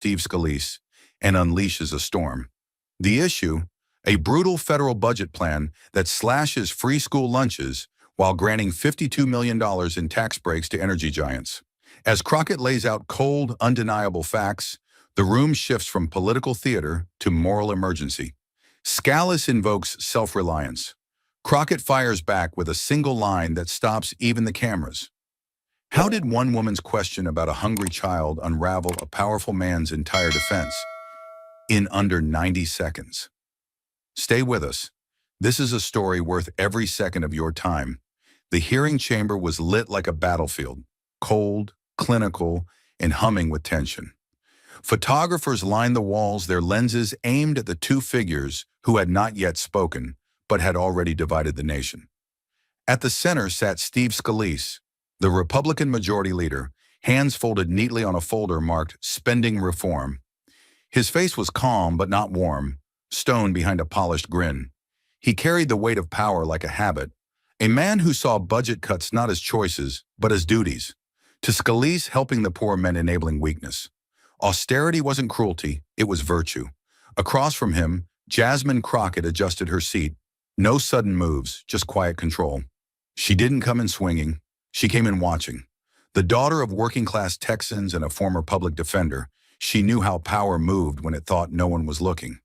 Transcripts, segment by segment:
Steve Scalise and unleashes a storm. The issue? A brutal federal budget plan that slashes free school lunches while granting $52 million in tax breaks to energy giants. As Crockett lays out cold, undeniable facts, the room shifts from political theater to moral emergency. Scalise invokes self-reliance. Crockett fires back with a single line that stops even the cameras. How did one woman's question about a hungry child unravel a powerful man's entire defense in under 90 seconds? Stay with us. This is a story worth every second of your time. The hearing chamber was lit like a battlefield, cold, clinical, and humming with tension. Photographers lined the walls, their lenses aimed at the two figures who had not yet spoken, but had already divided the nation. At the center sat Steve Scalise, the Republican Majority Leader, hands folded neatly on a folder marked Spending Reform. His face was calm but not warm, stone behind a polished grin. He carried the weight of power like a habit, a man who saw budget cuts not as choices, but as duties. To Scalise, helping the poor meant enabling weakness. Austerity wasn't cruelty, it was virtue. Across from him, Jasmine Crockett adjusted her seat. No sudden moves, just quiet control. She didn't come in swinging, she came in watching. The daughter of working-class Texans and a former public defender, she knew how power moved when it thought no one was looking.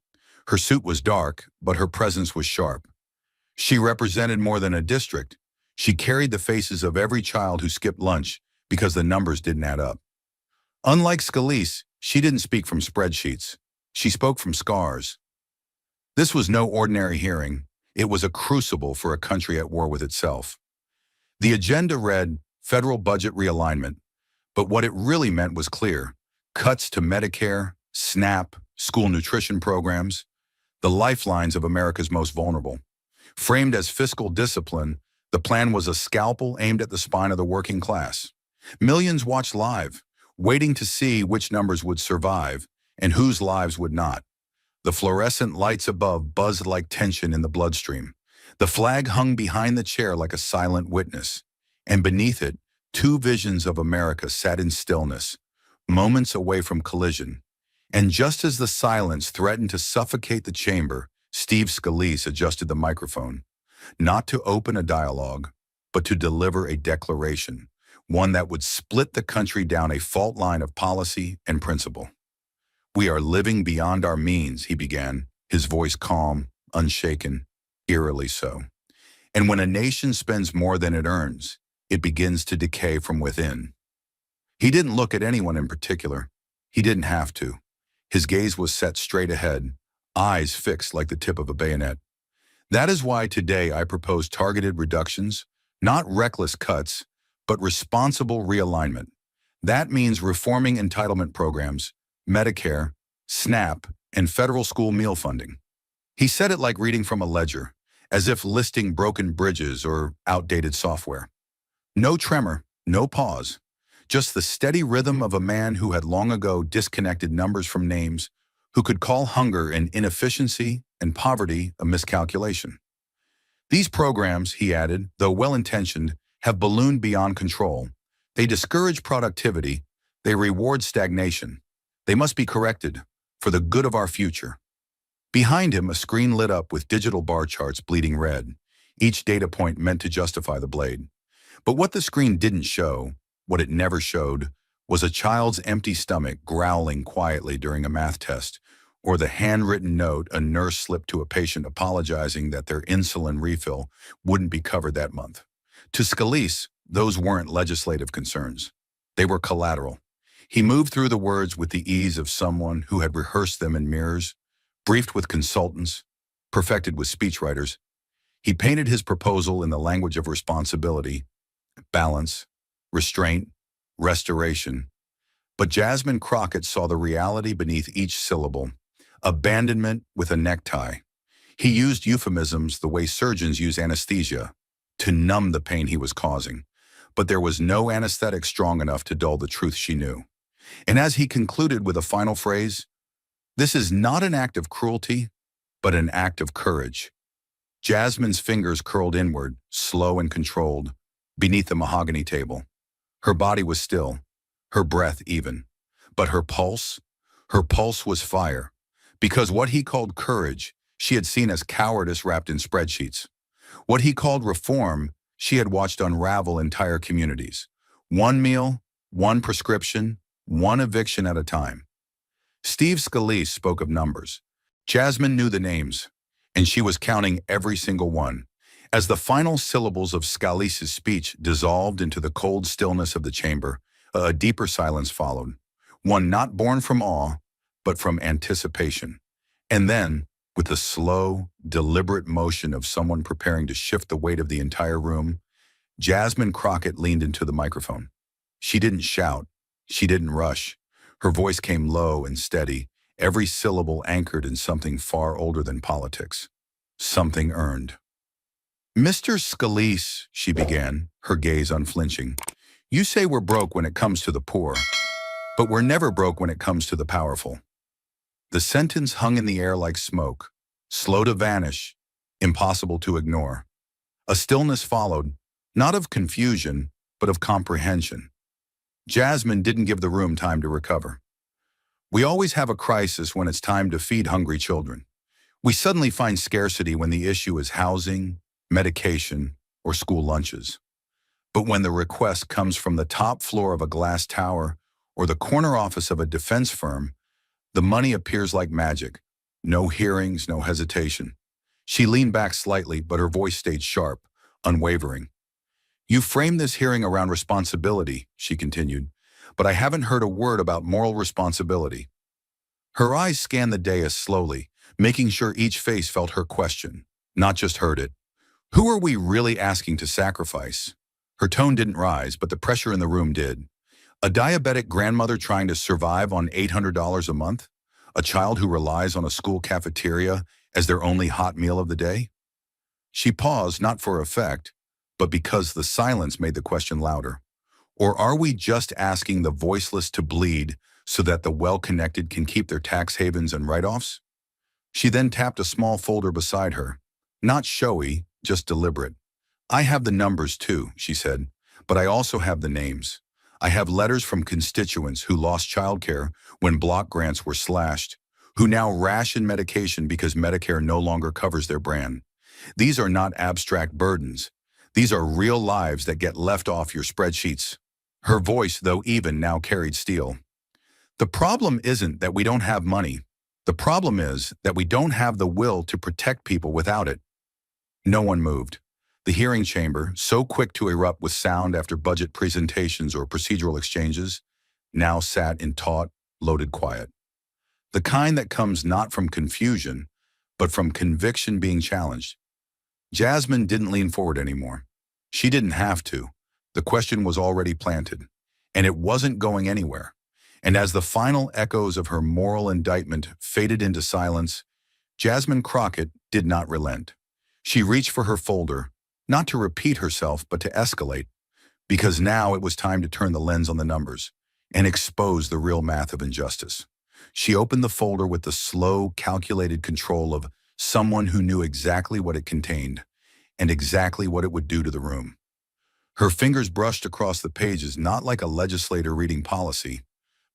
Her suit was dark, but her presence was sharp. She represented more than a district. She carried the faces of every child who skipped lunch because the numbers didn't add up. Unlike Scalise, she didn't speak from spreadsheets. She spoke from scars. This was no ordinary hearing. It was a crucible for a country at war with itself. The agenda read, federal budget realignment, but what it really meant was clear. Cuts to Medicare, SNAP, school nutrition programs, the lifelines of America's most vulnerable. Framed as fiscal discipline, the plan was a scalpel aimed at the spine of the working class. Millions watched live, waiting to see which numbers would survive and whose lives would not. The fluorescent lights above buzzed like tension in the bloodstream. The flag hung behind the chair like a silent witness, and beneath it, two visions of America sat in stillness, moments away from collision. And just as the silence threatened to suffocate the chamber, Steve Scalise adjusted the microphone, not to open a dialogue, but to deliver a declaration, one that would split the country down a fault line of policy and principle. "We are living beyond our means," he began, his voice calm, unshaken, eerily so. "And when a nation spends more than it earns, it begins to decay from within." He didn't look at anyone in particular. He didn't have to. His gaze was set straight ahead, eyes fixed like the tip of a bayonet. That is why today I propose targeted reductions, not reckless cuts, but responsible realignment. That means reforming entitlement programs, Medicare, SNAP, and federal school meal funding. He said it like reading from a ledger, as if listing broken bridges or outdated software. No tremor, no pause. Just the steady rhythm of a man who had long ago disconnected numbers from names, who could call hunger an inefficiency and poverty a miscalculation. These programs, he added, though well-intentioned, have ballooned beyond control. They discourage productivity. They reward stagnation. They must be corrected for the good of our future. Behind him, a screen lit up with digital bar charts bleeding red, each data point meant to justify the blade. But what the screen didn't show, what it never showed, was a child's empty stomach growling quietly during a math test, or the handwritten note a nurse slipped to a patient apologizing that their insulin refill wouldn't be covered that month. To Scalise, those weren't legislative concerns. They were collateral. He moved through the words with the ease of someone who had rehearsed them in mirrors, briefed with consultants, perfected with speechwriters. He painted his proposal in the language of responsibility, balance, restraint, restoration. But Jasmine Crockett saw the reality beneath each syllable, abandonment with a necktie. He used euphemisms the way surgeons use anesthesia, to numb the pain he was causing. But there was no anesthetic strong enough to dull the truth she knew. And as he concluded with a final phrase, "This is not an act of cruelty, but an act of courage." Jasmine's fingers curled inward, slow and controlled, beneath the mahogany table. Her body was still, her breath even, but her pulse, Her pulse was fire, because what he called courage, she had seen as cowardice wrapped in spreadsheets. What he called reform, she had watched unravel entire communities. One meal, one prescription, one eviction at a time. Steve Scalise spoke of numbers. Jasmine knew the names, and she was counting every single one. As the final syllables of Scalise's speech dissolved into the cold stillness of the chamber, a deeper silence followed, one not born from awe, but from anticipation. And then, with the slow, deliberate motion of someone preparing to shift the weight of the entire room, Jasmine Crockett leaned into the microphone. She didn't shout. She didn't rush. Her voice came low and steady, every syllable anchored in something far older than politics. Something earned. Mr. Scalise, she began, her gaze unflinching, you say we're broke when it comes to the poor, but we're never broke when it comes to the powerful. The sentence hung in the air like smoke, slow to vanish, impossible to ignore. A stillness followed, not of confusion, but of comprehension. Jasmine didn't give the room time to recover. We always have a crisis when it's time to feed hungry children. We suddenly find scarcity when the issue is housing, medication, or school lunches. But when the request comes from the top floor of a glass tower or the corner office of a defense firm, the money appears like magic. No hearings, no hesitation. She leaned back slightly, but her voice stayed sharp, unwavering. You framed this hearing around responsibility, she continued, but I haven't heard a word about moral responsibility. Her eyes scanned the dais slowly, making sure each face felt her question, not just heard it. Who are we really asking to sacrifice? Her tone didn't rise, but the pressure in the room did. A diabetic grandmother trying to survive on $800 a month? A child who relies on a school cafeteria as their only hot meal of the day? She paused, not for effect, but because the silence made the question louder. Or are we just asking the voiceless to bleed so that the well-connected can keep their tax havens and write-offs? She then tapped a small folder beside her. Not showy, just deliberate. I have the numbers too, she said, but I also have the names. I have letters from constituents who lost childcare when block grants were slashed, who now ration medication because Medicare no longer covers their brand. These are not abstract burdens. These are real lives that get left off your spreadsheets. Her voice, though even, now carried steel. The problem isn't that we don't have money. The problem is that we don't have the will to protect people without it. No one moved. The hearing chamber, so quick to erupt with sound after budget presentations or procedural exchanges, now sat in taut, loaded quiet. The kind that comes not from confusion, but from conviction being challenged. Jasmine didn't lean forward anymore. She didn't have to. The question was already planted, and it wasn't going anywhere. And as the final echoes of her moral indictment faded into silence, Jasmine Crockett did not relent. She reached for her folder, not to repeat herself, but to escalate, because now it was time to turn the lens on the numbers and expose the real math of injustice. She opened the folder with the slow, calculated control of someone who knew exactly what it contained and exactly what it would do to the room. Her fingers brushed across the pages not like a legislator reading policy,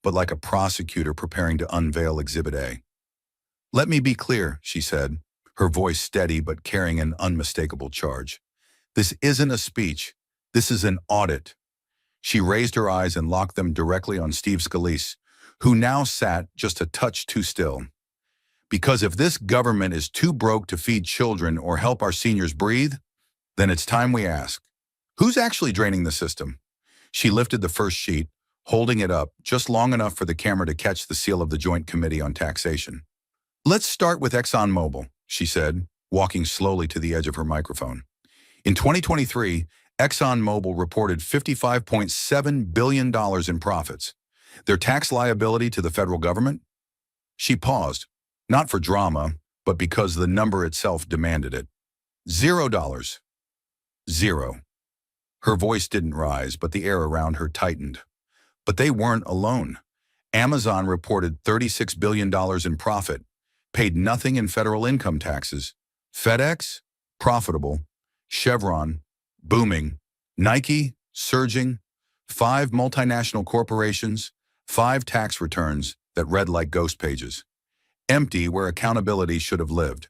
but like a prosecutor preparing to unveil Exhibit A. Let me be clear, she said, her voice steady but carrying an unmistakable charge. This isn't a speech. This is an audit. She raised her eyes and locked them directly on Steve Scalise, who now sat just a touch too still. Because if this government is too broke to feed children or help our seniors breathe, then it's time we ask, who's actually draining the system? She lifted the first sheet, holding it up just long enough for the camera to catch the seal of the Joint Committee on Taxation. Let's start with ExxonMobil, she said, walking slowly to the edge of her microphone. In 2023, ExxonMobil reported $55.7 billion in profits. Their tax liability to the federal government? She paused, not for drama, but because the number itself demanded it. $0. Zero. Her voice didn't rise, but the air around her tightened. But they weren't alone. Amazon reported $36 billion in profit, paid nothing in federal income taxes. FedEx? Profitable. Chevron? Booming. Nike? Surging. 5 multinational corporations, 5 tax returns, that read like ghost pages, empty where accountability should have lived.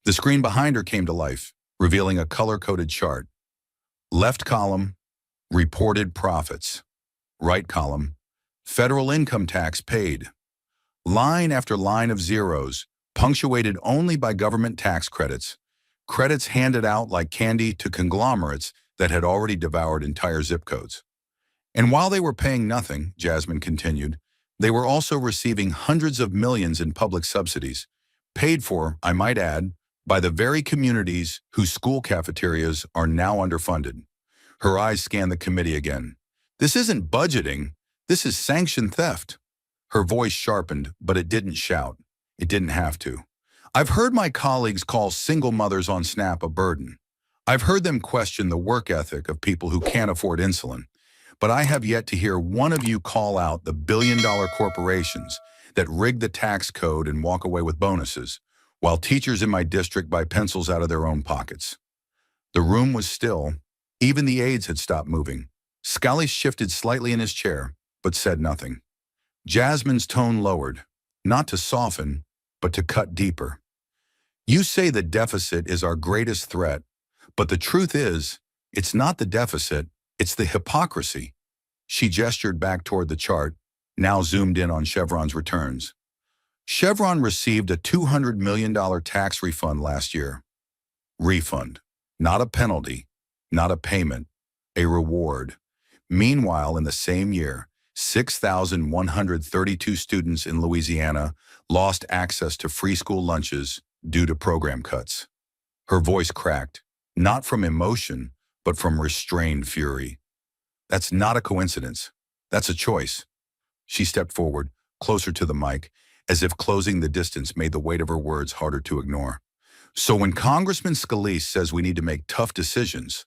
The screen behind her came to life, revealing a color-coded chart. Left column, reported profits. Right column, federal income tax paid. Line after line of zeros, punctuated only by government tax credits. Credits handed out like candy to conglomerates that had already devoured entire zip codes. And while they were paying nothing, Jasmine continued, they were also receiving hundreds of millions in public subsidies, paid for, I might add, by the very communities whose school cafeterias are now underfunded. Her eyes scanned the committee again. This isn't budgeting, this is sanctioned theft. Her voice sharpened, but it didn't shout. It didn't have to. I've heard my colleagues call single mothers on SNAP a burden. I've heard them question the work ethic of people who can't afford insulin. But I have yet to hear one of you call out the billion-dollar corporations that rig the tax code and walk away with bonuses, while teachers in my district buy pencils out of their own pockets. The room was still. Even the aides had stopped moving. Scalise shifted slightly in his chair, but said nothing. Jasmine's tone lowered, not to soften, but to cut deeper. You say the deficit is our greatest threat, but the truth is, it's not the deficit, it's the hypocrisy. She gestured back toward the chart, now zoomed in on Chevron's returns. Chevron received a $200 million tax refund last year. Refund, not a penalty, not a payment, a reward. Meanwhile, in the same year, 6,132 students in Louisiana lost access to free school lunches due to program cuts. Her voice cracked, not from emotion, but from restrained fury. That's not a coincidence. That's a choice. She stepped forward, closer to the mic, as if closing the distance made the weight of her words harder to ignore. So when Congressman Scalise says we need to make tough decisions,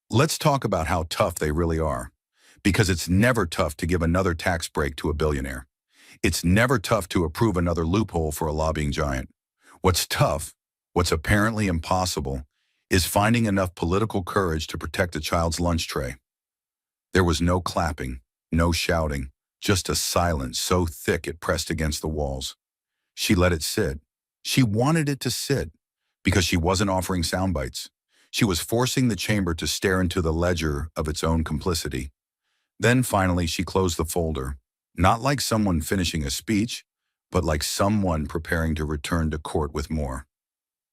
let's talk about how tough they really are. Because it's never tough to give another tax break to a billionaire. It's never tough to approve another loophole for a lobbying giant. What's tough, what's apparently impossible, is finding enough political courage to protect a child's lunch tray. There was no clapping, no shouting, just a silence so thick it pressed against the walls. She let it sit. She wanted it to sit, because she wasn't offering sound bites. She was forcing the chamber to stare into the ledger of its own complicity. Then finally she closed the folder, not like someone finishing a speech, but like someone preparing to return to court with more.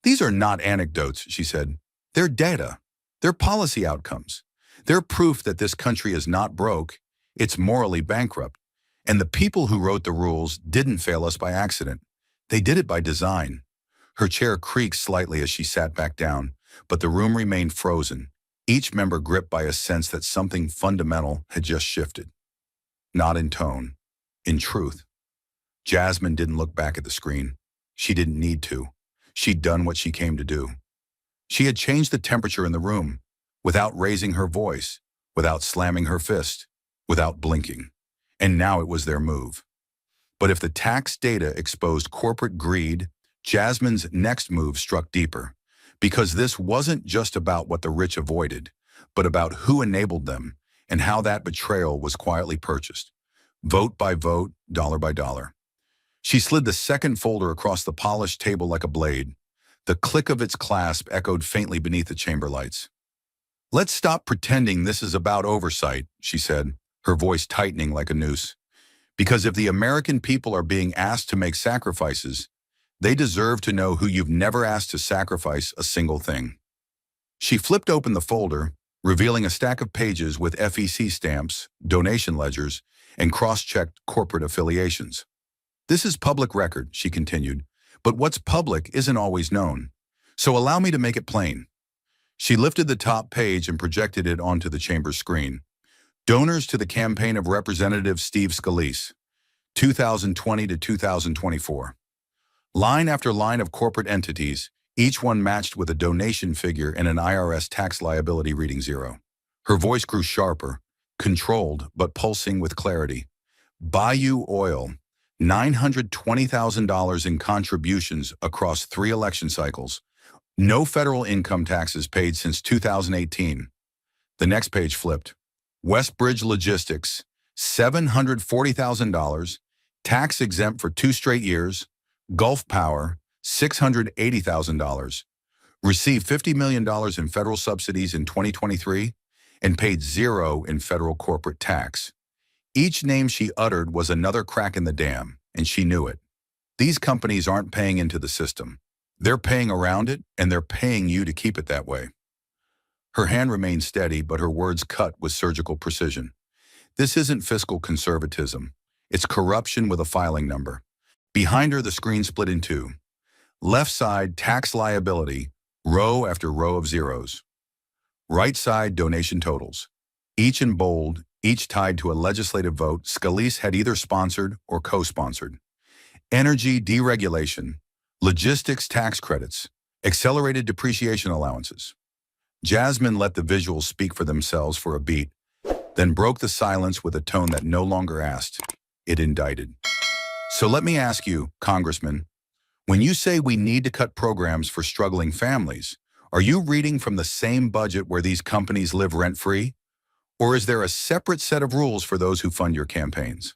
These are not anecdotes, she said. They're data. They're policy outcomes. They're proof that this country is not broke, it's morally bankrupt. And the people who wrote the rules didn't fail us by accident. They did it by design. Her chair creaked slightly as she sat back down, but the room remained frozen, each member gripped by a sense that something fundamental had just shifted. Not in tone, in truth. Jasmine didn't look back at the screen. She didn't need to. She'd done what she came to do. She had changed the temperature in the room, without raising her voice, without slamming her fist, without blinking. And now it was their move. But if the tax data exposed corporate greed, Jasmine's next move struck deeper. Because this wasn't just about what the rich avoided, but about who enabled them and how that betrayal was quietly purchased, vote by vote, dollar by dollar. She slid the second folder across the polished table like a blade. The click of its clasp echoed faintly beneath the chamber lights. Let's stop pretending this is about oversight, she said, her voice tightening like a noose. Because if the American people are being asked to make sacrifices, they deserve to know who you've never asked to sacrifice a single thing. She flipped open the folder, revealing a stack of pages with FEC stamps, donation ledgers, and cross-checked corporate affiliations. This is public record, she continued, but what's public isn't always known. So allow me to make it plain. She lifted the top page and projected it onto the chamber screen. Donors to the campaign of Representative Steve Scalise, 2020 to 2024. Line after line of corporate entities, each one matched with a donation figure and an IRS tax liability reading 0. Her voice grew sharper, controlled but pulsing with clarity. Bayou Oil, $920,000 in contributions across 3 election cycles. No federal income taxes paid since 2018. The next page flipped. Westbridge Logistics, $740,000, Tax exempt for 2 straight years. Gulf Power, $680,000. Received $50 million in federal subsidies in 2023 and paid zero in federal corporate tax. Each name she uttered was another crack in the dam, and she knew it. These companies aren't paying into the system. They're paying around it, and they're paying you to keep it that way. Her hand remained steady, but her words cut with surgical precision. This isn't fiscal conservatism. It's corruption with a filing number. Behind her, the screen split in two. Left side, tax liability, row after row of zeros. Right side, donation totals. Each in bold, each tied to a legislative vote Scalise had either sponsored or co-sponsored. Energy deregulation, logistics tax credits, accelerated depreciation allowances. Jasmine let the visuals speak for themselves for a beat, then broke the silence with a tone that no longer asked. It indicted. So let me ask you, Congressman, when you say we need to cut programs for struggling families, are you reading from the same budget where these companies live rent-free? Or is there a separate set of rules for those who fund your campaigns?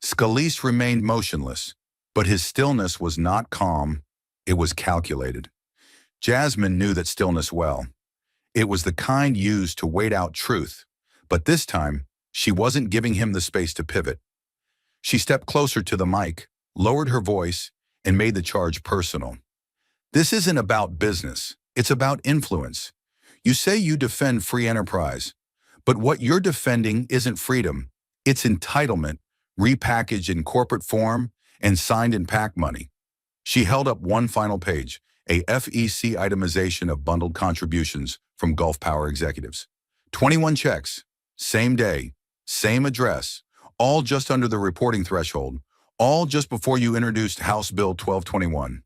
Scalise remained motionless, but his stillness was not calm, it was calculated. Jasmine knew that stillness well. It was the kind used to wait out truth, but this time, she wasn't giving him the space to pivot. She stepped closer to the mic, lowered her voice, and made the charge personal. This isn't about business, it's about influence. You say you defend free enterprise, but what you're defending isn't freedom, it's entitlement, repackaged in corporate form and signed in PAC money. She held up one final page, a FEC itemization of bundled contributions from Gulf Power executives. 21 checks, same day, same address, all just under the reporting threshold, all just before you introduced House Bill 1221,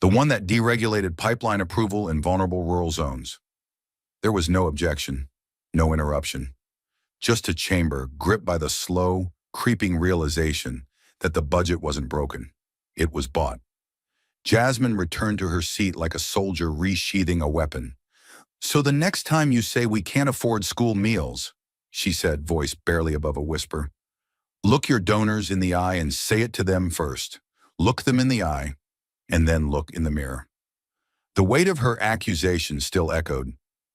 the one that deregulated pipeline approval in vulnerable rural zones. There was no objection, no interruption, just a chamber gripped by the slow, creeping realization that the budget wasn't broken. It was bought. Jasmine returned to her seat like a soldier resheathing a weapon. So the next time you say we can't afford school meals, she said, voice barely above a whisper, look your donors in the eye and say it to them first. Look them in the eye, and then look in the mirror. The weight of her accusation still echoed.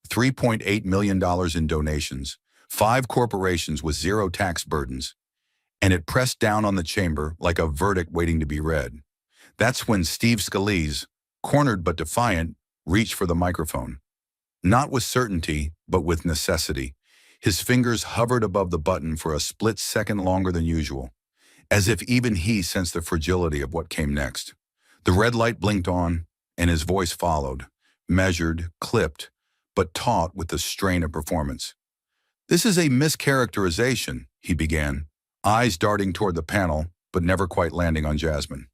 $3.8 million in donations, 5 corporations with zero tax burdens, and it pressed down on the chamber like a verdict waiting to be read. That's when Steve Scalise, cornered but defiant, reached for the microphone. Not with certainty, but with necessity. His fingers hovered above the button for a split second longer than usual, as if even he sensed the fragility of what came next. The red light blinked on, and his voice followed, measured, clipped, but taut with the strain of performance. This is a mischaracterization, he began, eyes darting toward the panel, but never quite landing on Jasmine.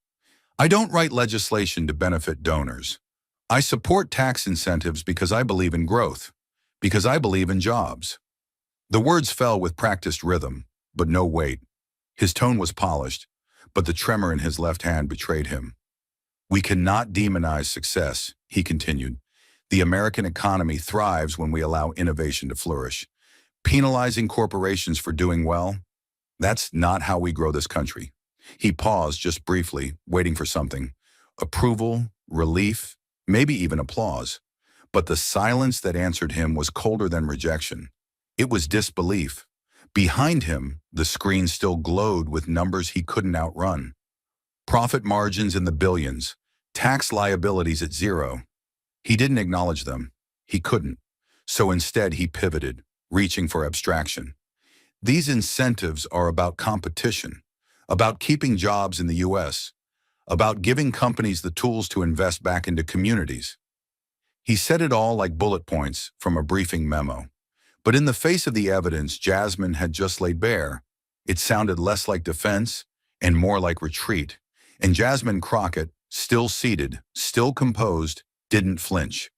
I don't write legislation to benefit donors. I support tax incentives because I believe in growth, because I believe in jobs. The words fell with practiced rhythm, but no weight. His tone was polished, but the tremor in his left hand betrayed him. We cannot demonize success, he continued. The American economy thrives when we allow innovation to flourish. Penalizing corporations for doing well, that's not how we grow this country. He paused just briefly, waiting for something. Approval, relief, maybe even applause. But the silence that answered him was colder than rejection. It was disbelief. Behind him, the screen still glowed with numbers he couldn't outrun. Profit margins in the billions, tax liabilities at zero. He didn't acknowledge them. He couldn't. So instead he pivoted, reaching for abstraction. These incentives are about competition, about keeping jobs in the U.S., about giving companies the tools to invest back into communities. He said it all like bullet points from a briefing memo. But in the face of the evidence Jasmine had just laid bare, it sounded less like defense and more like retreat. And Jasmine Crockett, still seated, still composed, didn't flinch.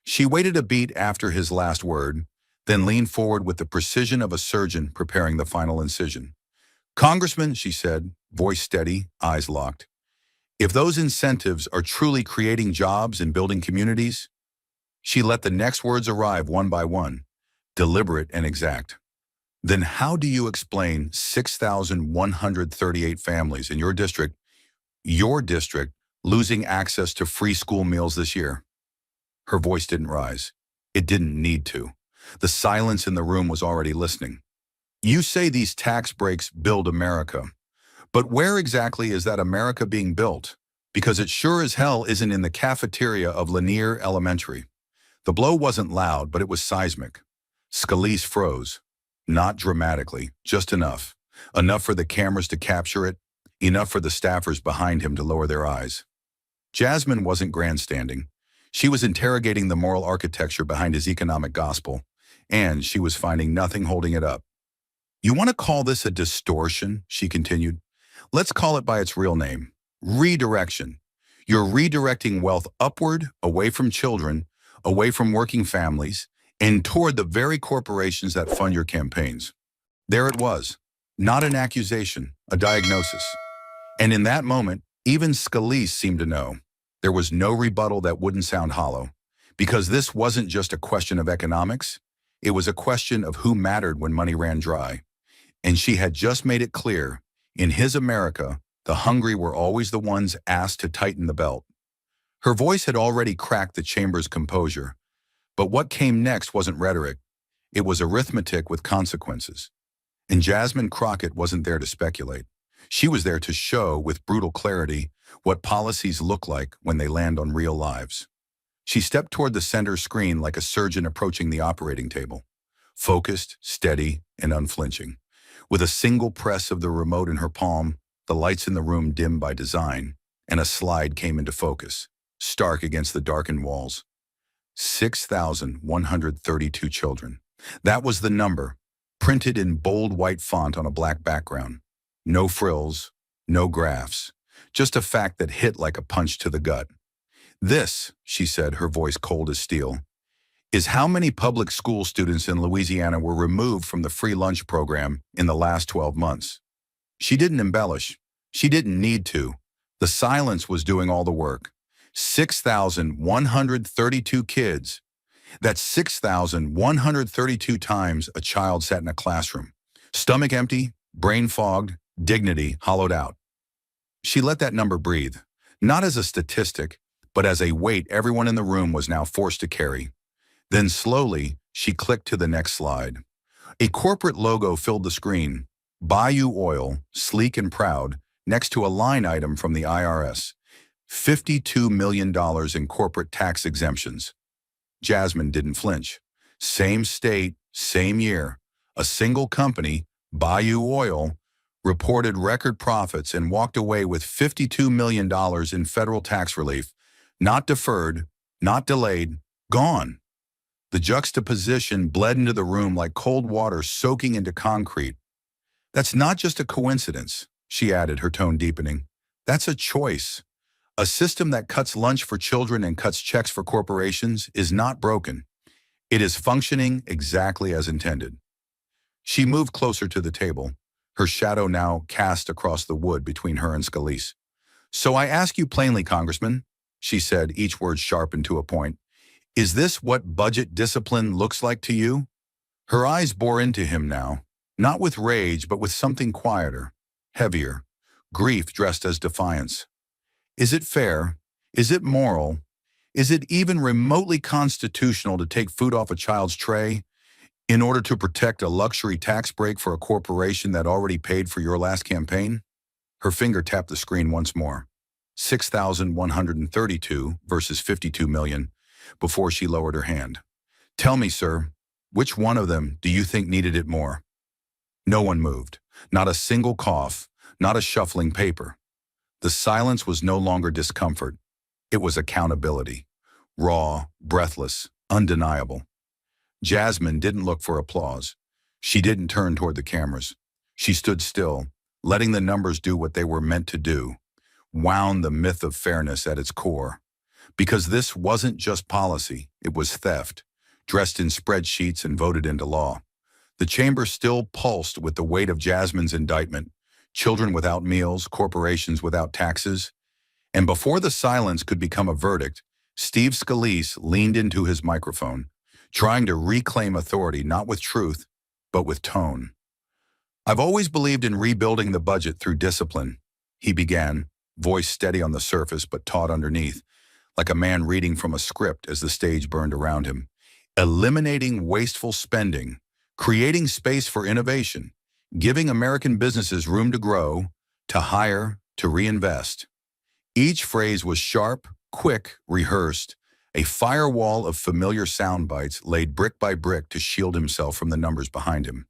She waited a beat after his last word, then leaned forward with the precision of a surgeon preparing the final incision. Congressman, she said, voice steady, eyes locked, if those incentives are truly creating jobs and building communities, she let the next words arrive one by one, deliberate and exact. Then how do you explain 6,138 families in your district, losing access to free school meals this year? Her voice didn't rise. It didn't need to. The silence in the room was already listening. You say these tax breaks build America, but where exactly is that America being built? Because it sure as hell isn't in the cafeteria of Lanier Elementary. The blow wasn't loud, but it was seismic. Scalise froze. Not dramatically, just enough. Enough for the cameras to capture it, enough for the staffers behind him to lower their eyes. Jasmine wasn't grandstanding. She was interrogating the moral architecture behind his economic gospel, and she was finding nothing holding it up. You want to call this a distortion? She continued. Let's call it by its real name. Redirection. You're redirecting wealth upward, away from children, away from working families, and toward the very corporations that fund your campaigns. There it was. Not an accusation, a diagnosis. And in that moment, even Scalise seemed to know. There was no rebuttal that wouldn't sound hollow, because this wasn't just a question of economics. It was a question of who mattered when money ran dry. And she had just made it clear, in his America, the hungry were always the ones asked to tighten the belt. Her voice had already cracked the chamber's composure, but what came next wasn't rhetoric. It was arithmetic with consequences. And Jasmine Crockett wasn't there to speculate. She was there to show, with brutal clarity, what policies look like when they land on real lives. She stepped toward the center screen like a surgeon approaching the operating table, focused, steady, and unflinching. With a single press of the remote in her palm, the lights in the room dimmed by design, and a slide came into focus, stark against the darkened walls. 6,132 children. That was the number, printed in bold white font on a black background. No frills, no graphs, just a fact that hit like a punch to the gut. This, she said, her voice cold as steel, is how many public school students in Louisiana were removed from the free lunch program in the last 12 months. She didn't embellish. She didn't need to. The silence was doing all the work. 6,132 kids. That's 6,132 times a child sat in a classroom. Stomach empty, brain fogged, dignity hollowed out. She let that number breathe, not as a statistic, but as a weight everyone in the room was now forced to carry. Then slowly, she clicked to the next slide. A corporate logo filled the screen. Bayou Oil, sleek and proud, next to a line item from the IRS. $52 million in corporate tax exemptions. Jasmine didn't flinch. Same state, same year. A single company, Bayou Oil, reported record profits and walked away with $52 million in federal tax relief. Not deferred, not delayed, gone. The juxtaposition bled into the room like cold water soaking into concrete. That's not just a coincidence, she added, her tone deepening. That's a choice. A system that cuts lunch for children and cuts checks for corporations is not broken. It is functioning exactly as intended. She moved closer to the table, her shadow now cast across the wood between her and Scalise. So I ask you plainly, Congressman, she said, each word sharpened to a point, is this what budget discipline looks like to you? Her eyes bore into him now, not with rage, but with something quieter, heavier, grief dressed as defiance. Is it fair? Is it moral? Is it even remotely constitutional to take food off a child's tray in order to protect a luxury tax break for a corporation that already paid for your last campaign? Her finger tapped the screen once more. 6,132 versus 52 million, before she lowered her hand. Tell me, sir, which one of them do you think needed it more? No one moved. Not a single cough, not a shuffling paper. The silence was no longer discomfort. It was accountability. Raw, breathless, undeniable. Jasmine didn't look for applause. She didn't turn toward the cameras. She stood still, letting the numbers do what they were meant to do, wound the myth of fairness at its core. Because this wasn't just policy, it was theft, dressed in spreadsheets and voted into law. The chamber still pulsed with the weight of Jasmine's indictment. Children without meals, corporations without taxes. And before the silence could become a verdict, Steve Scalise leaned into his microphone, trying to reclaim authority not with truth, but with tone. I've always believed in rebuilding the budget through discipline, he began, voice steady on the surface but taut underneath, like a man reading from a script as the stage burned around him. Eliminating wasteful spending, creating space for innovation, giving American businesses room to grow, to hire, to reinvest. Each phrase was sharp, quick, rehearsed, a firewall of familiar sound bites laid brick by brick to shield himself from the numbers behind him.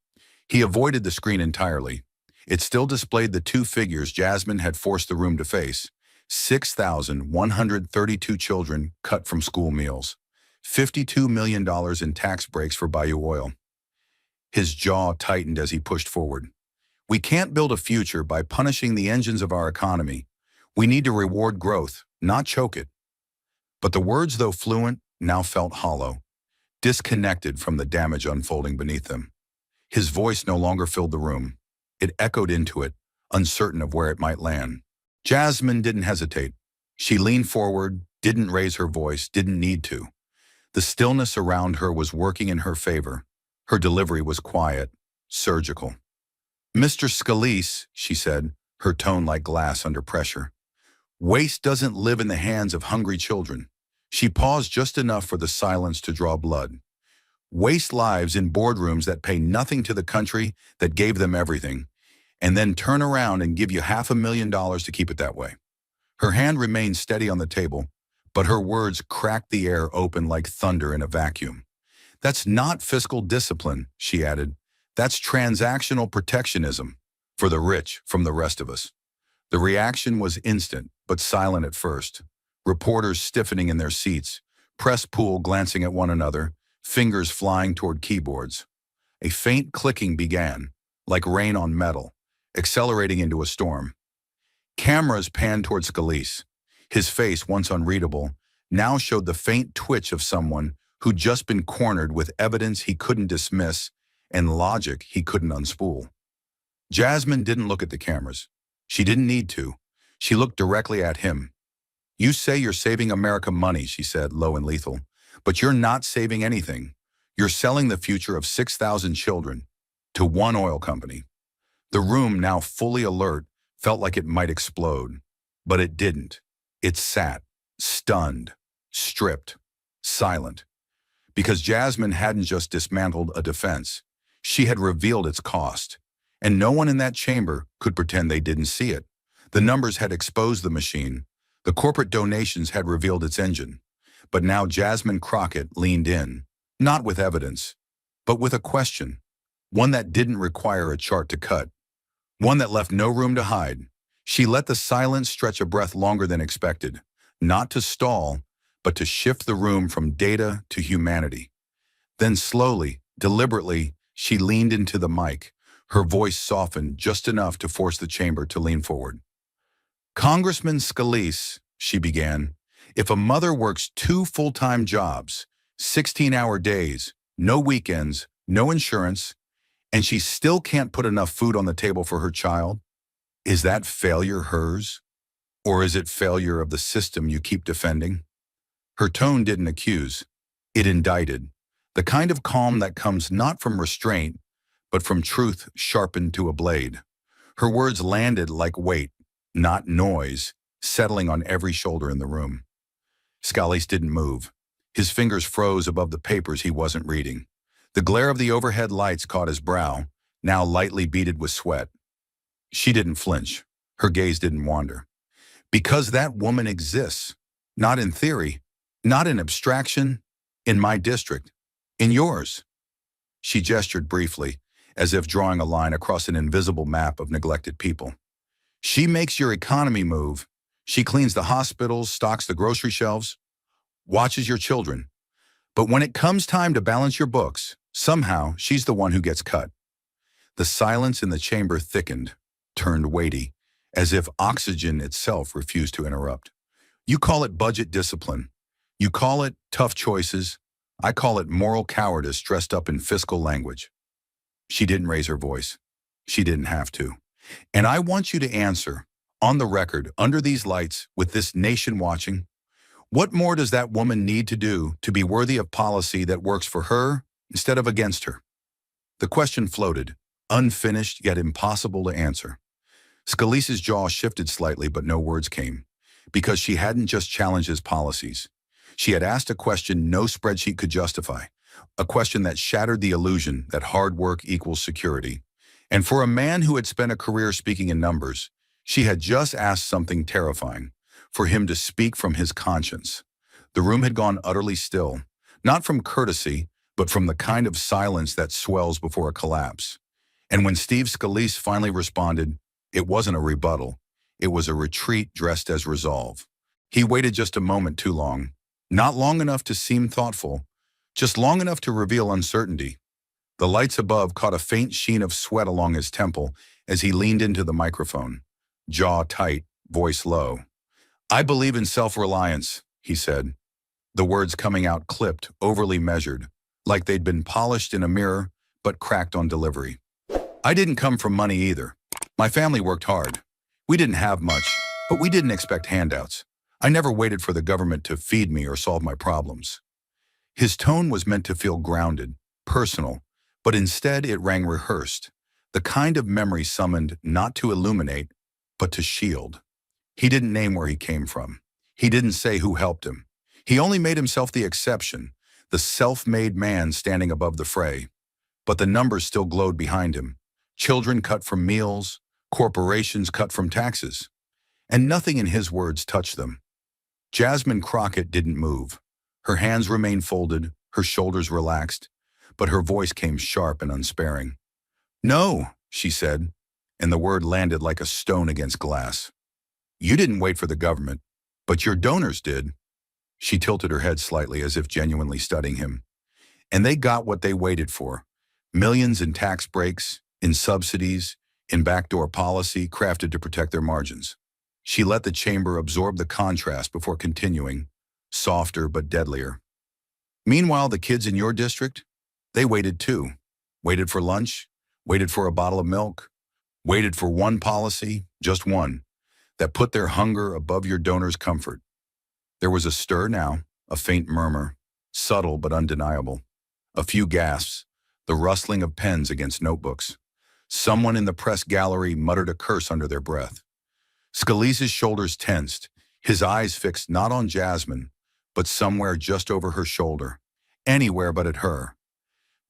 He avoided the screen entirely. It still displayed the two figures Jasmine had forced the room to face: 6,132 children cut from school meals, $52 million in tax breaks for Bayou Oil. His jaw tightened as he pushed forward. We can't build a future by punishing the engines of our economy. We need to reward growth, not choke it. But the words, though fluent, now felt hollow, disconnected from the damage unfolding beneath them. His voice no longer filled the room. It echoed into it, uncertain of where it might land. Jasmine didn't hesitate. She leaned forward, didn't raise her voice, didn't need to. The stillness around her was working in her favor. Her delivery was quiet, surgical. "Mr. Scalise," she said, her tone like glass under pressure. "Waste doesn't live in the hands of hungry children." She paused just enough for the silence to draw blood. "Waste lives in boardrooms that pay nothing to the country that gave them everything, and then turn around and give you $500,000 to keep it that way." Her hand remained steady on the table, but her words cracked the air open like thunder in a vacuum. "That's not fiscal discipline," she added. "That's transactional protectionism, for the rich from the rest of us." The reaction was instant, but silent at first. Reporters stiffening in their seats, press pool glancing at one another, fingers flying toward keyboards. A faint clicking began, like rain on metal, accelerating into a storm. Cameras panned toward Scalise. His face, once unreadable, now showed the faint twitch of someone who'd just been cornered with evidence he couldn't dismiss and logic he couldn't unspool. Jasmine didn't look at the cameras. She didn't need to. She looked directly at him. "You say you're saving America money," she said, low and lethal, "but you're not saving anything. You're selling the future of 6,000 children to one oil company." The room, now fully alert, felt like it might explode, but it didn't. It sat, stunned, stripped, silent. Because Jasmine hadn't just dismantled a defense. She had revealed its cost. And no one in that chamber could pretend they didn't see it. The numbers had exposed the machine. The corporate donations had revealed its engine. But now Jasmine Crockett leaned in, not with evidence, but with a question. One that didn't require a chart to cut. One that left no room to hide. She let the silence stretch a breath longer than expected, not to stall, but to shift the room from data to humanity. Then slowly, deliberately, she leaned into the mic. Her voice softened just enough to force the chamber to lean forward. "Congressman Scalise," she began, "if a mother works 2 full-time jobs, 16-hour days, no weekends, no insurance, and she still can't put enough food on the table for her child, is that failure hers? Or is it failure of the system you keep defending?" Her tone didn't accuse. It indicted. The kind of calm that comes not from restraint, but from truth sharpened to a blade. Her words landed like weight, not noise, settling on every shoulder in the room. Scalise didn't move. His fingers froze above the papers he wasn't reading. The glare of the overhead lights caught his brow, now lightly beaded with sweat. She didn't flinch. Her gaze didn't wander. "Because that woman exists. Not in theory, not in abstraction, in my district, in yours." She gestured briefly, as if drawing a line across an invisible map of neglected people. "She makes your economy move. She cleans the hospitals, stocks the grocery shelves, watches your children. But when it comes time to balance your books, somehow she's the one who gets cut." The silence in the chamber thickened, turned weighty, as if oxygen itself refused to interrupt. "You call it budget discipline. You call it tough choices. I call it moral cowardice dressed up in fiscal language." She didn't raise her voice. She didn't have to. "And I want you to answer, on the record, under these lights, with this nation watching, what more does that woman need to do to be worthy of policy that works for her instead of against her?" The question floated, unfinished yet impossible to answer. Scalise's jaw shifted slightly, but no words came, because she hadn't just challenged his policies. She had asked a question no spreadsheet could justify, a question that shattered the illusion that hard work equals security. And for a man who had spent a career speaking in numbers, she had just asked something terrifying, for him to speak from his conscience. The room had gone utterly still, not from courtesy, but from the kind of silence that swells before a collapse. And when Steve Scalise finally responded, it wasn't a rebuttal. It was a retreat dressed as resolve. He waited just a moment too long, not long enough to seem thoughtful, just long enough to reveal uncertainty. The lights above caught a faint sheen of sweat along his temple as he leaned into the microphone, jaw tight, voice low. "I believe in self-reliance," he said, the words coming out clipped, overly measured, like they'd been polished in a mirror but cracked on delivery. "I didn't come from money either. My family worked hard. We didn't have much, but we didn't expect handouts. I never waited for the government to feed me or solve my problems." His tone was meant to feel grounded, personal, but instead it rang rehearsed, the kind of memory summoned not to illuminate, but to shield. He didn't name where he came from. He didn't say who helped him. He only made himself the exception, the self-made man standing above the fray. But the numbers still glowed behind him. Children cut from meals, corporations cut from taxes. And nothing in his words touched them. Jasmine Crockett didn't move. Her hands remained folded, her shoulders relaxed, but her voice came sharp and unsparing. "No," she said, and the word landed like a stone against glass. "You didn't wait for the government, but your donors did." She tilted her head slightly as if genuinely studying him. "And they got what they waited for. Millions in tax breaks, in subsidies, in backdoor policy crafted to protect their margins." She let the chamber absorb the contrast before continuing, softer but deadlier. "Meanwhile, the kids in your district, they waited too. Waited for lunch, waited for a bottle of milk, waited for one policy, just one, that put their hunger above your donors' comfort." There was a stir now, a faint murmur, subtle but undeniable. A few gasps, the rustling of pens against notebooks. Someone in the press gallery muttered a curse under their breath. Scalise's shoulders tensed, his eyes fixed not on Jasmine, but somewhere just over her shoulder, anywhere but at her.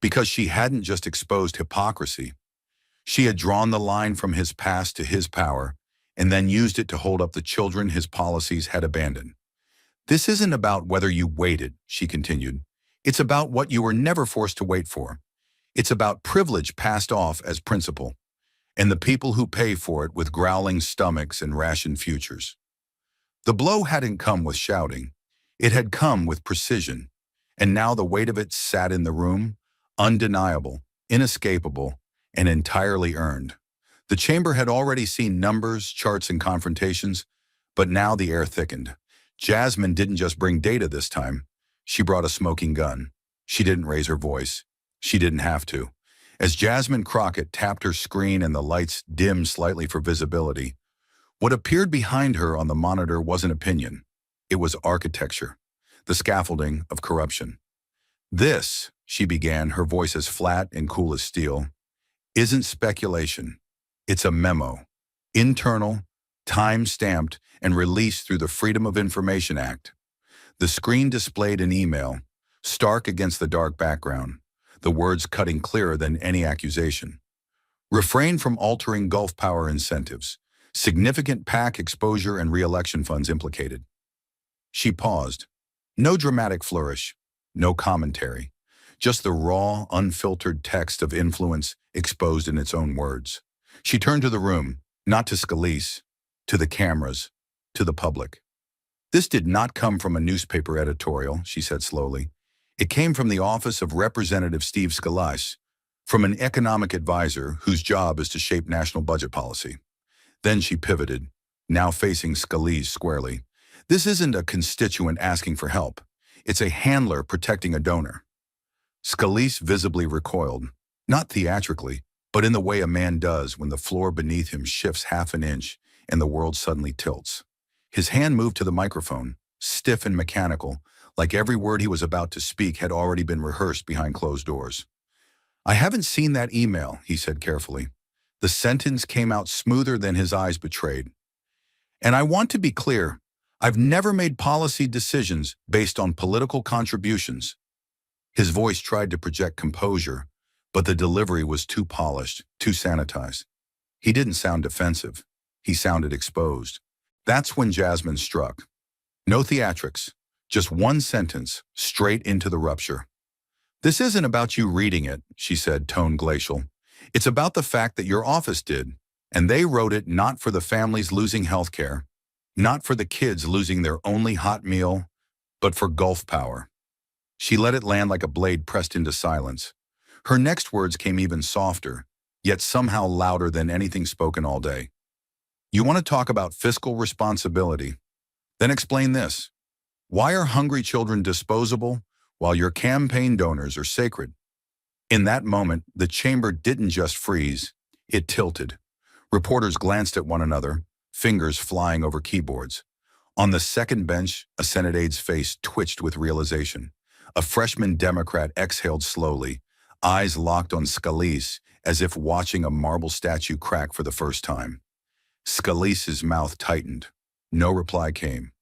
Because she hadn't just exposed hypocrisy. She had drawn the line from his past to his power, and then used it to hold up the children his policies had abandoned. "This isn't about whether you waited," she continued. "It's about what you were never forced to wait for. It's about privilege passed off as principle, and the people who pay for it with growling stomachs and rationed futures." The blow hadn't come with shouting. It had come with precision, and now the weight of it sat in the room, undeniable, inescapable, and entirely earned. The chamber had already seen numbers, charts, and confrontations, but now the air thickened. Jasmine didn't just bring data this time. She brought a smoking gun. She didn't raise her voice. She didn't have to. As Jasmine Crockett tapped her screen and the lights dimmed slightly for visibility, what appeared behind her on the monitor wasn't opinion. It was architecture, the scaffolding of corruption. "This," she began, her voice as flat and cool as steel, "isn't speculation. It's a memo. Internal, time-stamped, and released through the Freedom of Information Act." The screen displayed an email, stark against the dark background, the words cutting clearer than any accusation. "Refrain from altering Gulf power incentives. Significant PAC exposure and re-election funds implicated." She paused. No dramatic flourish, no commentary, just the raw, unfiltered text of influence exposed in its own words. She turned to the room, not to Scalise, to the cameras, to the public. "This did not come from a newspaper editorial," she said slowly. "It came from the office of Representative Steve Scalise, from an economic advisor whose job is to shape national budget policy." Then she pivoted, now facing Scalise squarely. "This isn't a constituent asking for help. It's a handler protecting a donor." Scalise visibly recoiled, not theatrically, but in the way a man does when the floor beneath him shifts half an inch and the world suddenly tilts. His hand moved to the microphone, stiff and mechanical, like every word he was about to speak had already been rehearsed behind closed doors. I haven't seen that email, he said carefully. The sentence came out smoother than his eyes betrayed. And I want to be clear, I've never made policy decisions based on political contributions. His voice tried to project composure, but the delivery was too polished, too sanitized. He didn't sound defensive. He sounded exposed. That's when Jasmine struck. No theatrics, just one sentence, straight into the rupture. This isn't about you reading it, she said, tone glacial. It's about the fact that your office did, and they wrote it not for the families losing health care, not for the kids losing their only hot meal, but for Gulf Power. She let it land like a blade pressed into silence. Her next words came even softer, yet somehow louder than anything spoken all day. You want to talk about fiscal responsibility? Then explain this. Why are hungry children disposable while your campaign donors are sacred? In that moment, the chamber didn't just freeze, it tilted. Reporters glanced at one another, fingers flying over keyboards. On the second bench, a Senate aide's face twitched with realization. A freshman Democrat exhaled slowly, eyes locked on Scalise as if watching a marble statue crack for the first time. Scalise's mouth tightened. No reply came.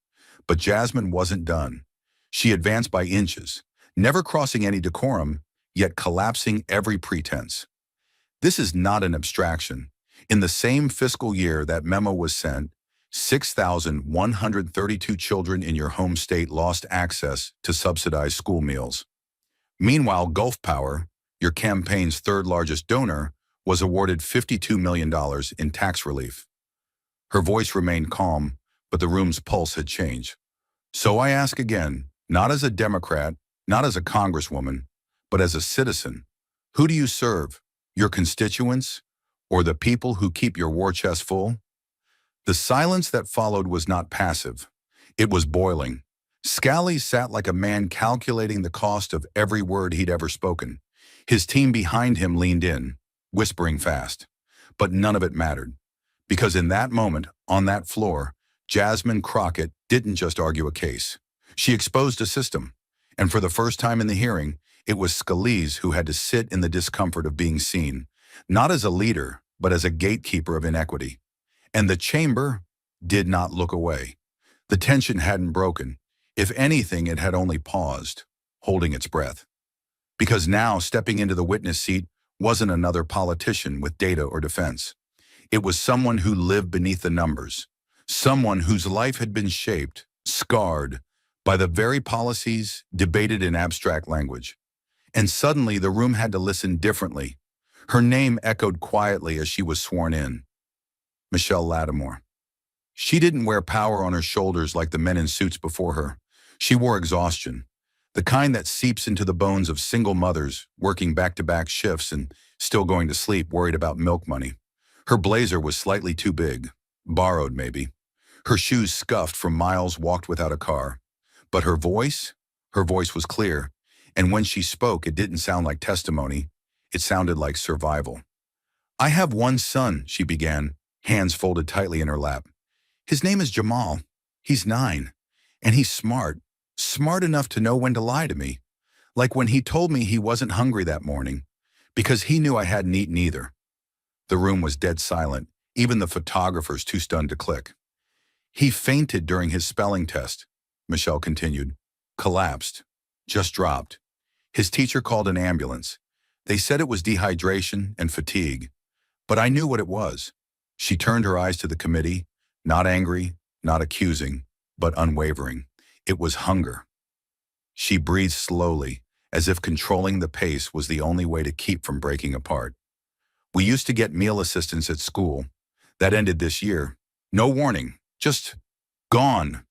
But Jasmine wasn't done. She advanced by inches, never crossing any decorum, yet collapsing every pretense. This is not an abstraction. In the same fiscal year that memo was sent, 6,132 children in your home state lost access to subsidized school meals. Meanwhile, Gulf Power, your campaign's third largest donor, was awarded $52 million in tax relief. Her voice remained calm, but the room's pulse had changed. So I ask again, not as a Democrat, not as a congresswoman, but as a citizen, who do you serve? Your constituents? Or the people who keep your war chest full? The silence that followed was not passive. It was boiling. Scalise sat like a man calculating the cost of every word he'd ever spoken. His team behind him leaned in, whispering fast. But none of it mattered. Because in that moment, on that floor, Jasmine Crockett didn't just argue a case. She exposed a system. And for the first time in the hearing, it was Scalise who had to sit in the discomfort of being seen, not as a leader, but as a gatekeeper of inequity. And the chamber did not look away. The tension hadn't broken. If anything, it had only paused, holding its breath. Because now, stepping into the witness seat wasn't another politician with data or defense. It was someone who lived beneath the numbers, someone whose life had been shaped, scarred, by the very policies debated in abstract language. And suddenly the room had to listen differently. Her name echoed quietly as she was sworn in. Michelle Lattimore. She didn't wear power on her shoulders like the men in suits before her. She wore exhaustion, the kind that seeps into the bones of single mothers working back-to-back shifts and still going to sleep worried about milk money. Her blazer was slightly too big, borrowed maybe. Her shoes scuffed from miles walked without a car. But her voice was clear, and when she spoke, it didn't sound like testimony. It sounded like survival. I have one son, she began, hands folded tightly in her lap. His name is Jamal. He's 9, and he's smart enough to know when to lie to me. Like when he told me he wasn't hungry that morning, because he knew I hadn't eaten either. The room was dead silent, even the photographers too stunned to click. He fainted during his spelling test, Michelle continued. Collapsed. Just dropped. His teacher called an ambulance. They said it was dehydration and fatigue. But I knew what it was. She turned her eyes to the committee, not angry, not accusing, but unwavering. It was hunger. She breathed slowly, as if controlling the pace was the only way to keep from breaking apart. We used to get meal assistance at school. That ended this year. No warning, just gone.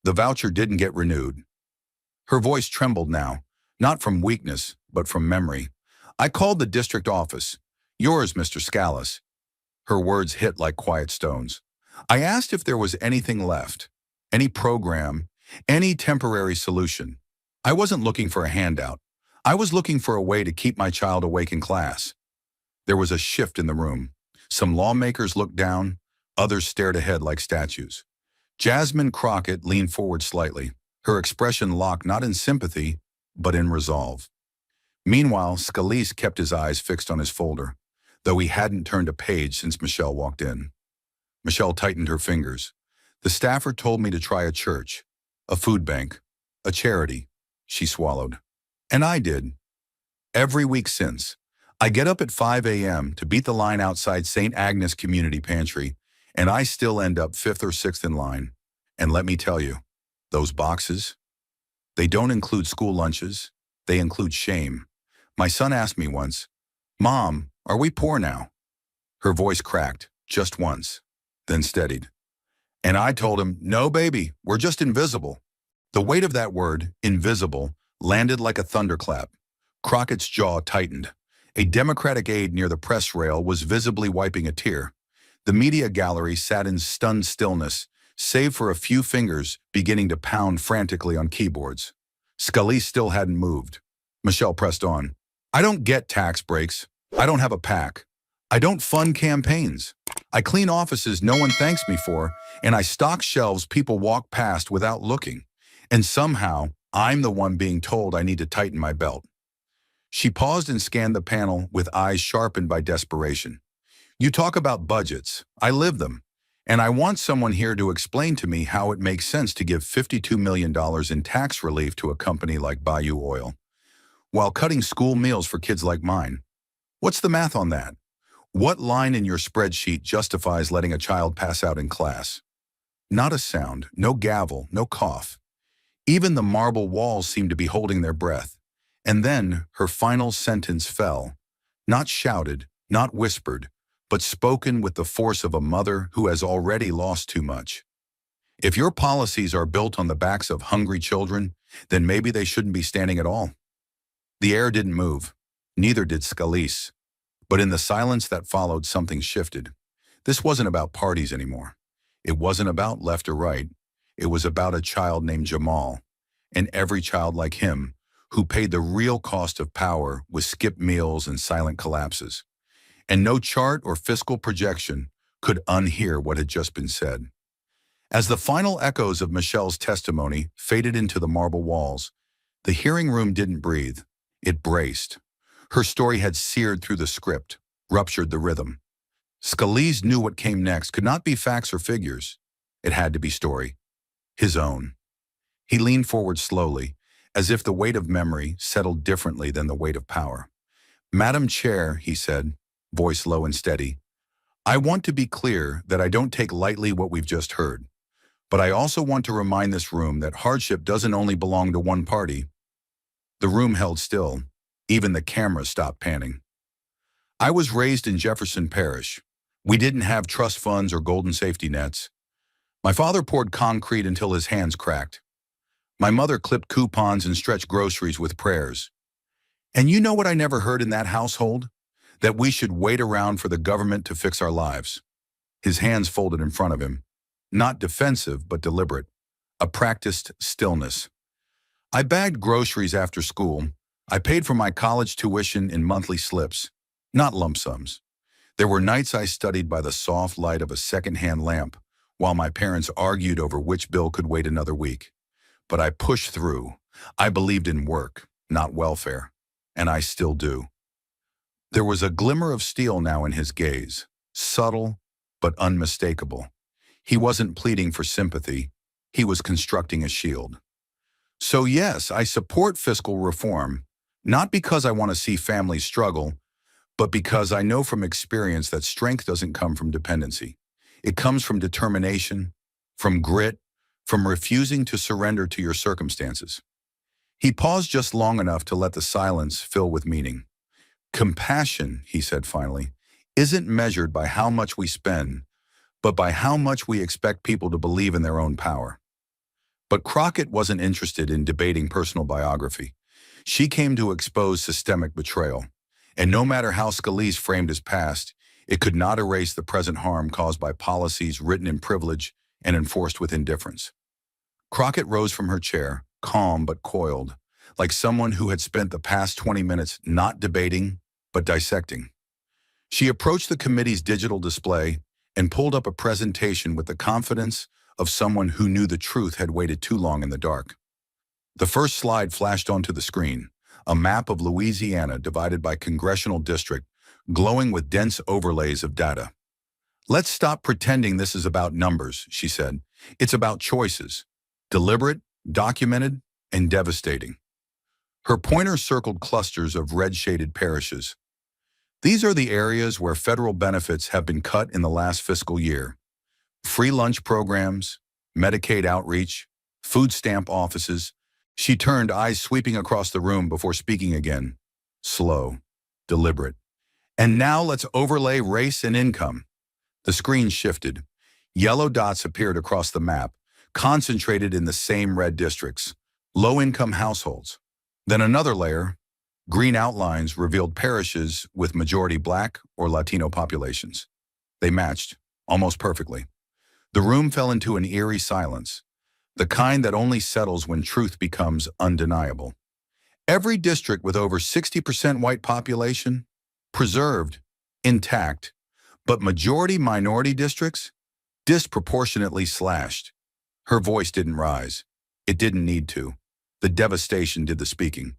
The voucher didn't get renewed. Her voice trembled now, not from weakness, but from memory. I called the district office. Yours, Mr. Scalise. Her words hit like quiet stones. I asked if there was anything left, any program, any temporary solution. I wasn't looking for a handout. I was looking for a way to keep my child awake in class. There was a shift in the room. Some lawmakers looked down, others stared ahead like statues. Jasmine Crockett leaned forward slightly, her expression locked not in sympathy, but in resolve. Meanwhile, Scalise kept his eyes fixed on his folder, though he hadn't turned a page since Michelle walked in. Michelle tightened her fingers. The staffer told me to try a church, a food bank, a charity. She swallowed. And I did. Every week since. I get up at 5 a.m. to beat the line outside St. Agnes Community Pantry, and I still end up 5th or 6th in line. And let me tell you, those boxes, they don't include school lunches. They include shame. My son asked me once, "Mom, are we poor now?" Her voice cracked, just once, then steadied. And I told him, "No, baby, we're just invisible." The weight of that word, invisible, landed like a thunderclap. Crockett's jaw tightened. A Democratic aide near the press rail was visibly wiping a tear. The media gallery sat in stunned stillness, save for a few fingers beginning to pound frantically on keyboards. Scalise still hadn't moved. Michelle pressed on. "I don't get tax breaks. I don't have a PAC. I don't fund campaigns. I clean offices no one thanks me for, and I stock shelves people walk past without looking. And somehow, I'm the one being told I need to tighten my belt." She paused and scanned the panel with eyes sharpened by desperation. "You talk about budgets. I live them. And I want someone here to explain to me how it makes sense to give $52 million in tax relief to a company like Bayou Oil, while cutting school meals for kids like mine. What's the math on that? What line in your spreadsheet justifies letting a child pass out in class?" Not a sound, no gavel, no cough. Even the marble walls seemed to be holding their breath. And then her final sentence fell, not shouted, not whispered, but spoken with the force of a mother who has already lost too much. "If your policies are built on the backs of hungry children, then maybe they shouldn't be standing at all." The air didn't move. Neither did Scalise. But in the silence that followed, something shifted. This wasn't about parties anymore. It wasn't about left or right. It was about a child named Jamal, and every child like him, who paid the real cost of power with skipped meals and silent collapses. And no chart or fiscal projection could unhear what had just been said. As the final echoes of Michelle's testimony faded into the marble walls, the hearing room didn't breathe. It braced. Her story had seared through the script, ruptured the rhythm. Scalise knew what came next could not be facts or figures. It had to be story. His own. He leaned forward slowly, as if the weight of memory settled differently than the weight of power. "Madam Chair," he said, voice low and steady, "I want to be clear that I don't take lightly what we've just heard. But I also want to remind this room that hardship doesn't only belong to one party." The room held still. Even the camera stopped panning. "I was raised in Jefferson Parish. We didn't have trust funds or golden safety nets. My father poured concrete until his hands cracked. My mother clipped coupons and stretched groceries with prayers. And you know what I never heard in that household? That we should wait around for the government to fix our lives." His hands folded in front of him. Not defensive, but deliberate. A practiced stillness. "I bagged groceries after school. I paid for my college tuition in monthly slips, not lump sums. There were nights I studied by the soft light of a second-hand lamp, while my parents argued over which bill could wait another week. But I pushed through. I believed in work, not welfare. And I still do." There was a glimmer of steel now in his gaze, subtle but unmistakable. He wasn't pleading for sympathy. He was constructing a shield. "So yes, I support fiscal reform, not because I want to see families struggle, but because I know from experience that strength doesn't come from dependency. It comes from determination, from grit, from refusing to surrender to your circumstances." He paused just long enough to let the silence fill with meaning. "Compassion," he said finally, "isn't measured by how much we spend, but by how much we expect people to believe in their own power." But Crockett wasn't interested in debating personal biography. She came to expose systemic betrayal. And no matter how Scalise framed his past, it could not erase the present harm caused by policies written in privilege and enforced with indifference. Crockett rose from her chair, calm but coiled, like someone who had spent the past 20 minutes not debating, but dissecting. She approached the committee's digital display and pulled up a presentation with the confidence of someone who knew the truth had waited too long in the dark. The first slide flashed onto the screen, a map of Louisiana divided by congressional district, glowing with dense overlays of data. "Let's stop pretending this is about numbers," she said. "It's about choices. Deliberate, documented, and devastating." Her pointer circled clusters of red-shaded parishes. "These are the areas where federal benefits have been cut in the last fiscal year. Free lunch programs, Medicaid outreach, food stamp offices." She turned, eyes sweeping across the room before speaking again. Slow, deliberate. "And now let's overlay race and income." The screen shifted. Yellow dots appeared across the map, concentrated in the same red districts, low-income households. Then another layer, green outlines revealed parishes with majority Black or Latino populations. They matched, almost perfectly. The room fell into an eerie silence, the kind that only settles when truth becomes undeniable. Every district with over 60% white population, preserved, intact, but majority-minority districts, disproportionately slashed. Her voice didn't rise. It didn't need to. The devastation did the speaking.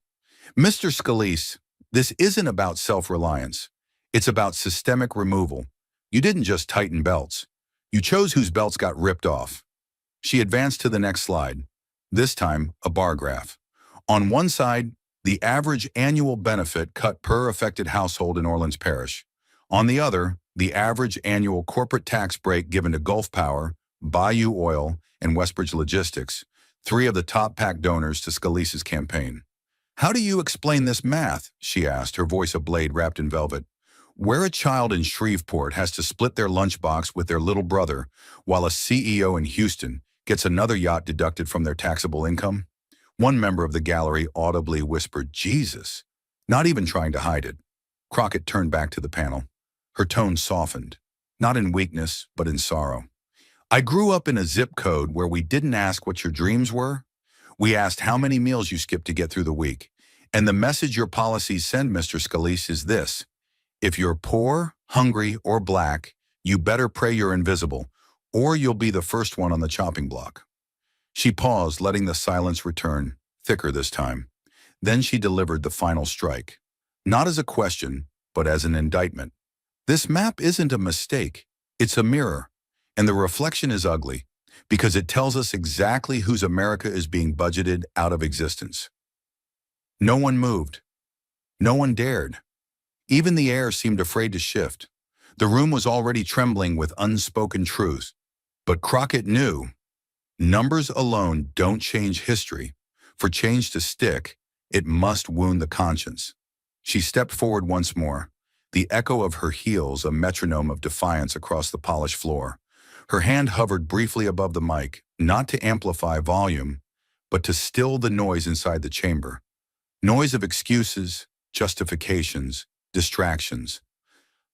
"Mr. Scalise, this isn't about self-reliance. It's about systemic removal. You didn't just tighten belts. You chose whose belts got ripped off." She advanced to the next slide, this time a bar graph. On one side, the average annual benefit cut per affected household in Orleans Parish. On the other, the average annual corporate tax break given to Gulf Power, Bayou Oil, and Westbridge Logistics, three of the top PAC donors to Scalise's campaign. "How do you explain this math?" she asked, her voice a blade wrapped in velvet. "Where a child in Shreveport has to split their lunchbox with their little brother, while a CEO in Houston gets another yacht deducted from their taxable income?" One member of the gallery audibly whispered, "Jesus," not even trying to hide it. Crockett turned back to the panel. Her tone softened, not in weakness, but in sorrow. "I grew up in a zip code where we didn't ask what your dreams were. We asked how many meals you skipped to get through the week. And the message your policies send, Mr. Scalise, is this: if you're poor, hungry, or Black, you better pray you're invisible, or you'll be the first one on the chopping block." She paused, letting the silence return, thicker this time. Then she delivered the final strike, not as a question, but as an indictment. "This map isn't a mistake. It's a mirror. And the reflection is ugly, because it tells us exactly whose America is being budgeted out of existence." No one moved. No one dared. Even the air seemed afraid to shift. The room was already trembling with unspoken truth. But Crockett knew. Numbers alone don't change history. For change to stick, it must wound the conscience. She stepped forward once more, the echo of her heels a metronome of defiance across the polished floor. Her hand hovered briefly above the mic, not to amplify volume, but to still the noise inside the chamber. Noise of excuses, justifications, distractions.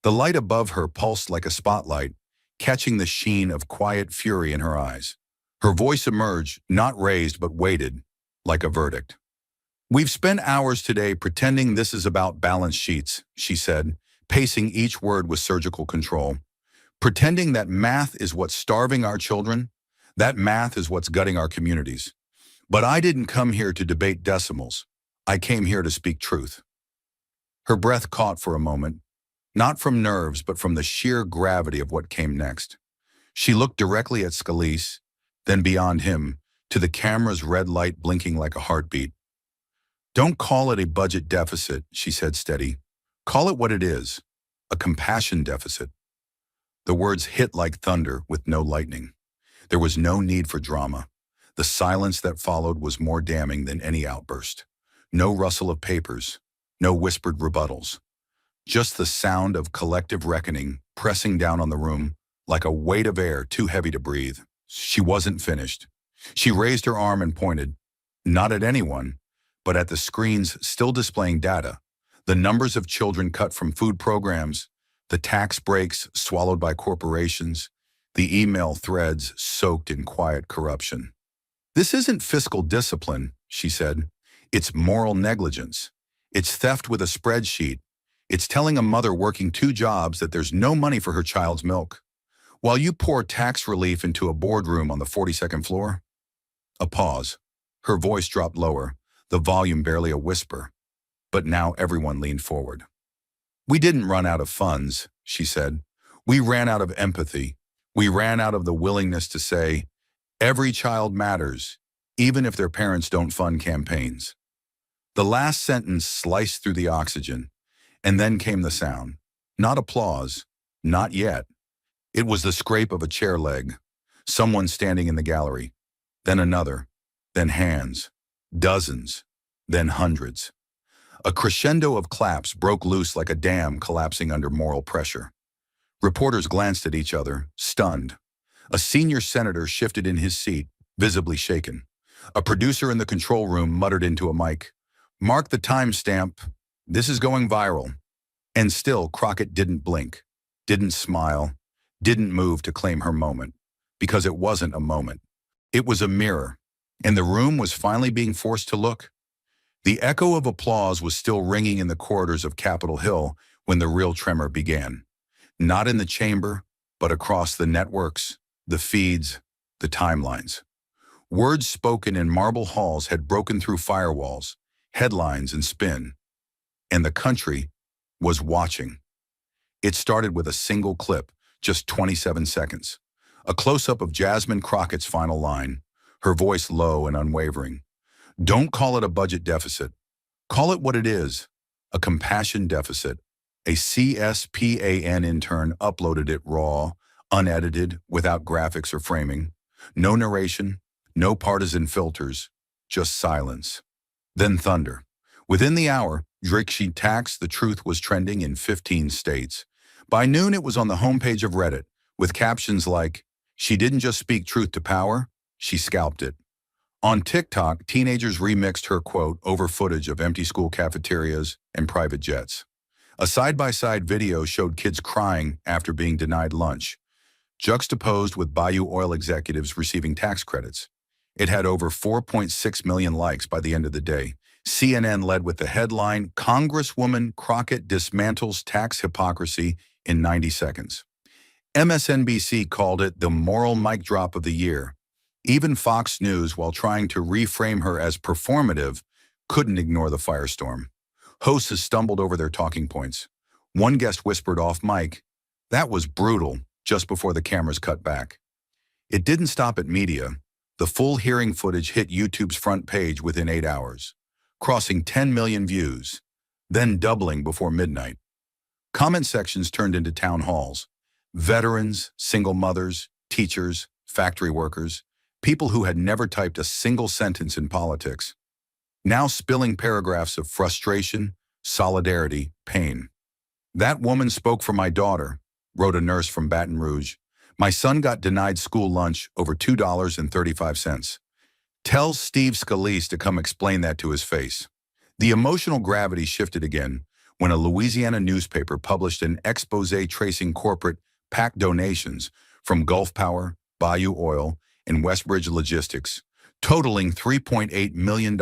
The light above her pulsed like a spotlight, catching the sheen of quiet fury in her eyes. Her voice emerged, not raised but weighted, like a verdict. "We've spent hours today pretending this is about balance sheets," she said, pacing each word with surgical control. "Pretending that math is what's starving our children, that math is what's gutting our communities. But I didn't come here to debate decimals. I came here to speak truth." Her breath caught for a moment, not from nerves but from the sheer gravity of what came next. She looked directly at Scalise, then beyond him, to the camera's red light blinking like a heartbeat. "Don't call it a budget deficit," she said steady. "Call it what it is, a compassion deficit." The words hit like thunder with no lightning. There was no need for drama. The silence that followed was more damning than any outburst. No rustle of papers, no whispered rebuttals. Just the sound of collective reckoning pressing down on the room like a weight of air too heavy to breathe. She wasn't finished. She raised her arm and pointed, not at anyone, but at the screens still displaying data, the numbers of children cut from food programs, the tax breaks swallowed by corporations, the email threads soaked in quiet corruption. "This isn't fiscal discipline," she said. "It's moral negligence. It's theft with a spreadsheet. It's telling a mother working 2 jobs that there's no money for her child's milk, while you pour tax relief into a boardroom on the 42nd floor." A pause. Her voice dropped lower, the volume barely a whisper. but now everyone leaned forward. "We didn't run out of funds," she said. "We ran out of empathy. We ran out of the willingness to say, every child matters, even if their parents don't fund campaigns." The last sentence sliced through the oxygen, and then came the sound. Not applause, not yet. It was the scrape of a chair leg, someone standing in the gallery, then another, then hands, dozens, then hundreds. A crescendo of claps broke loose like a dam collapsing under moral pressure. Reporters glanced at each other, stunned. A senior senator shifted in his seat, visibly shaken. A producer in the control room muttered into a mic, "Mark the timestamp. This is going viral." And still, Crockett didn't blink, didn't smile, didn't move to claim her moment, because it wasn't a moment. It was a mirror, and the room was finally being forced to look. The echo of applause was still ringing in the corridors of Capitol Hill when the real tremor began. Not in the chamber, but across the networks, the feeds, the timelines. Words spoken in marble halls had broken through firewalls, headlines and spin. And the country was watching. It started with a single clip, just 27 seconds. A close-up of Jasmine Crockett's final line, her voice low and unwavering. "Don't call it a budget deficit. Call it what it is, a compassion deficit." A CSPAN intern uploaded it raw, unedited, without graphics or framing. No narration, no partisan filters, just silence. Then thunder. Within the hour, Drixie Tax The Truth was trending in 15 states. By noon, it was on the homepage of Reddit, with captions like, "She didn't just speak truth to power, she scalped it." On TikTok, teenagers remixed her quote over footage of empty school cafeterias and private jets. A side-by-side video showed kids crying after being denied lunch, juxtaposed with Bayou Oil executives receiving tax credits. It had over 4.6 million likes by the end of the day. CNN led with the headline, "Congresswoman Crockett dismantles tax hypocrisy in 90 seconds. MSNBC called it the moral mic drop of the year. Even Fox News, while trying to reframe her as performative, couldn't ignore the firestorm. Hosts stumbled over their talking points. One guest whispered off mic, "That was brutal," just before the cameras cut back. It didn't stop at media. The full hearing footage hit YouTube's front page within 8 hours, crossing 10 million views, then doubling before midnight. Comment sections turned into town halls. Veterans, single mothers, teachers, factory workers, people who had never typed a single sentence in politics, now spilling paragraphs of frustration, solidarity, pain. "That woman spoke for my daughter," wrote a nurse from Baton Rouge. "My son got denied school lunch over $2.35. Tell Steve Scalise to come explain that to his face." The emotional gravity shifted again when a Louisiana newspaper published an expose tracing corporate PAC donations from Gulf Power, Bayou Oil, and Westbridge Logistics, totaling $3.8 million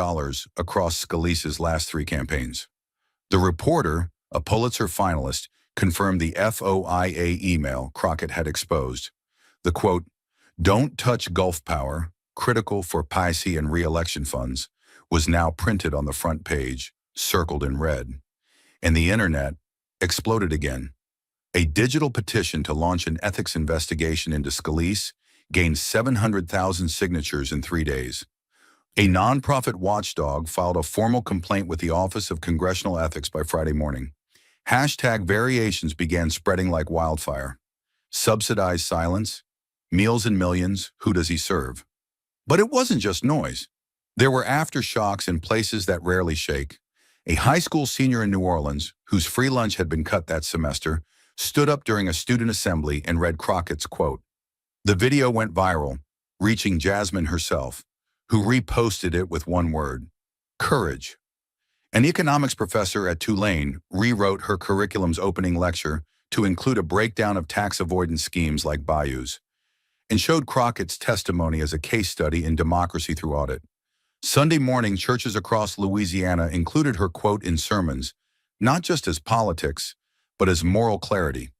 across Scalise's last 3 campaigns. The reporter, a Pulitzer finalist, confirmed the FOIA email Crockett had exposed. The quote, "Don't touch Gulf Power, critical for PIC and re-election funds," was now printed on the front page, circled in red. And the internet exploded again. A digital petition to launch an ethics investigation into Scalise gained 700,000 signatures in 3 days. A nonprofit watchdog filed a formal complaint with the Office of Congressional Ethics by Friday morning. Hashtag variations began spreading like wildfire. Subsidized silence, meals and millions, who does he serve? But it wasn't just noise. There were aftershocks in places that rarely shake. A high school senior in New Orleans, whose free lunch had been cut that semester, stood up during a student assembly and read Crockett's quote. The video went viral, reaching Jasmine herself, who reposted it with one word: courage. An economics professor at Tulane rewrote her curriculum's opening lecture to include a breakdown of tax avoidance schemes like Bayou's, and showed Crockett's testimony as a case study in democracy through audit. Sunday morning, churches across Louisiana included her quote in sermons, not just as politics, but as moral clarity.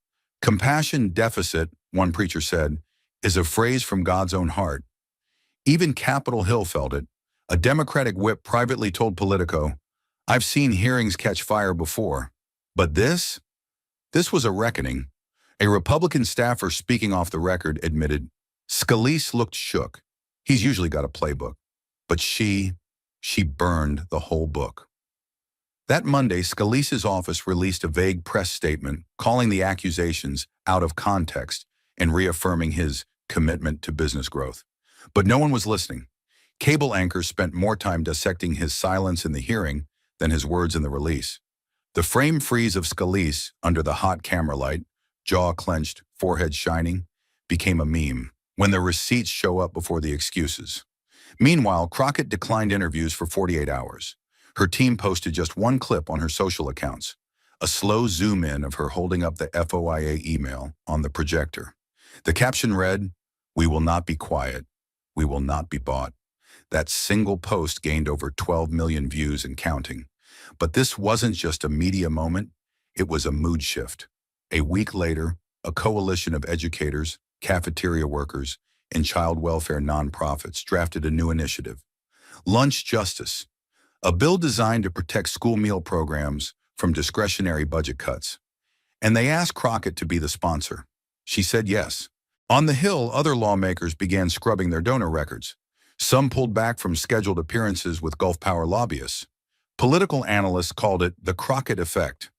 Compassion deficit, one preacher said, is a phrase from God's own heart. Even Capitol Hill felt it. A Democratic whip privately told Politico, I've seen hearings catch fire before. But this was a reckoning. A Republican staffer speaking off the record admitted, Scalise looked shook. He's usually got a playbook. But she burned the whole book. That Monday, Scalise's office released a vague press statement calling the accusations out of context and reaffirming his commitment to business growth. But no one was listening. Cable anchors spent more time dissecting his silence in the hearing than his words in the release. The frame freeze of Scalise under the hot camera light, jaw clenched, forehead shining, became a meme when the receipts show up before the excuses. Meanwhile, Crockett declined interviews for 48 hours. Her team posted just one clip on her social accounts, a slow zoom in of her holding up the FOIA email on the projector. The caption read, "We will not be quiet. We will not be bought." That single post gained over 12 million views and counting. But this wasn't just a media moment, it was a mood shift. A week later, a coalition of educators, cafeteria workers, and child welfare nonprofits drafted a new initiative, Lunch Justice, a bill designed to protect school meal programs from discretionary budget cuts. And they asked Crockett to be the sponsor. She said yes. On the Hill, other lawmakers began scrubbing their donor records. Some pulled back from scheduled appearances with Gulf Power lobbyists. Political analysts called it the Crockett effect,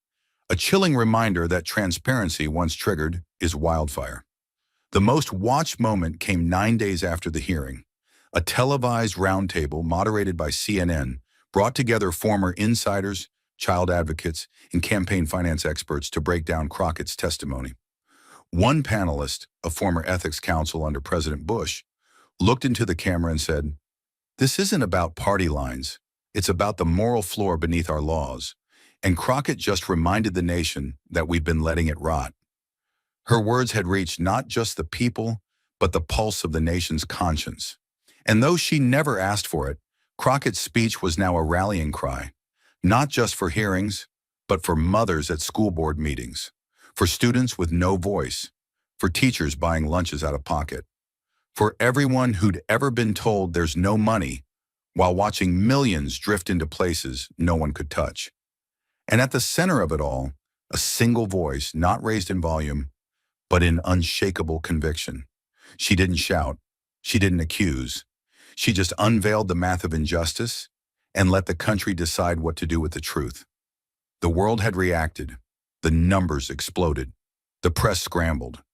a chilling reminder that transparency, once triggered, is wildfire. The most watched moment came 9 days after the hearing. A televised roundtable moderated by CNN brought together former insiders, child advocates, and campaign finance experts to break down Crockett's testimony. One panelist, a former ethics counsel under President Bush, looked into the camera and said, "This isn't about party lines. It's about the moral floor beneath our laws." And Crockett just reminded the nation that we've been letting it rot. Her words had reached not just the people, but the pulse of the nation's conscience. And though she never asked for it, Crockett's speech was now a rallying cry, not just for hearings, but for mothers at school board meetings, for students with no voice, for teachers buying lunches out of pocket, for everyone who'd ever been told there's no money while watching millions drift into places no one could touch. And at the center of it all, a single voice, not raised in volume, but in unshakable conviction. She didn't shout. She didn't accuse. She just unveiled the math of injustice and let the country decide what to do with the truth. The world had reacted. The numbers exploded. The press scrambled.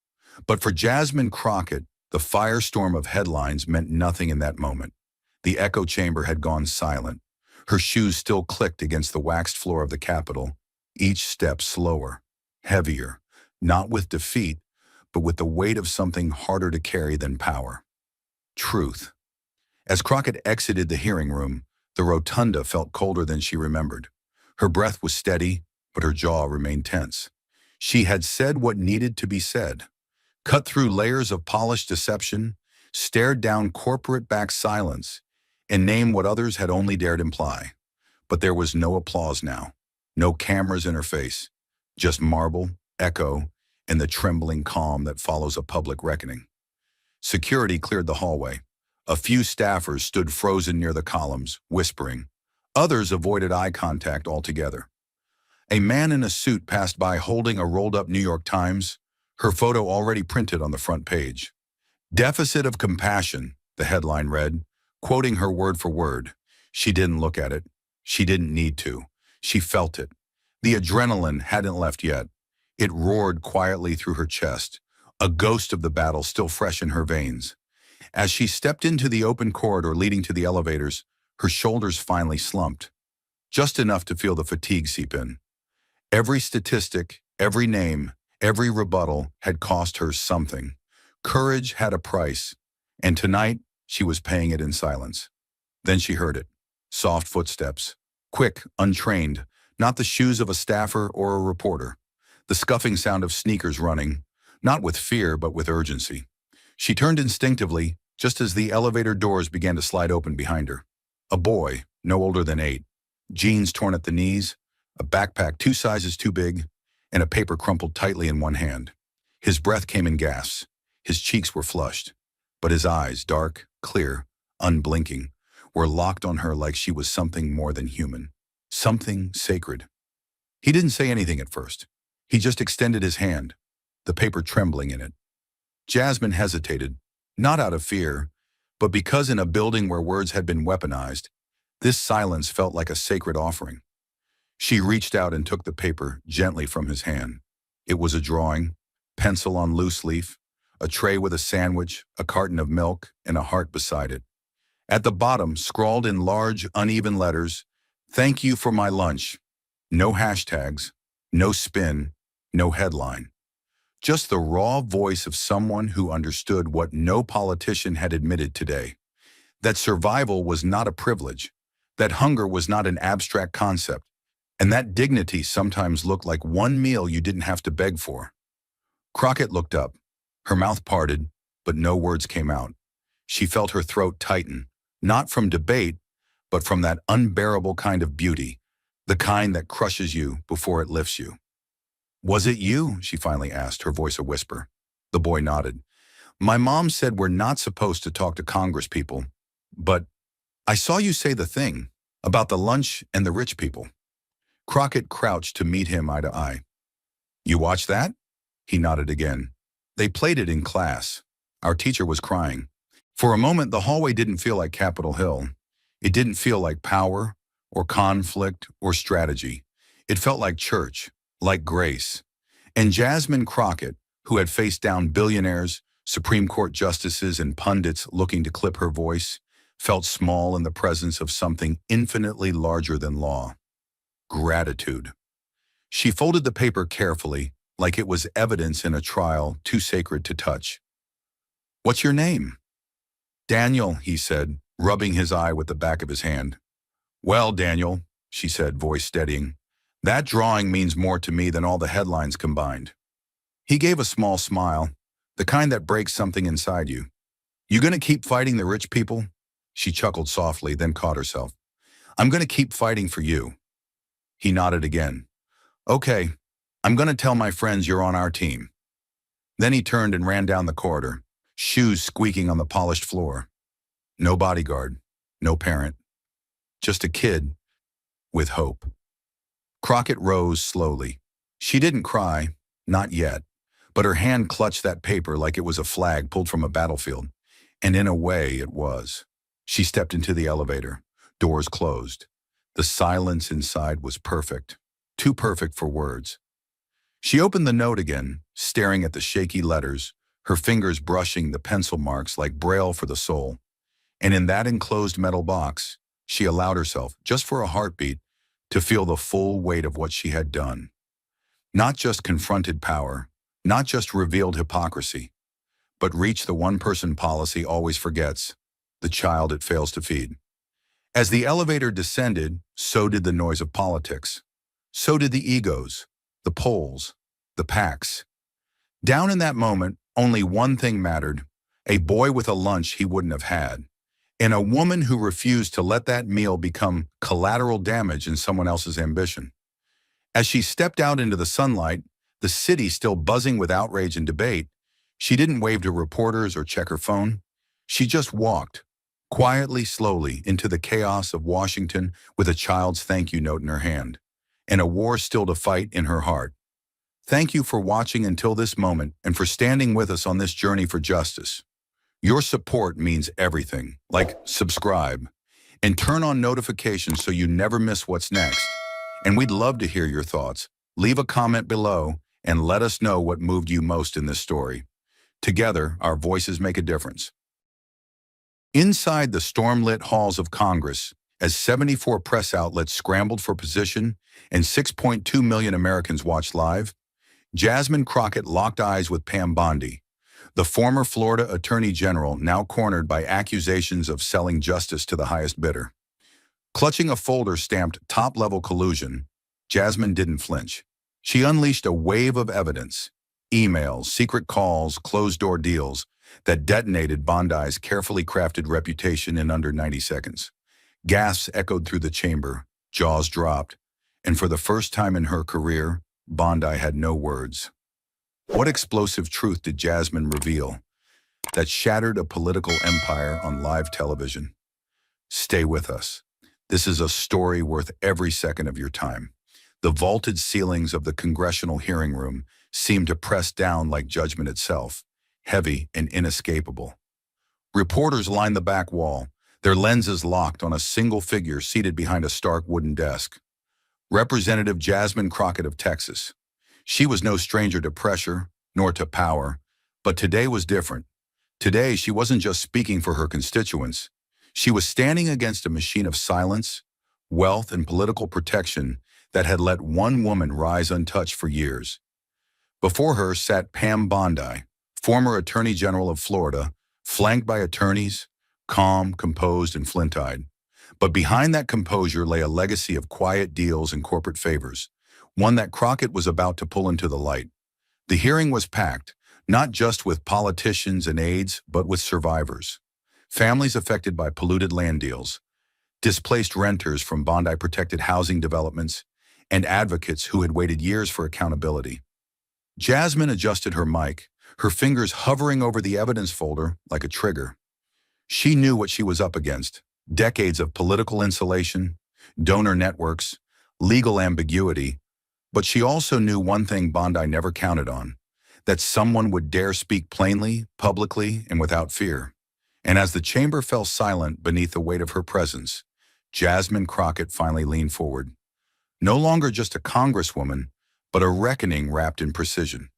But for Jasmine Crockett, the firestorm of headlines meant nothing in that moment. The echo chamber had gone silent. Her shoes still clicked against the waxed floor of the Capitol, each step slower, heavier, not with defeat, but with the weight of something harder to carry than power. Truth. As Crockett exited the hearing room, the rotunda felt colder than she remembered. Her breath was steady, but her jaw remained tense. She had said what needed to be said, cut through layers of polished deception, stared down corporate-backed silence, and named what others had only dared imply. But there was no applause now, no cameras in her face, just marble, echo, and the trembling calm that follows a public reckoning. Security cleared the hallway. A few staffers stood frozen near the columns, whispering. Others avoided eye contact altogether. A man in a suit passed by holding a rolled-up New York Times, her photo already printed on the front page. "Deficit of compassion," the headline read, quoting her word for word. She didn't look at it. She didn't need to. She felt it. The adrenaline hadn't left yet. It roared quietly through her chest, a ghost of the battle still fresh in her veins. As she stepped into the open corridor leading to the elevators, her shoulders finally slumped, just enough to feel the fatigue seep in. Every statistic, every name, every rebuttal had cost her something. Courage had a price, and tonight she was paying it in silence. Then she heard it. Soft footsteps. Quick, untrained, not the shoes of a staffer or a reporter. The scuffing sound of sneakers running, not with fear but with urgency. She turned instinctively, just as the elevator doors began to slide open behind her. A boy, no older than 8, jeans torn at the knees, a backpack 2 sizes too big, and a paper crumpled tightly in one hand. His breath came in gasps. His cheeks were flushed, but his eyes, dark, clear, unblinking, were locked on her like she was something more than human. something sacred. He didn't say anything at first. He just extended his hand, the paper trembling in it. Jasmine hesitated, not out of fear, but because in a building where words had been weaponized, this silence felt like a sacred offering. She reached out and took the paper gently from his hand. It was a drawing, pencil on loose leaf, a tray with a sandwich, a carton of milk, and a heart beside it. At the bottom, scrawled in large, uneven letters, "Thank you for my lunch." No hashtags, no spin, no headline. Just the raw voice of someone who understood what no politician had admitted today. That survival was not a privilege, that hunger was not an abstract concept, and that dignity sometimes looked like one meal you didn't have to beg for. Crockett looked up, her mouth parted, but no words came out. She felt her throat tighten, not from debate, but from that unbearable kind of beauty, the kind that crushes you before it lifts you. "Was it you?" she finally asked, her voice a whisper. The boy nodded. "My mom said we're not supposed to talk to Congress people, but I saw you say the thing about the lunch and the rich people." Crockett crouched to meet him eye to eye. "You watched that?" He nodded again. "They played it in class. Our teacher was crying." For a moment, the hallway didn't feel like Capitol Hill. It didn't feel like power or conflict or strategy. It felt like church, like grace. And Jasmine Crockett, who had faced down billionaires, Supreme Court justices, and pundits looking to clip her voice, felt small in the presence of something infinitely larger than law. Gratitude. She folded the paper carefully, like it was evidence in a trial too sacred to touch. "What's your name?" "Daniel," he said, rubbing his eye with the back of his hand. "Well, Daniel," she said, voice steadying, "that drawing means more to me than all the headlines combined." He gave a small smile, the kind that breaks something inside you. "You gonna keep fighting the rich people?" She chuckled softly, then caught herself. "I'm gonna keep fighting for you." He nodded again. "Okay, I'm gonna tell my friends you're on our team." Then he turned and ran down the corridor, shoes squeaking on the polished floor. No bodyguard, no parent, just a kid with hope. Crockett rose slowly. She didn't cry, not yet, but her hand clutched that paper like it was a flag pulled from a battlefield, and in a way it was. She stepped into the elevator, doors closed. The silence inside was perfect, too perfect for words. She opened the note again, staring at the shaky letters, her fingers brushing the pencil marks like braille for the soul. And in that enclosed metal box, she allowed herself, just for a heartbeat, to feel the full weight of what she had done. Not just confronted power, not just revealed hypocrisy, but reached the one-person policy always forgets, the child it fails to feed. As the elevator descended, so did the noise of politics. So did the egos, the polls, the PACs. Down in that moment, only one thing mattered: a boy with a lunch he wouldn't have had, and a woman who refused to let that meal become collateral damage in someone else's ambition. As she stepped out into the sunlight, the city still buzzing with outrage and debate, she didn't wave to reporters or check her phone. She just walked, quietly, slowly, into the chaos of Washington with a child's thank you note in her hand, and a war still to fight in her heart. Thank you for watching until this moment and for standing with us on this journey for justice. Your support means everything. Like, subscribe, and turn on notifications so you never miss what's next. And we'd love to hear your thoughts. Leave a comment below and let us know what moved you most in this story. Together, our voices make a difference. Inside the storm-lit halls of Congress, as 74 press outlets scrambled for position and 6.2 million Americans watched live, Jasmine Crockett locked eyes with Pam Bondi, the former Florida Attorney General now cornered by accusations of selling justice to the highest bidder. Clutching a folder stamped top-level collusion, Jasmine didn't flinch. She unleashed a wave of evidence, emails, secret calls, closed-door deals, that detonated Bondi's carefully crafted reputation in under 90 seconds. Gasps echoed through the chamber, jaws dropped, and for the first time in her career, Bondi had no words. What explosive truth did Jasmine reveal that shattered a political empire on live television? Stay with us. This is a story worth every second of your time. The vaulted ceilings of the congressional hearing room seemed to press down like judgment itself, heavy and inescapable. Reporters lined the back wall, their lenses locked on a single figure seated behind a stark wooden desk. Representative Jasmine Crockett of Texas. She was no stranger to pressure, nor to power, but today was different. Today, she wasn't just speaking for her constituents. She was standing against a machine of silence, wealth, and political protection that had let one woman rise untouched for years. Before her sat Pam Bondi, former Attorney General of Florida, flanked by attorneys, calm, composed, and flint-eyed. But behind that composure lay a legacy of quiet deals and corporate favors, one that Crockett was about to pull into the light. The hearing was packed, not just with politicians and aides, but with survivors. Families affected by polluted land deals, displaced renters from Bondi-protected housing developments, and advocates who had waited years for accountability. Jasmine adjusted her mic, her fingers hovering over the evidence folder like a trigger. She knew what she was up against: decades of political insulation, donor networks, legal ambiguity, but she also knew one thing Bondi never counted on: that someone would dare speak plainly, publicly, and without fear. And as the chamber fell silent beneath the weight of her presence, Jasmine Crockett finally leaned forward. No longer just a congresswoman, but a reckoning wrapped in precision.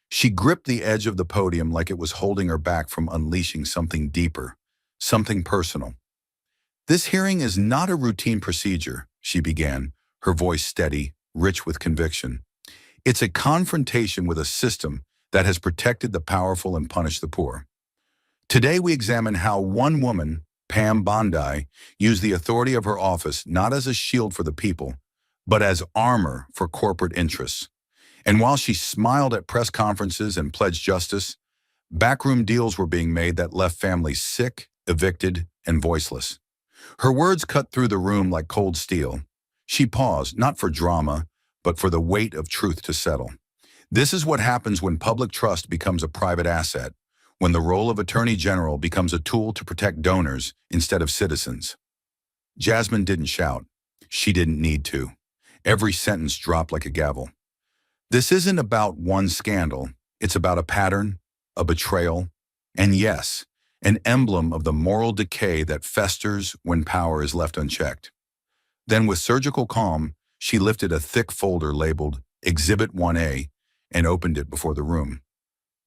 She gripped the edge of the podium like it was holding her back from unleashing something deeper, something personal. "This hearing is not a routine procedure," she began, her voice steady, rich with conviction. "It's a confrontation with a system that has protected the powerful and punished the poor. Today we examine how one woman, Pam Bondi, used the authority of her office not as a shield for the people, but as armor for corporate interests. And while she smiled at press conferences and pledged justice, backroom deals were being made that left families sick, evicted, and voiceless. Her words cut through the room like cold steel. She paused, not for drama, but for the weight of truth to settle. This is what happens when public trust becomes a private asset, when the role of Attorney General becomes a tool to protect donors instead of citizens. Jasmine didn't shout. She didn't need to. Every sentence dropped like a gavel. This isn't about one scandal. It's about a pattern, a betrayal, and yes, an emblem of the moral decay that festers when power is left unchecked. Then with surgical calm, she lifted a thick folder labeled Exhibit 1A and opened it before the room.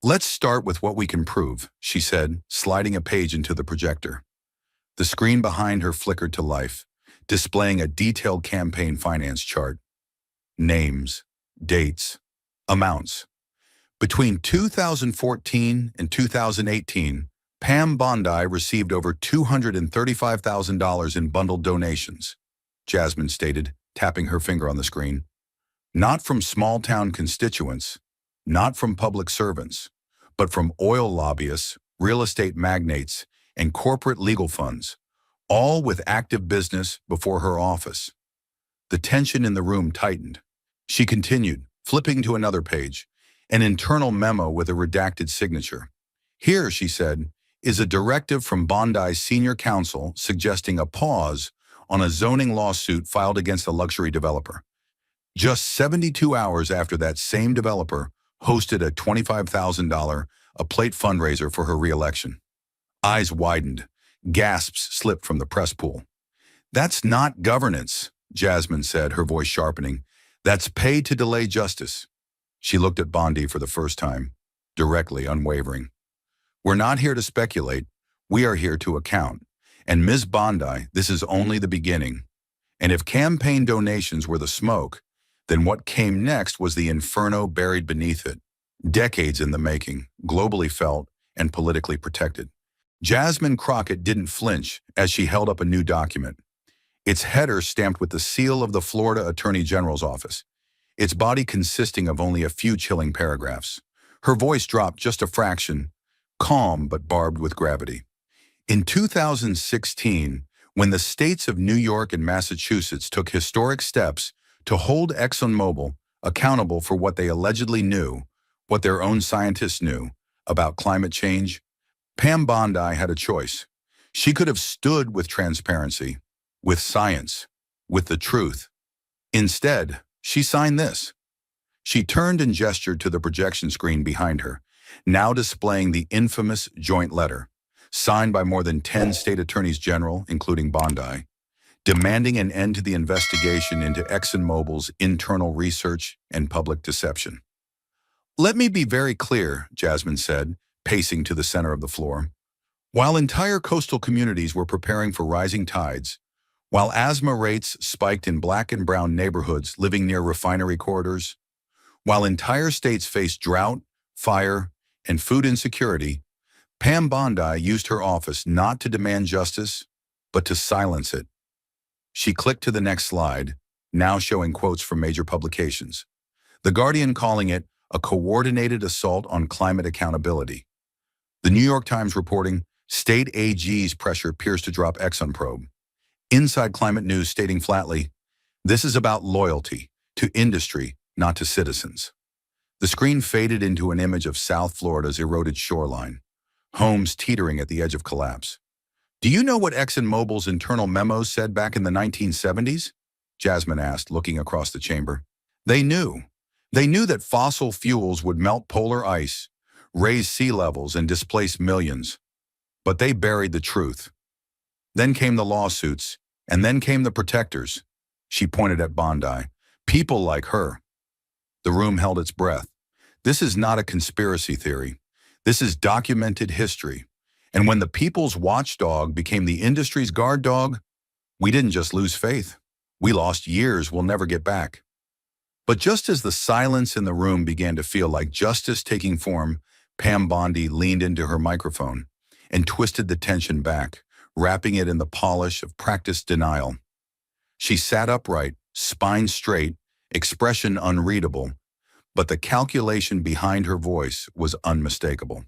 "Let's start with what we can prove," she said, sliding a page into the projector. The screen behind her flickered to life, displaying a detailed campaign finance chart. Names, dates, amounts. Between 2014 and 2018, Pam Bondi received over $235,000 in bundled donations, Jasmine stated, tapping her finger on the screen. Not from small-town constituents, not from public servants, but from oil lobbyists, real estate magnates, and corporate legal funds, all with active business before her office. The tension in the room tightened. She continued, flipping to another page, an internal memo with a redacted signature. "Here," she said, "is a directive from Bondi's senior counsel suggesting a pause on a zoning lawsuit filed against a luxury developer. Just 72 hours after that same developer hosted a $25,000 a plate fundraiser for her re-election." Eyes widened. Gasps slipped from the press pool. "That's not governance," Jasmine said, her voice sharpening. "That's pay to delay justice." She looked at Bondi for the first time, directly, unwavering. "We're not here to speculate. We are here to account. And Ms. Bondi, this is only the beginning. And if campaign donations were the smoke, then what came next was the inferno buried beneath it. Decades in the making, globally felt, and politically protected." Jasmine Crockett didn't flinch as she held up a new document. Its header stamped with the seal of the Florida Attorney General's office, its body consisting of only a few chilling paragraphs. Her voice dropped just a fraction, calm but barbed with gravity. "In 2016, when the states of New York and Massachusetts took historic steps to hold ExxonMobil accountable for what they allegedly knew, what their own scientists knew, about climate change, Pam Bondi had a choice. She could have stood with transparency, with science, with the truth. Instead, she signed this. She turned and gestured to the projection screen behind her, now displaying the infamous joint letter, signed by more than 10 state attorneys general, including Bondi, demanding an end to the investigation into ExxonMobil's internal research and public deception. Let me be very clear, Jasmine said, pacing to the center of the floor. While entire coastal communities were preparing for rising tides, while asthma rates spiked in black and brown neighborhoods living near refinery corridors, while entire states faced drought, fire, and food insecurity, Pam Bondi used her office not to demand justice, but to silence it. She clicked to the next slide, now showing quotes from major publications. The Guardian calling it a coordinated assault on climate accountability. The New York Times reporting, state AG's pressure appears to drop Exxon probe. Inside Climate News stating flatly, this is about loyalty to industry, not to citizens. The screen faded into an image of South Florida's eroded shoreline, homes teetering at the edge of collapse. Do you know what ExxonMobil's internal memos said back in the 1970s? Jasmine asked, looking across the chamber. They knew. They knew that fossil fuels would melt polar ice, raise sea levels, and displace millions. But they buried the truth. Then came the lawsuits, and then came the protectors. She pointed at Bondi. People like her. The room held its breath. This is not a conspiracy theory. This is documented history. And when the people's watchdog became the industry's guard dog, we didn't just lose faith. We lost years we'll never get back. But just as the silence in the room began to feel like justice taking form, Pam Bondi leaned into her microphone and twisted the tension back, wrapping it in the polish of practiced denial. She sat upright, spine straight, expression unreadable, but the calculation behind her voice was unmistakable.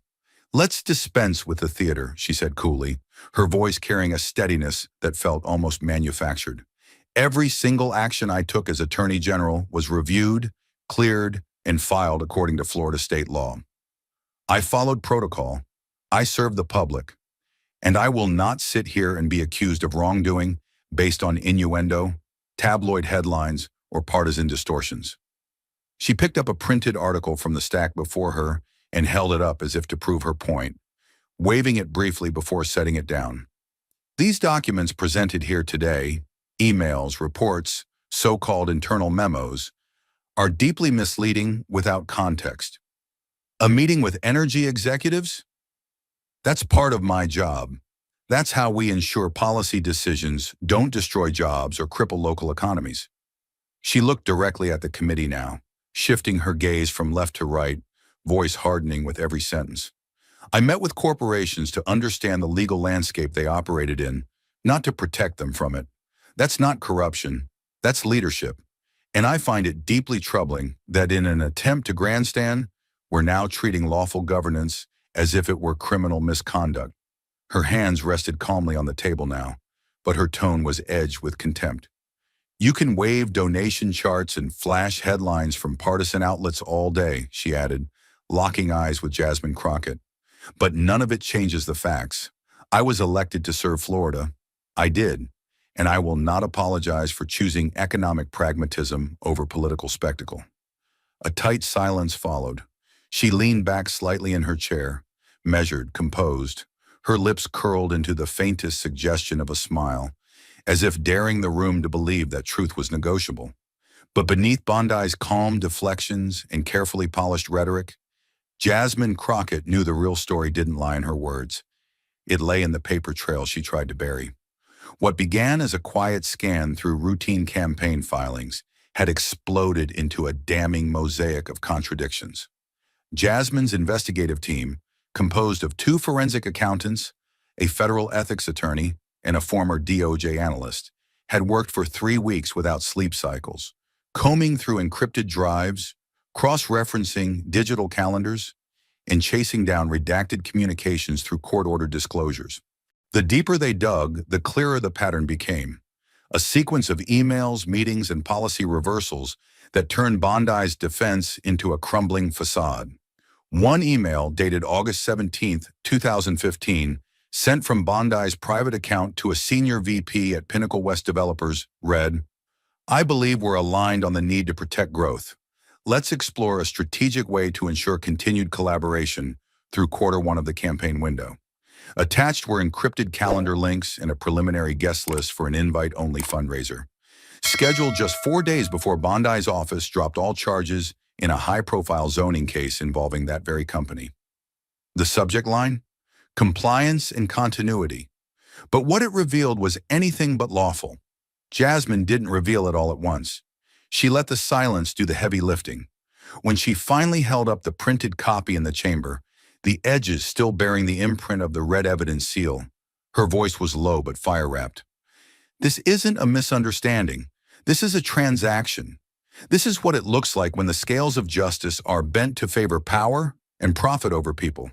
Let's dispense with the theater, she said coolly, her voice carrying a steadiness that felt almost manufactured. Every single action I took as Attorney General was reviewed, cleared, and filed according to Florida state law. I followed protocol. I served the public. And I will not sit here and be accused of wrongdoing based on innuendo, tabloid headlines, or partisan distortions. She picked up a printed article from the stack before her and held it up as if to prove her point, waving it briefly before setting it down. These documents presented here today, emails, reports, so-called internal memos, are deeply misleading without context. A meeting with energy executives? That's part of my job. That's how we ensure policy decisions don't destroy jobs or cripple local economies. She looked directly at the committee now, shifting her gaze from left to right, voice hardening with every sentence. I met with corporations to understand the legal landscape they operated in, not to protect them from it. That's not corruption. That's leadership. And I find it deeply troubling that in an attempt to grandstand, we're now treating lawful governance as if it were criminal misconduct. Her hands rested calmly on the table now, but her tone was edged with contempt. You can wave donation charts and flash headlines from partisan outlets all day, she added, locking eyes with Jasmine Crockett. But none of it changes the facts. I was elected to serve Florida. I did. And I will not apologize for choosing economic pragmatism over political spectacle. A tight silence followed. She leaned back slightly in her chair, measured, composed, her lips curled into the faintest suggestion of a smile, as if daring the room to believe that truth was negotiable. But beneath Bondi's calm deflections and carefully polished rhetoric, Jasmine Crockett knew the real story didn't lie in her words. It lay in the paper trail she tried to bury. What began as a quiet scan through routine campaign filings had exploded into a damning mosaic of contradictions. Jasmine's investigative team, composed of 2 forensic accountants, a federal ethics attorney, and a former DOJ analyst, had worked for 3 weeks without sleep cycles, combing through encrypted drives, cross-referencing digital calendars, and chasing down redacted communications through court-ordered disclosures. The deeper they dug, the clearer the pattern became. A sequence of emails, meetings, and policy reversals that turned Bondi's defense into a crumbling facade. One email dated August 17, 2015, sent from Bondi's private account to a senior VP at Pinnacle West Developers, read, "I believe we're aligned on the need to protect growth. Let's explore a strategic way to ensure continued collaboration through Q1 of the campaign window." Attached were encrypted calendar links and a preliminary guest list for an invite-only fundraiser. Scheduled just 4 days before Bondi's office dropped all charges in a high-profile zoning case involving that very company. The subject line? Compliance and continuity. But what it revealed was anything but lawful. Jasmine didn't reveal it all at once. She let the silence do the heavy lifting. When she finally held up the printed copy in the chamber, the edges still bearing the imprint of the red evidence seal, her voice was low but fire-wrapped. "This isn't a misunderstanding. This is a transaction. This is what it looks like when the scales of justice are bent to favor power and profit over people."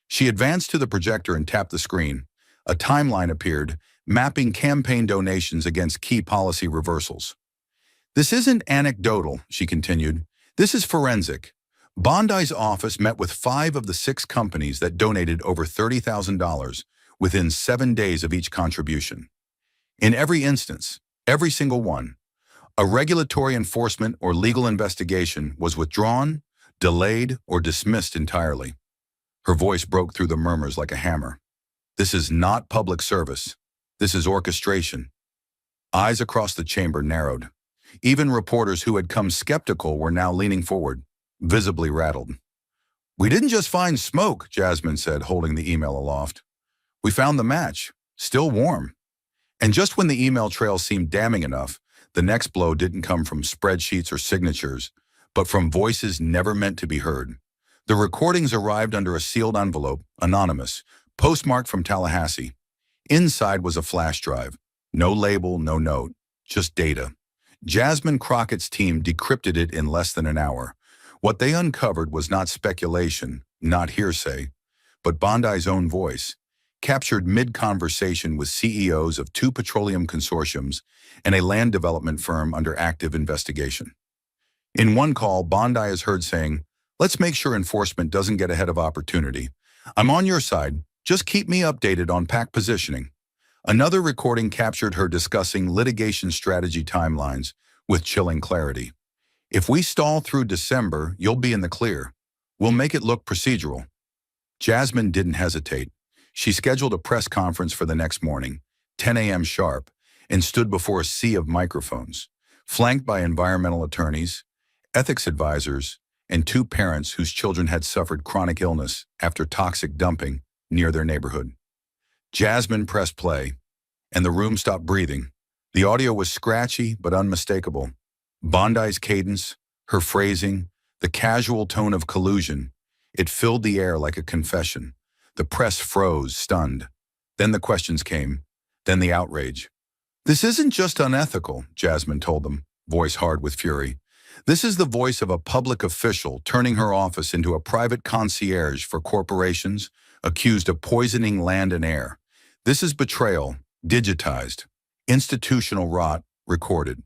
She advanced to the projector and tapped the screen. A timeline appeared, mapping campaign donations against key policy reversals. "This isn't anecdotal," she continued. "This is forensic. Bondi's office met with 5 of the 6 companies that donated over $30,000 within 7 days of each contribution. In every instance, every single one, a regulatory enforcement or legal investigation was withdrawn, delayed, or dismissed entirely." Her voice broke through the murmurs like a hammer. "This is not public service. This is orchestration." Eyes across the chamber narrowed. Even reporters who had come skeptical were now leaning forward, visibly rattled. "We didn't just find smoke," Jasmine said, holding the email aloft. "We found the match, still warm." And just when the email trail seemed damning enough, the next blow didn't come from spreadsheets or signatures, but from voices never meant to be heard. The recordings arrived under a sealed envelope, anonymous, postmarked from Tallahassee. Inside was a flash drive. No label, no note, just data. Jasmine Crockett's team decrypted it in less than an hour. What they uncovered was not speculation, not hearsay, but Bondi's own voice, captured mid-conversation with CEOs of 2 petroleum consortiums and a land development firm under active investigation. In one call, Bondi is heard saying, "Let's make sure enforcement doesn't get ahead of opportunity. I'm on your side. Just keep me updated on PAC positioning." Another recording captured her discussing litigation strategy timelines with chilling clarity. "If we stall through December, you'll be in the clear. We'll make it look procedural." Jasmine didn't hesitate. She scheduled a press conference for the next morning, 10 a.m. sharp, and stood before a sea of microphones, flanked by environmental attorneys, ethics advisors, and 2 parents whose children had suffered chronic illness after toxic dumping near their neighborhood. Jasmine pressed play, and the room stopped breathing. The audio was scratchy but unmistakable. Bondi's cadence, her phrasing, the casual tone of collusion, it filled the air like a confession. The press froze, stunned. Then the questions came, then the outrage. "This isn't just unethical," Jasmine told them, voice hard with fury. "This is the voice of a public official turning her office into a private concierge for corporations accused of poisoning land and air. This is betrayal, digitized, institutional rot, recorded."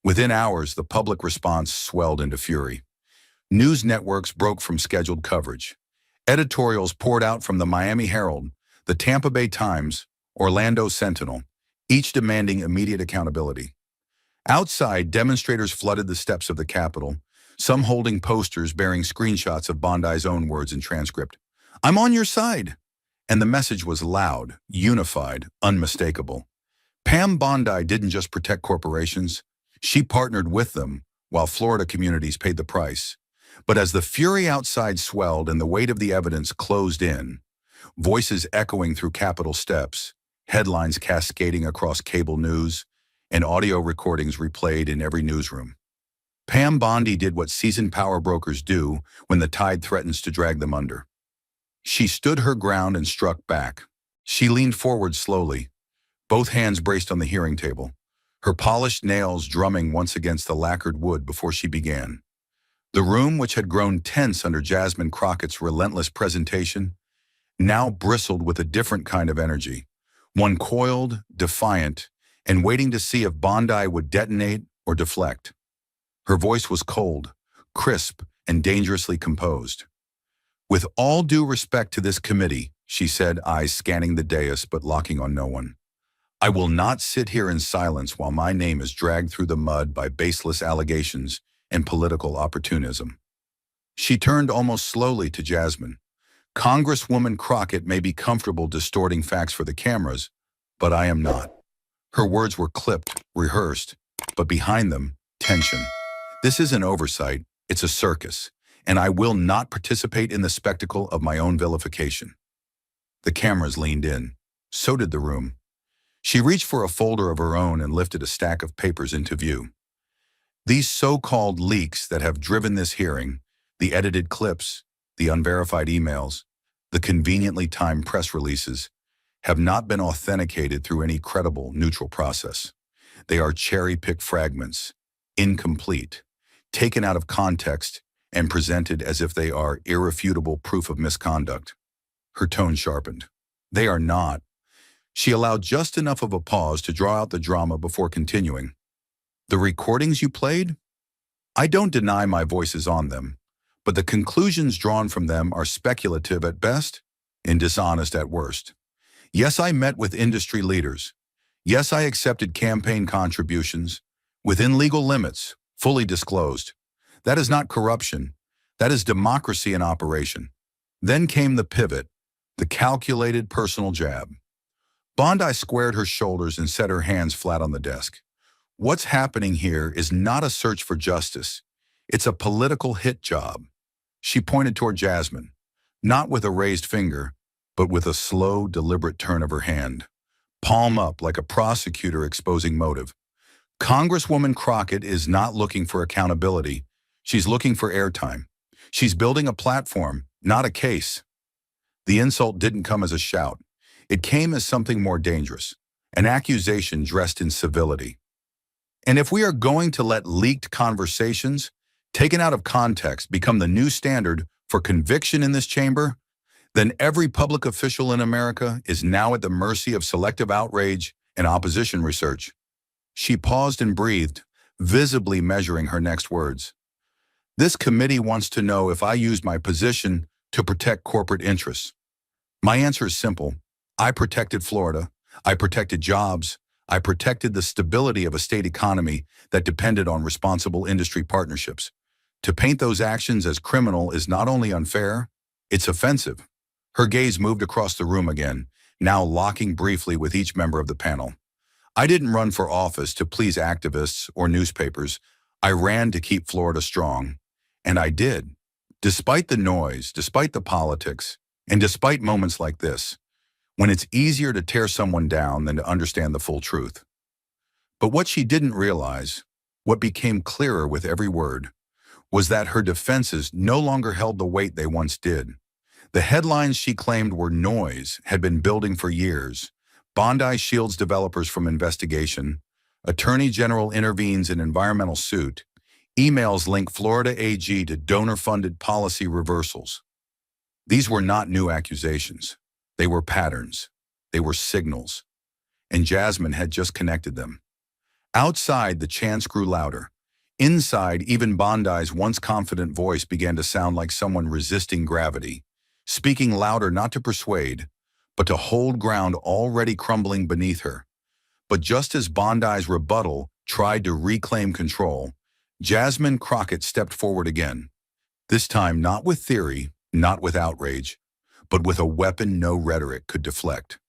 Within hours, the public response swelled into fury. News networks broke from scheduled coverage. Editorials poured out from the Miami Herald, the Tampa Bay Times, Orlando Sentinel, each demanding immediate accountability. Outside, demonstrators flooded the steps of the Capitol, some holding posters bearing screenshots of Bondi's own words and transcript. "I'm on your side." And the message was loud, unified, unmistakable. Pam Bondi didn't just protect corporations. She partnered with them, while Florida communities paid the price. But as the fury outside swelled and the weight of the evidence closed in, voices echoing through Capitol steps, headlines cascading across cable news, and audio recordings replayed in every newsroom. Pam Bondi did what seasoned power brokers do when the tide threatens to drag them under. She stood her ground and struck back. She leaned forward slowly, both hands braced on the hearing table, her polished nails drumming once against the lacquered wood before she began. The room, which had grown tense under Jasmine Crockett's relentless presentation, now bristled with a different kind of energy, one coiled, defiant, and waiting to see if Bondi would detonate or deflect. Her voice was cold, crisp, and dangerously composed. "With all due respect to this committee," she said, eyes scanning the dais but locking on no one. I will not sit here in silence while my name is dragged through the mud by baseless allegations and political opportunism. She turned almost slowly to Jasmine. Congresswoman Crockett may be comfortable distorting facts for the cameras, but I am not. Her words were clipped, rehearsed, but behind them, tension. This isn't oversight, it's a circus, and I will not participate in the spectacle of my own vilification. The cameras leaned in. So did the room. She reached for a folder of her own and lifted a stack of papers into view. These so-called leaks that have driven this hearing, the edited clips, the unverified emails, the conveniently timed press releases, have not been authenticated through any credible, neutral process. They are cherry-picked fragments, incomplete, taken out of context, and presented as if they are irrefutable proof of misconduct. Her tone sharpened. They are not. She allowed just enough of a pause to draw out the drama before continuing. The recordings you played? I don't deny my voice is on them, but the conclusions drawn from them are speculative at best and dishonest at worst. Yes, I met with industry leaders. Yes, I accepted campaign contributions within legal limits, fully disclosed. That is not corruption. That is democracy in operation. Then came the pivot, the calculated personal jab. Bondi squared her shoulders and set her hands flat on the desk. What's happening here is not a search for justice. It's a political hit job. She pointed toward Jasmine, not with a raised finger, but with a slow, deliberate turn of her hand, palm up like a prosecutor exposing motive. Congresswoman Crockett is not looking for accountability. She's looking for airtime. She's building a platform, not a case. The insult didn't come as a shout. It came as something more dangerous, an accusation dressed in civility. And if we are going to let leaked conversations, taken out of context, become the new standard for conviction in this chamber, then every public official in America is now at the mercy of selective outrage and opposition research. She paused and breathed, visibly measuring her next words. This committee wants to know if I used my position to protect corporate interests. My answer is simple. I protected Florida. I protected jobs. I protected the stability of a state economy that depended on responsible industry partnerships. To paint those actions as criminal is not only unfair, it's offensive. Her gaze moved across the room again, now locking briefly with each member of the panel. I didn't run for office to please activists or newspapers. I ran to keep Florida strong. And I did. Despite the noise, despite the politics, and despite moments like this, when it's easier to tear someone down than to understand the full truth. But what she didn't realize, what became clearer with every word, was that her defenses no longer held the weight they once did. The headlines she claimed were noise had been building for years. Bondi shields developers from investigation. Attorney General intervenes in environmental suit. Emails link Florida AG to donor-funded policy reversals. These were not new accusations. They were patterns. They were signals. And Jasmine had just connected them. Outside, the chants grew louder. Inside, even Bondi's once confident voice began to sound like someone resisting gravity, speaking louder not to persuade, but to hold ground already crumbling beneath her. But just as Bondi's rebuttal tried to reclaim control, Jasmine Crockett stepped forward again, this time not with theory, not with outrage, but with a weapon no rhetoric could deflect.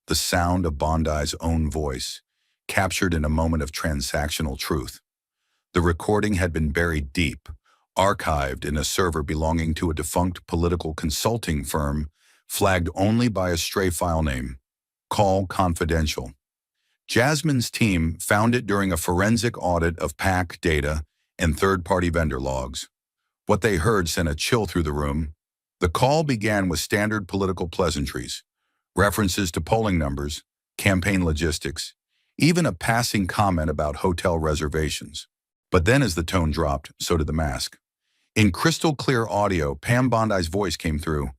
The sound of Bondi's own voice, captured in a moment of transactional truth. The recording had been buried deep, archived in a server belonging to a defunct political consulting firm, flagged only by a stray file name, Call Confidential. Jasmine's team found it during a forensic audit of PAC data and third-party vendor logs. What they heard sent a chill through the room. The call began with standard political pleasantries, references to polling numbers, campaign logistics, even a passing comment about hotel reservations. But then as the tone dropped, so did the mask. In crystal clear audio, Pam Bondi's voice came through.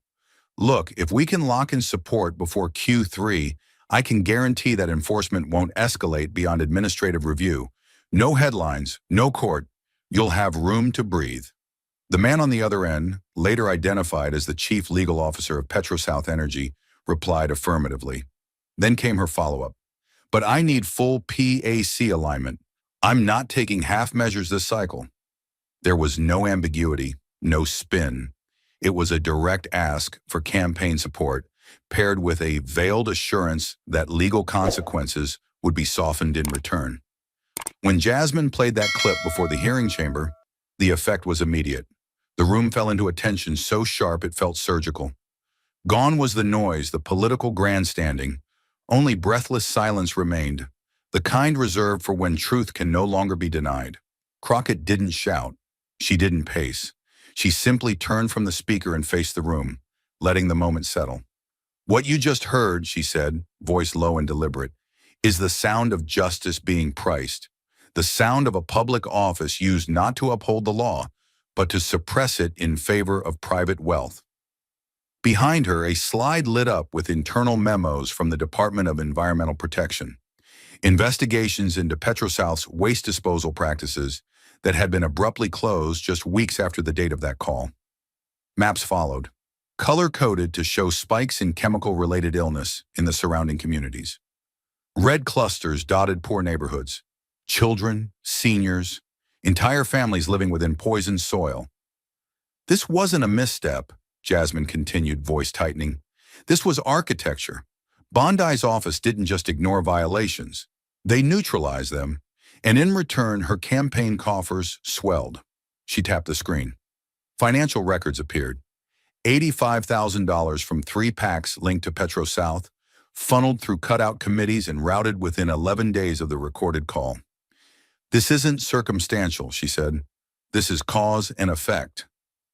Look, if we can lock in support before Q3, I can guarantee that enforcement won't escalate beyond administrative review. No headlines, no court. You'll have room to breathe. The man on the other end, later identified as the chief legal officer of PetroSouth Energy, replied affirmatively. Then came her follow-up. But I need full PAC alignment. I'm not taking half measures this cycle. There was no ambiguity, no spin. It was a direct ask for campaign support, paired with a veiled assurance that legal consequences would be softened in return. When Jasmine played that clip before the hearing chamber, the effect was immediate. The room fell into a tension so sharp it felt surgical. Gone was the noise, the political grandstanding. Only breathless silence remained, the kind reserved for when truth can no longer be denied. Crockett didn't shout. She didn't pace. She simply turned from the speaker and faced the room, letting the moment settle. "What you just heard," she said, voice low and deliberate, "is the sound of justice being priced. The sound of a public office used not to uphold the law, but to suppress it in favor of private wealth." Behind her, a slide lit up with internal memos from the Department of Environmental Protection. Investigations into PetroSouth's waste disposal practices that had been abruptly closed just weeks after the date of that call. Maps followed, color-coded to show spikes in chemical-related illness in the surrounding communities. Red clusters dotted poor neighborhoods. Children, seniors, entire families living within poisoned soil. This wasn't a misstep, Jasmine continued, voice tightening. This was architecture. Bondi's office didn't just ignore violations. They neutralized them, and in return, her campaign coffers swelled. She tapped the screen. Financial records appeared. $85,000 from 3 PACs linked to PetroSouth, funneled through cutout committees and routed within 11 days of the recorded call. "This isn't circumstantial," she said. "This is cause and effect.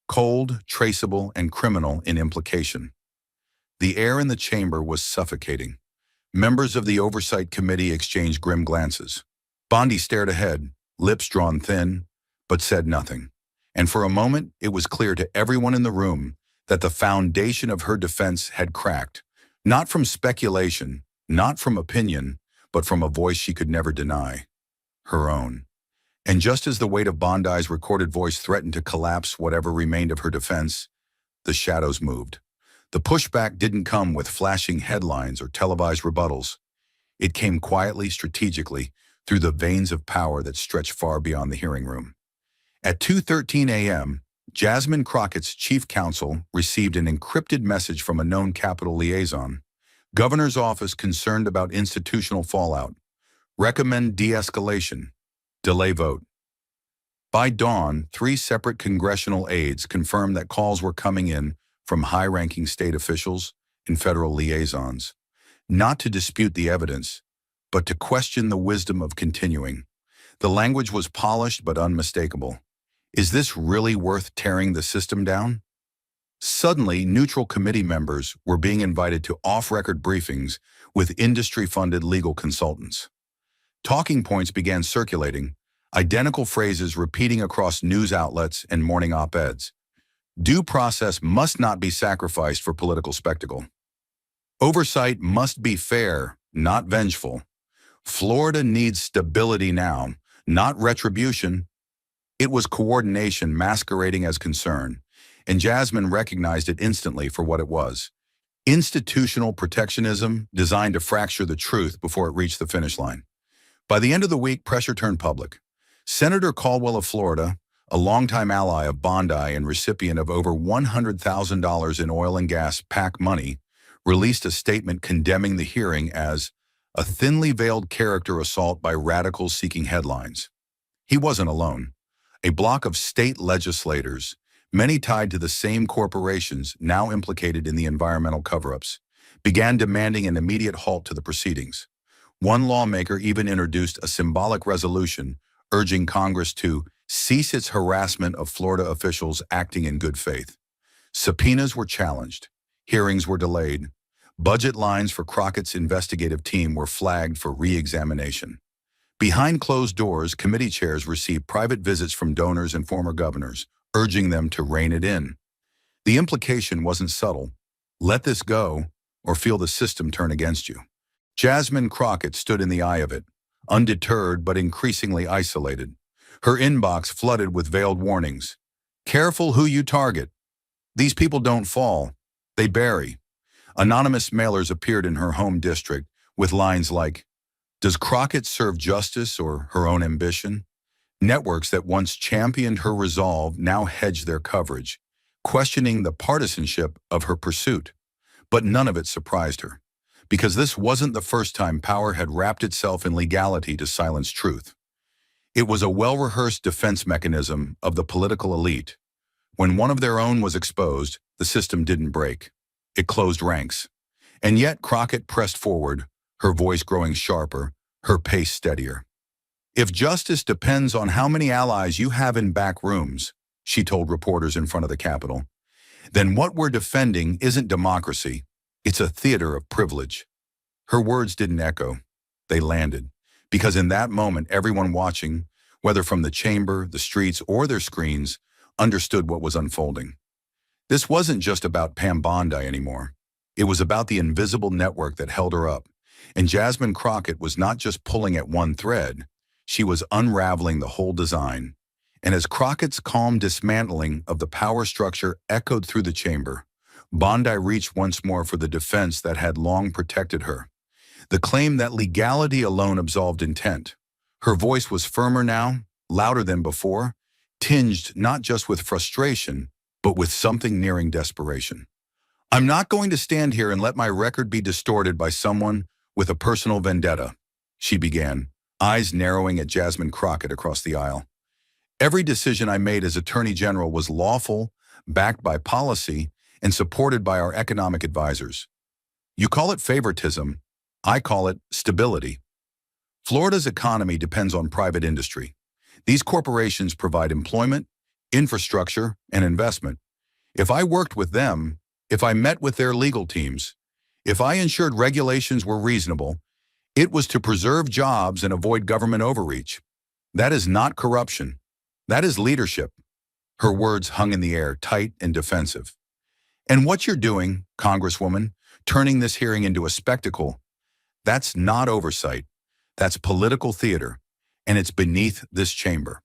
Cold, traceable, and criminal in implication." The air in the chamber was suffocating. Members of the Oversight Committee exchanged grim glances. Bondi stared ahead, lips drawn thin, but said nothing. And for a moment, it was clear to everyone in the room that the foundation of her defense had cracked, not from speculation, not from opinion, but from a voice she could never deny, her own. And just as the weight of Bondi's recorded voice threatened to collapse whatever remained of her defense, the shadows moved. The pushback didn't come with flashing headlines or televised rebuttals. It came quietly, strategically, through the veins of power that stretched far beyond the hearing room. At 2:13 a.m., Jasmine Crockett's chief counsel received an encrypted message from a known Capitol liaison. Governor's office concerned about institutional fallout. Recommend de-escalation. Delay vote. By dawn, 3 separate congressional aides confirmed that calls were coming in from high-ranking state officials and federal liaisons, not to dispute the evidence, but to question the wisdom of continuing. The language was polished but unmistakable. Is this really worth tearing the system down? Suddenly, neutral committee members were being invited to off-record briefings with industry-funded legal consultants. Talking points began circulating, identical phrases repeating across news outlets and morning op-eds. Due process must not be sacrificed for political spectacle. Oversight must be fair, not vengeful. Florida needs stability now, not retribution. It was coordination masquerading as concern, and Jasmine recognized it instantly for what it was. Institutional protectionism designed to fracture the truth before it reached the finish line. By the end of the week, pressure turned public. Senator Caldwell of Florida, a longtime ally of Bondi and recipient of over $100,000 in oil and gas PAC money, released a statement condemning the hearing as a thinly veiled character assault by radicals seeking headlines. He wasn't alone. A block of state legislators, many tied to the same corporations now implicated in the environmental cover-ups, began demanding an immediate halt to the proceedings. One lawmaker even introduced a symbolic resolution urging Congress to cease its harassment of Florida officials acting in good faith. Subpoenas were challenged. Hearings were delayed. Budget lines for Crockett's investigative team were flagged for re-examination. Behind closed doors, committee chairs received private visits from donors and former governors, urging them to rein it in. The implication wasn't subtle. Let this go, or feel the system turn against you. Jasmine Crockett stood in the eye of it, undeterred but increasingly isolated. Her inbox flooded with veiled warnings. Careful who you target. These people don't fall, they bury. Anonymous mailers appeared in her home district with lines like, "Does Crockett serve justice or her own ambition?" Networks that once championed her resolve now hedged their coverage, questioning the partisanship of her pursuit. But none of it surprised her, because this wasn't the first time power had wrapped itself in legality to silence truth. It was a well-rehearsed defense mechanism of the political elite. When one of their own was exposed, the system didn't break. It closed ranks. And yet Crockett pressed forward, her voice growing sharper, her pace steadier. "If justice depends on how many allies you have in back rooms," she told reporters in front of the Capitol, "then what we're defending isn't democracy, it's a theater of privilege." Her words didn't echo. They landed. Because in that moment, everyone watching, whether from the chamber, the streets, or their screens, understood what was unfolding. This wasn't just about Pam Bondi anymore. It was about the invisible network that held her up. And Jasmine Crockett was not just pulling at one thread, she was unraveling the whole design. And as Crockett's calm dismantling of the power structure echoed through the chamber, Bondi reached once more for the defense that had long protected her. The claim that legality alone absolved intent. Her voice was firmer now, louder than before, tinged not just with frustration, but with something nearing desperation. "I'm not going to stand here and let my record be distorted by someone with a personal vendetta," she began, eyes narrowing at Jasmine Crockett across the aisle. "Every decision I made as Attorney General was lawful, backed by policy, and supported by our economic advisors. You call it favoritism, I call it stability. Florida's economy depends on private industry. These corporations provide employment, infrastructure, and investment. If I worked with them, if I met with their legal teams, if I ensured regulations were reasonable, it was to preserve jobs and avoid government overreach. That is not corruption. That is leadership." Her words hung in the air, tight and defensive. "And what you're doing, Congresswoman, turning this hearing into a spectacle, that's not oversight. That's political theater, and it's beneath this chamber."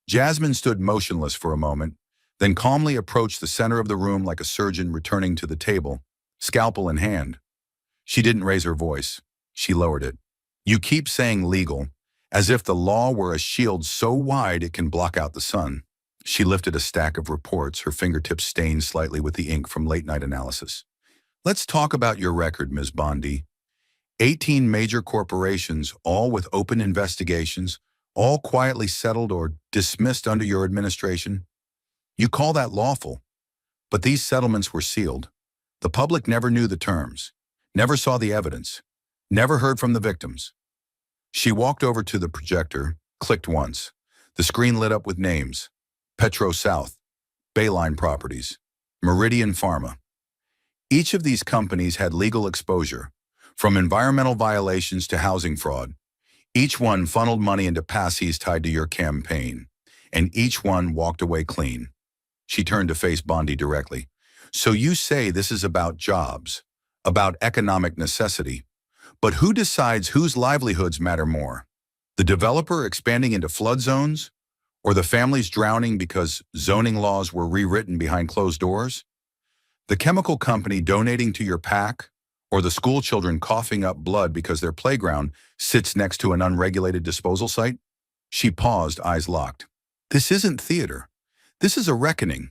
Jasmine stood motionless for a moment, then calmly approached the center of the room like a surgeon returning to the table, scalpel in hand. She didn't raise her voice. She lowered it. "You keep saying legal, as if the law were a shield so wide it can block out the sun." She lifted a stack of reports, her fingertips stained slightly with the ink from late-night analysis. "Let's talk about your record, Ms. Bondi. 18 major corporations, all with open investigations, all quietly settled or dismissed under your administration. You call that lawful, but these settlements were sealed. The public never knew the terms, never saw the evidence, never heard from the victims." She walked over to the projector, clicked once. The screen lit up with names: Petro South, Bayline Properties, Meridian Pharma. Each of these companies had legal exposure, from environmental violations to housing fraud. Each one funneled money into passies tied to your campaign, and each one walked away clean. She turned to face Bondi directly. "So you say this is about jobs, about economic necessity. But who decides whose livelihoods matter more? The developer expanding into flood zones? Or the families drowning because zoning laws were rewritten behind closed doors? The chemical company donating to your PAC? Or the school children coughing up blood because their playground sits next to an unregulated disposal site?" She paused, eyes locked. "This isn't theater. This is a reckoning."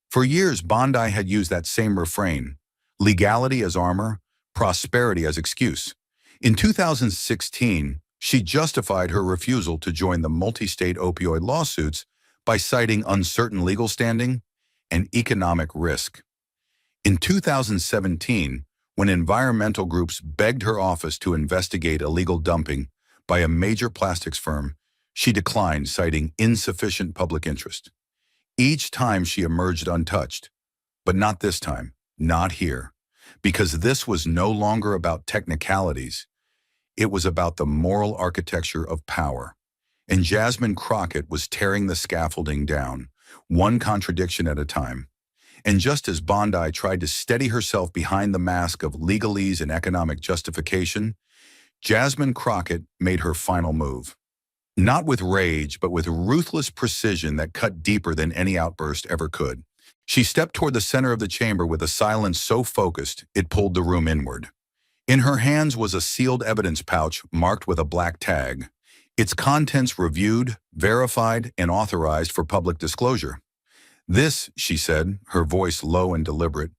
For years, Bondi had used that same refrain: legality as armor, prosperity as excuse. In 2016, she justified her refusal to join the multi-state opioid lawsuits by citing uncertain legal standing and economic risk. In 2017, when environmental groups begged her office to investigate illegal dumping by a major plastics firm, she declined, citing insufficient public interest. Each time she emerged untouched, but not this time, not here, because this was no longer about technicalities. It was about the moral architecture of power. And Jasmine Crockett was tearing the scaffolding down, one contradiction at a time. And just as Bondi tried to steady herself behind the mask of legalese and economic justification, Jasmine Crockett made her final move. Not with rage, but with ruthless precision that cut deeper than any outburst ever could. She stepped toward the center of the chamber with a silence so focused it pulled the room inward. In her hands was a sealed evidence pouch marked with a black tag, its contents reviewed, verified, and authorized for public disclosure. "This," she said, her voice low and deliberate,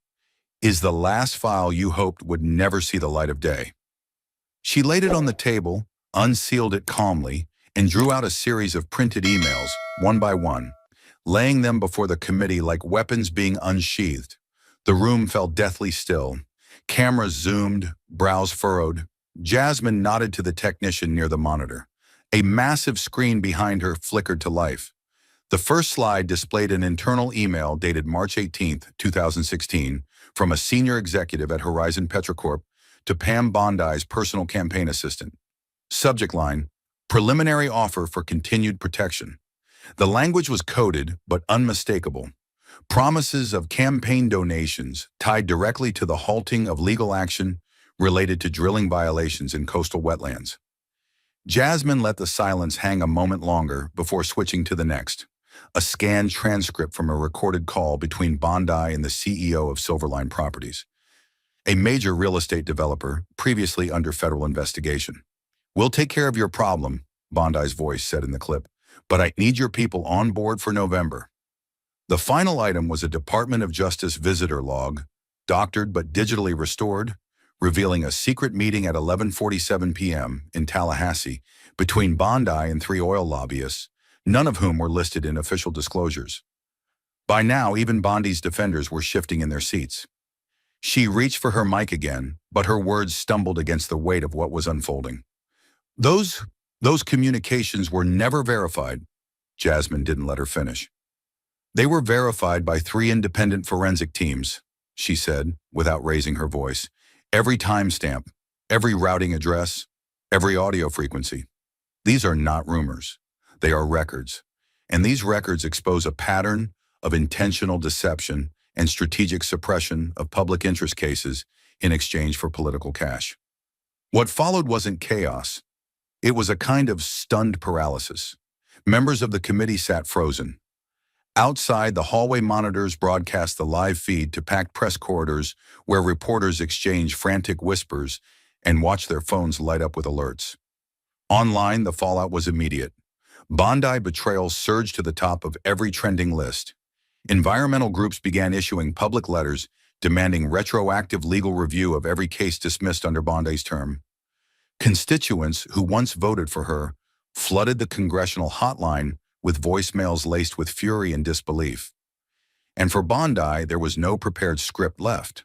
"is the last file you hoped would never see the light of day." She laid it on the table, unsealed it calmly, and drew out a series of printed emails, one by one, laying them before the committee like weapons being unsheathed. The room fell deathly still. Cameras zoomed, brows furrowed. Jasmine nodded to the technician near the monitor. A massive screen behind her flickered to life. The first slide displayed an internal email dated March 18, 2016, from a senior executive at Horizon Petrocorp to Pam Bondi's personal campaign assistant. Subject line, "Preliminary offer for continued protection." The language was coded but unmistakable. Promises of campaign donations tied directly to the halting of legal action related to drilling violations in coastal wetlands. Jasmine let the silence hang a moment longer before switching to the next, a scanned transcript from a recorded call between Bondi and the CEO of Silverline Properties, a major real estate developer previously under federal investigation. "We'll take care of your problem," Bondi's voice said in the clip, "but I need your people on board for November." The final item was a Department of Justice visitor log, doctored but digitally restored, revealing a secret meeting at 11:47 p.m. in Tallahassee between Bondi and 3 oil lobbyists, none of whom were listed in official disclosures. By now, even Bondi's defenders were shifting in their seats. She reached for her mic again, but her words stumbled against the weight of what was unfolding. Those communications were never verified." Jasmine didn't let her finish. "They were verified by 3 independent forensic teams," she said, without raising her voice. "Every timestamp, every routing address, every audio frequency. These are not rumors. They are records. And these records expose a pattern of intentional deception and strategic suppression of public interest cases in exchange for political cash." What followed wasn't chaos. It was a kind of stunned paralysis. Members of the committee sat frozen. Outside, the hallway monitors broadcast the live feed to packed press corridors where reporters exchanged frantic whispers and watched their phones light up with alerts. Online, the fallout was immediate. Bondi betrayal surged to the top of every trending list. Environmental groups began issuing public letters demanding retroactive legal review of every case dismissed under Bondi's term. Constituents who once voted for her flooded the congressional hotline with voicemails laced with fury and disbelief. And for Bondi, there was no prepared script left.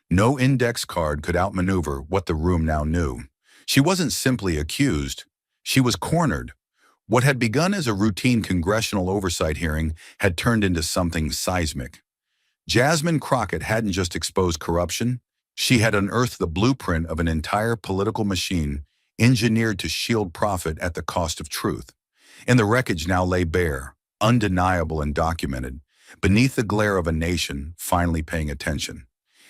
No index card could outmaneuver what the room now knew. She wasn't simply accused. She was cornered. What had begun as a routine congressional oversight hearing had turned into something seismic. Jasmine Crockett hadn't just exposed corruption. She had unearthed the blueprint of an entire political machine engineered to shield profit at the cost of truth. And the wreckage now lay bare, undeniable and documented, beneath the glare of a nation finally paying attention.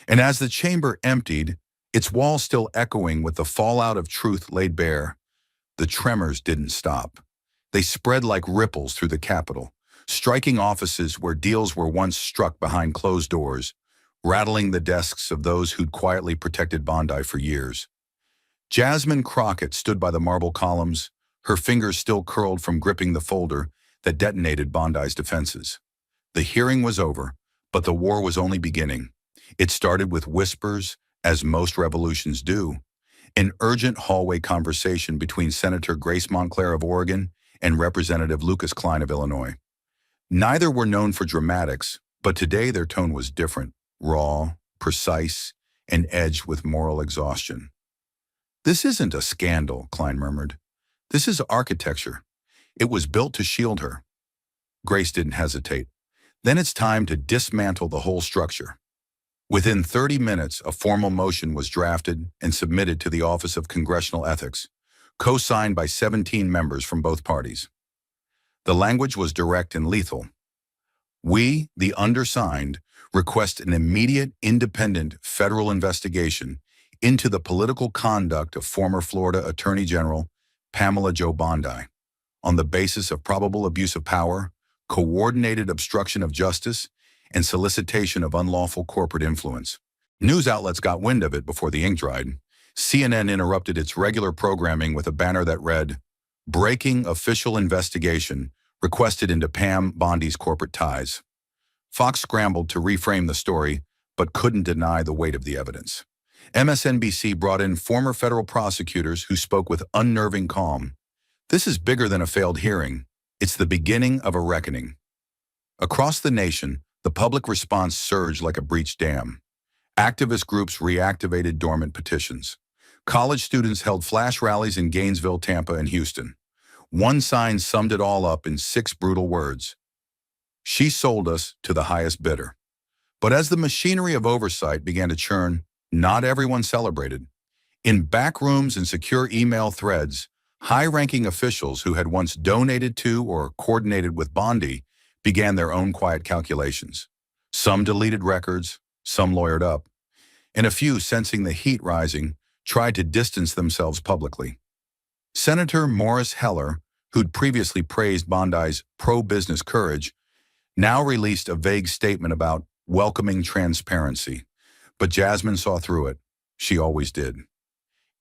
And as the chamber emptied, its walls still echoing with the fallout of truth laid bare, the tremors didn't stop. They spread like ripples through the Capitol, striking offices where deals were once struck behind closed doors, rattling the desks of those who'd quietly protected Bondi for years. Jasmine Crockett stood by the marble columns, her fingers still curled from gripping the folder that detonated Bondi's defenses. The hearing was over, but the war was only beginning. It started with whispers, as most revolutions do, an urgent hallway conversation between Senator Grace Montclair of Oregon and Representative Lucas Klein of Illinois. Neither were known for dramatics, but today their tone was different, raw, precise, and edged with moral exhaustion. "This isn't a scandal," Klein murmured. "This is architecture. It was built to shield her." Grace didn't hesitate. "Then it's time to dismantle the whole structure." Within 30 minutes, a formal motion was drafted and submitted to the Office of Congressional Ethics, co-signed by 17 members from both parties. The language was direct and lethal. "We, the undersigned, request an immediate, independent federal investigation into the political conduct of former Florida Attorney General Pamela Jo Bondi on the basis of probable abuse of power, coordinated obstruction of justice, and solicitation of unlawful corporate influence. News outlets got wind of it before the ink dried. CNN interrupted its regular programming with a banner that read, "Breaking Official Investigation Requested into Pam Bondi's Corporate Ties." Fox scrambled to reframe the story, but couldn't deny the weight of the evidence. MSNBC brought in former federal prosecutors who spoke with unnerving calm. "This is bigger than a failed hearing. It's the beginning of a reckoning." Across the nation, the public response surged like a breached dam. Activist groups reactivated dormant petitions. College students held flash rallies in Gainesville, Tampa, and Houston. One sign summed it all up in 6 brutal words: "She sold us to the highest bidder." But as the machinery of oversight began to churn, not everyone celebrated. In back rooms and secure email threads, high-ranking officials who had once donated to or coordinated with Bondi began their own quiet calculations. Some deleted records, some lawyered up, and a few, sensing the heat rising, tried to distance themselves publicly. Senator Morris Heller, who'd previously praised Bondi's pro-business courage, now released a vague statement about welcoming transparency. But Jasmine saw through it. She always did.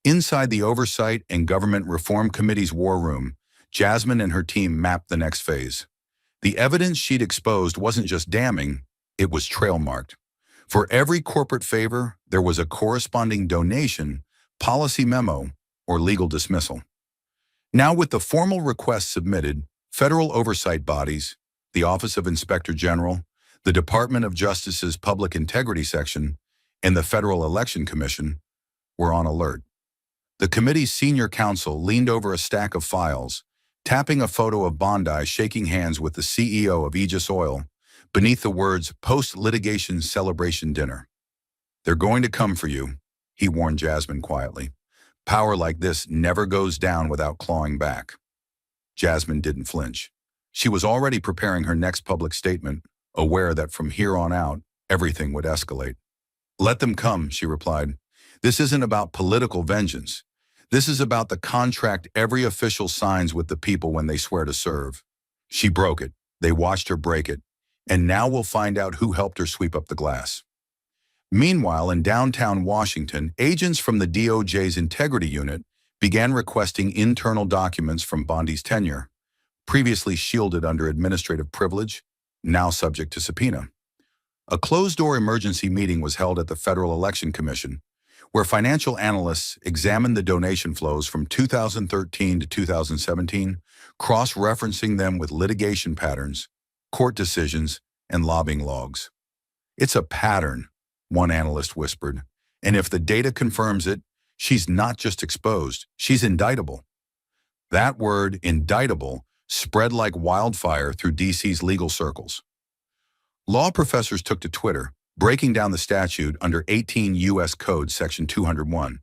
Inside the Oversight and Government Reform Committee's war room, Jasmine and her team mapped the next phase. The evidence she'd exposed wasn't just damning, it was trail-marked. For every corporate favor, there was a corresponding donation, policy memo, or legal dismissal. Now, with the formal request submitted, federal oversight bodies, the Office of Inspector General, the Department of Justice's Public Integrity Section, and the Federal Election Commission were on alert. The committee's senior counsel leaned over a stack of files, tapping a photo of Bondi shaking hands with the CEO of Aegis Oil beneath the words "Post-Litigation Celebration Dinner." "They're going to come for you," he warned Jasmine quietly. "Power like this never goes down without clawing back." Jasmine didn't flinch. She was already preparing her next public statement, aware that from here on out, everything would escalate. "Let them come," she replied. "This isn't about political vengeance. This is about the contract every official signs with the people when they swear to serve." She broke it. They watched her break it. And now we'll find out who helped her sweep up the glass. Meanwhile, in downtown Washington, agents from the DOJ's Integrity Unit began requesting internal documents from Bondi's tenure, previously shielded under administrative privilege, now subject to subpoena. A closed-door emergency meeting was held at the Federal Election Commission, where financial analysts examined the donation flows from 2013 to 2017, cross-referencing them with litigation patterns, court decisions, and lobbying logs. "It's a pattern," one analyst whispered, "and if the data confirms it, she's not just exposed, she's indictable." That word, indictable, spread like wildfire through DC's legal circles. Law professors took to Twitter, breaking down the statute under 18 U.S. Code Section 201.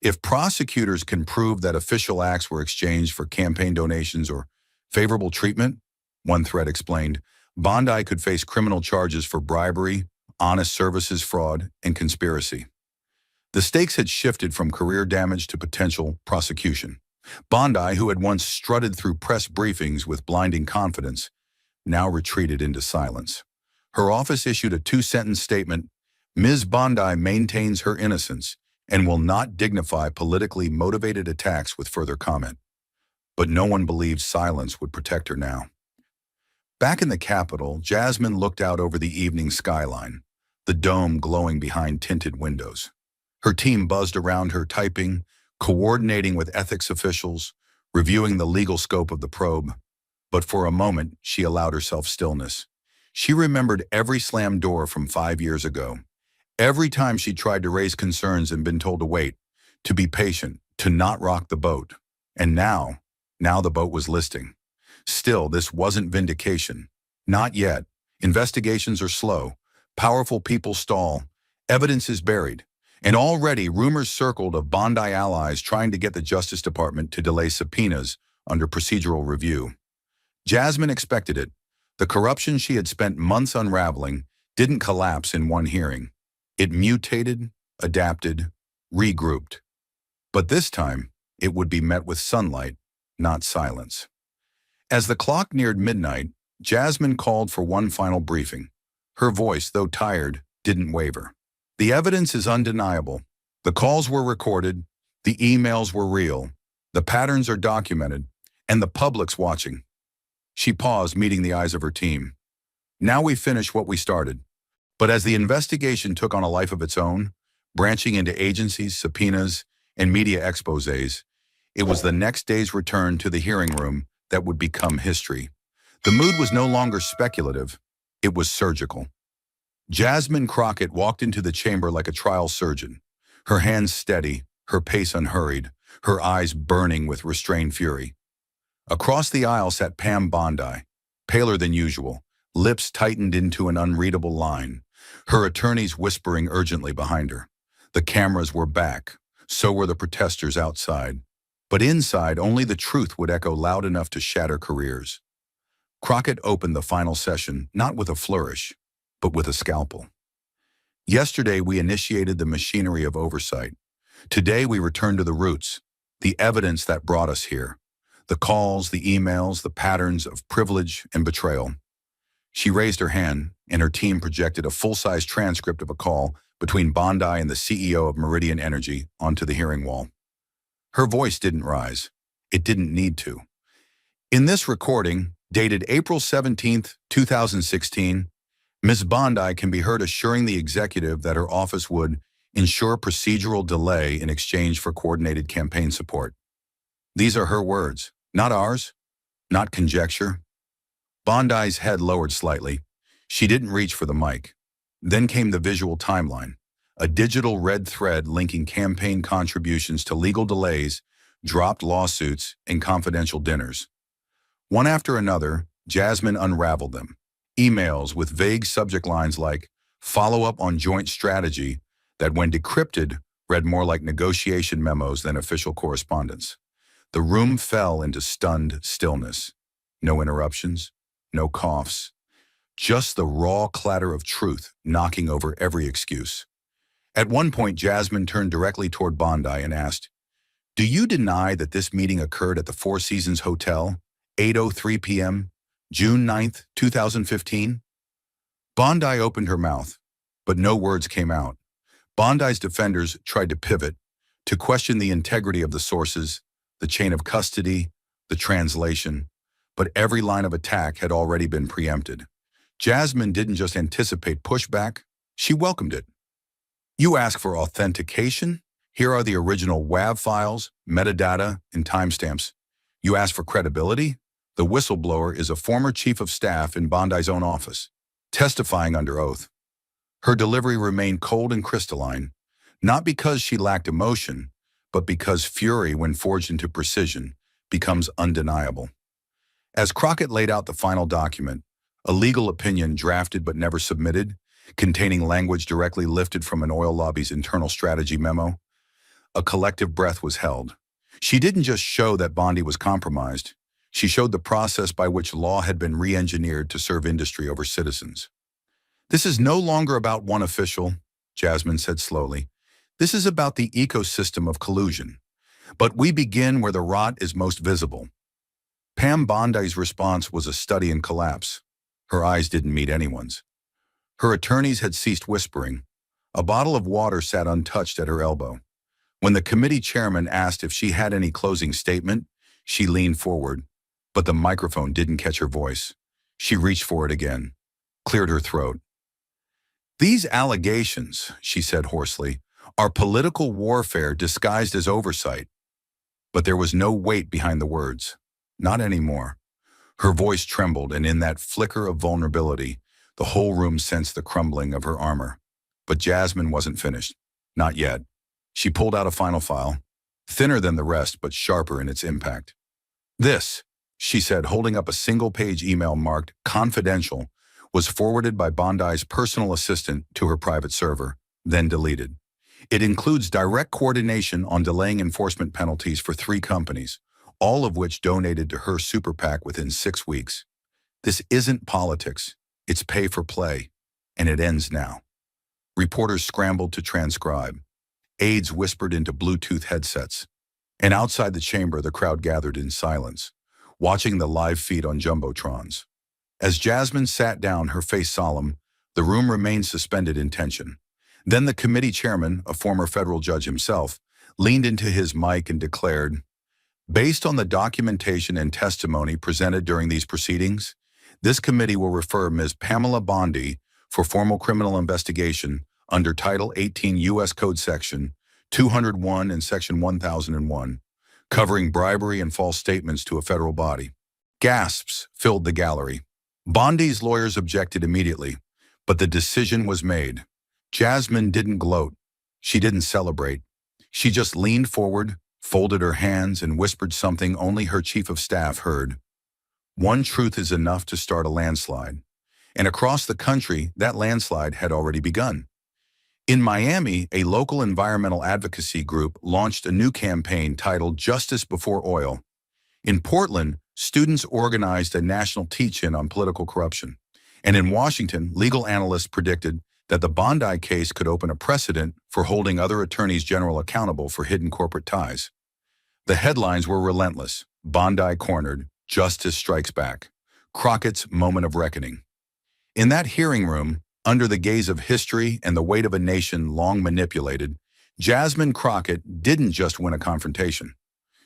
If prosecutors can prove that official acts were exchanged for campaign donations or favorable treatment, one thread explained, Bondi could face criminal charges for bribery, honest services fraud, and conspiracy. The stakes had shifted from career damage to potential prosecution. Bondi, who had once strutted through press briefings with blinding confidence, now retreated into silence. Her office issued a 2-sentence statement: "Ms. Bondi maintains her innocence and will not dignify politically motivated attacks with further comment." But no one believed silence would protect her now. Back in the Capitol, Jasmine looked out over the evening skyline, the dome glowing behind tinted windows. Her team buzzed around her, typing, coordinating with ethics officials, reviewing the legal scope of the probe. But for a moment, she allowed herself stillness. She remembered every slammed door from 5 years ago. Every time she tried to raise concerns and been told to wait, to be patient, to not rock the boat. And now the boat was listing. Still, this wasn't vindication. Not yet. Investigations are slow. Powerful people stall. Evidence is buried. And already rumors circled of Bondi allies trying to get the Justice Department to delay subpoenas under procedural review. Jasmine expected it. The corruption she had spent months unraveling didn't collapse in one hearing. It mutated, adapted, regrouped. But this time, it would be met with sunlight, not silence. As the clock neared midnight, Jasmine called for one final briefing. Her voice, though tired, didn't waver. The evidence is undeniable. The calls were recorded, the emails were real, the patterns are documented, and the public's watching. She paused, meeting the eyes of her team. Now we finish what we started. But as the investigation took on a life of its own, branching into agencies, subpoenas, and media exposés, it was the next day's return to the hearing room that would become history. The mood was no longer speculative, it was surgical. Jasmine Crockett walked into the chamber like a trial surgeon, her hands steady, her pace unhurried, her eyes burning with restrained fury. Across the aisle sat Pam Bondi, paler than usual, lips tightened into an unreadable line, her attorneys whispering urgently behind her. The cameras were back, so were the protesters outside. But inside, only the truth would echo loud enough to shatter careers. Crockett opened the final session, not with a flourish, but with a scalpel. Yesterday, we initiated the machinery of oversight. Today, we return to the roots, the evidence that brought us here. The calls, the emails, the patterns of privilege and betrayal. She raised her hand, and her team projected a full-size transcript of a call between Bondi and the CEO of Meridian Energy onto the hearing wall. Her voice didn't rise. It didn't need to. In this recording, dated April 17, 2016, Ms. Bondi can be heard assuring the executive that her office would ensure procedural delay in exchange for coordinated campaign support. These are her words, not ours, not conjecture. Bondi's head lowered slightly. She didn't reach for the mic. Then came the visual timeline, a digital red thread linking campaign contributions to legal delays, dropped lawsuits, and confidential dinners. One after another, Jasmine unraveled them. Emails with vague subject lines like follow-up on joint strategy that, when decrypted, read more like negotiation memos than official correspondence. The room fell into stunned stillness. No interruptions, no coughs, just the raw clatter of truth knocking over every excuse. At one point, Jasmine turned directly toward Bondi and asked, "Do you deny that this meeting occurred at the Four Seasons Hotel, 8:03 p.m., June 9th, 2015? Bondi opened her mouth, but no words came out. Bondi's defenders tried to pivot, to question the integrity of the sources, the chain of custody, the translation, but every line of attack had already been preempted. Jasmine didn't just anticipate pushback, she welcomed it. You ask for authentication? Here are the original WAV files, metadata, and timestamps. You ask for credibility? The whistleblower is a former chief of staff in Bondi's own office, testifying under oath. Her delivery remained cold and crystalline, not because she lacked emotion, but because fury, when forged into precision, becomes undeniable. As Crockett laid out the final document, a legal opinion drafted but never submitted, containing language directly lifted from an oil lobby's internal strategy memo, a collective breath was held. She didn't just show that Bondi was compromised, she showed the process by which law had been re-engineered to serve industry over citizens. This is no longer about one official, Jasmine said slowly. This is about the ecosystem of collusion. But we begin where the rot is most visible. Pam Bondi's response was a study in collapse. Her eyes didn't meet anyone's. Her attorneys had ceased whispering. A bottle of water sat untouched at her elbow. When the committee chairman asked if she had any closing statement, she leaned forward, but the microphone didn't catch her voice. She reached for it again, cleared her throat. These allegations, she said hoarsely, are political warfare disguised as oversight. But there was no weight behind the words. Not anymore. Her voice trembled, and in that flicker of vulnerability, the whole room sensed the crumbling of her armor. But Jasmine wasn't finished. Not yet. She pulled out a final file, thinner than the rest but sharper in its impact. This, she said, holding up a single-page email marked confidential, was forwarded by Bondi's personal assistant to her private server, then deleted. It includes direct coordination on delaying enforcement penalties for 3 companies, all of which donated to her super PAC within 6 weeks. This isn't politics, it's pay for play, and it ends now. Reporters scrambled to transcribe. Aides whispered into Bluetooth headsets. And outside the chamber, the crowd gathered in silence, watching the live feed on jumbotrons. As Jasmine sat down, her face solemn, The room remained suspended in tension. Then the committee chairman, a former federal judge himself, leaned into his mic and declared, "Based on the documentation and testimony presented during these proceedings, this committee will refer Ms. Pamela Bondi for formal criminal investigation under Title 18 U.S. Code Section 201 and Section 1001, covering bribery and false statements to a federal body." Gasps filled the gallery. Bondi's lawyers objected immediately, but the decision was made. Jasmine didn't gloat. She didn't celebrate. She just leaned forward, folded her hands, and whispered something only her chief of staff heard. One truth is enough to start a landslide. And across the country, that landslide had already begun. In Miami, a local environmental advocacy group launched a new campaign titled Justice Before Oil. In Portland, students organized a national teach-in on political corruption. And in Washington, legal analysts predicted that the Bondi case could open a precedent for holding other attorneys general accountable for hidden corporate ties. The headlines were relentless. Bondi cornered, justice strikes back. Crockett's moment of reckoning. In that hearing room, under the gaze of history and the weight of a nation long manipulated, Jasmine Crockett didn't just win a confrontation.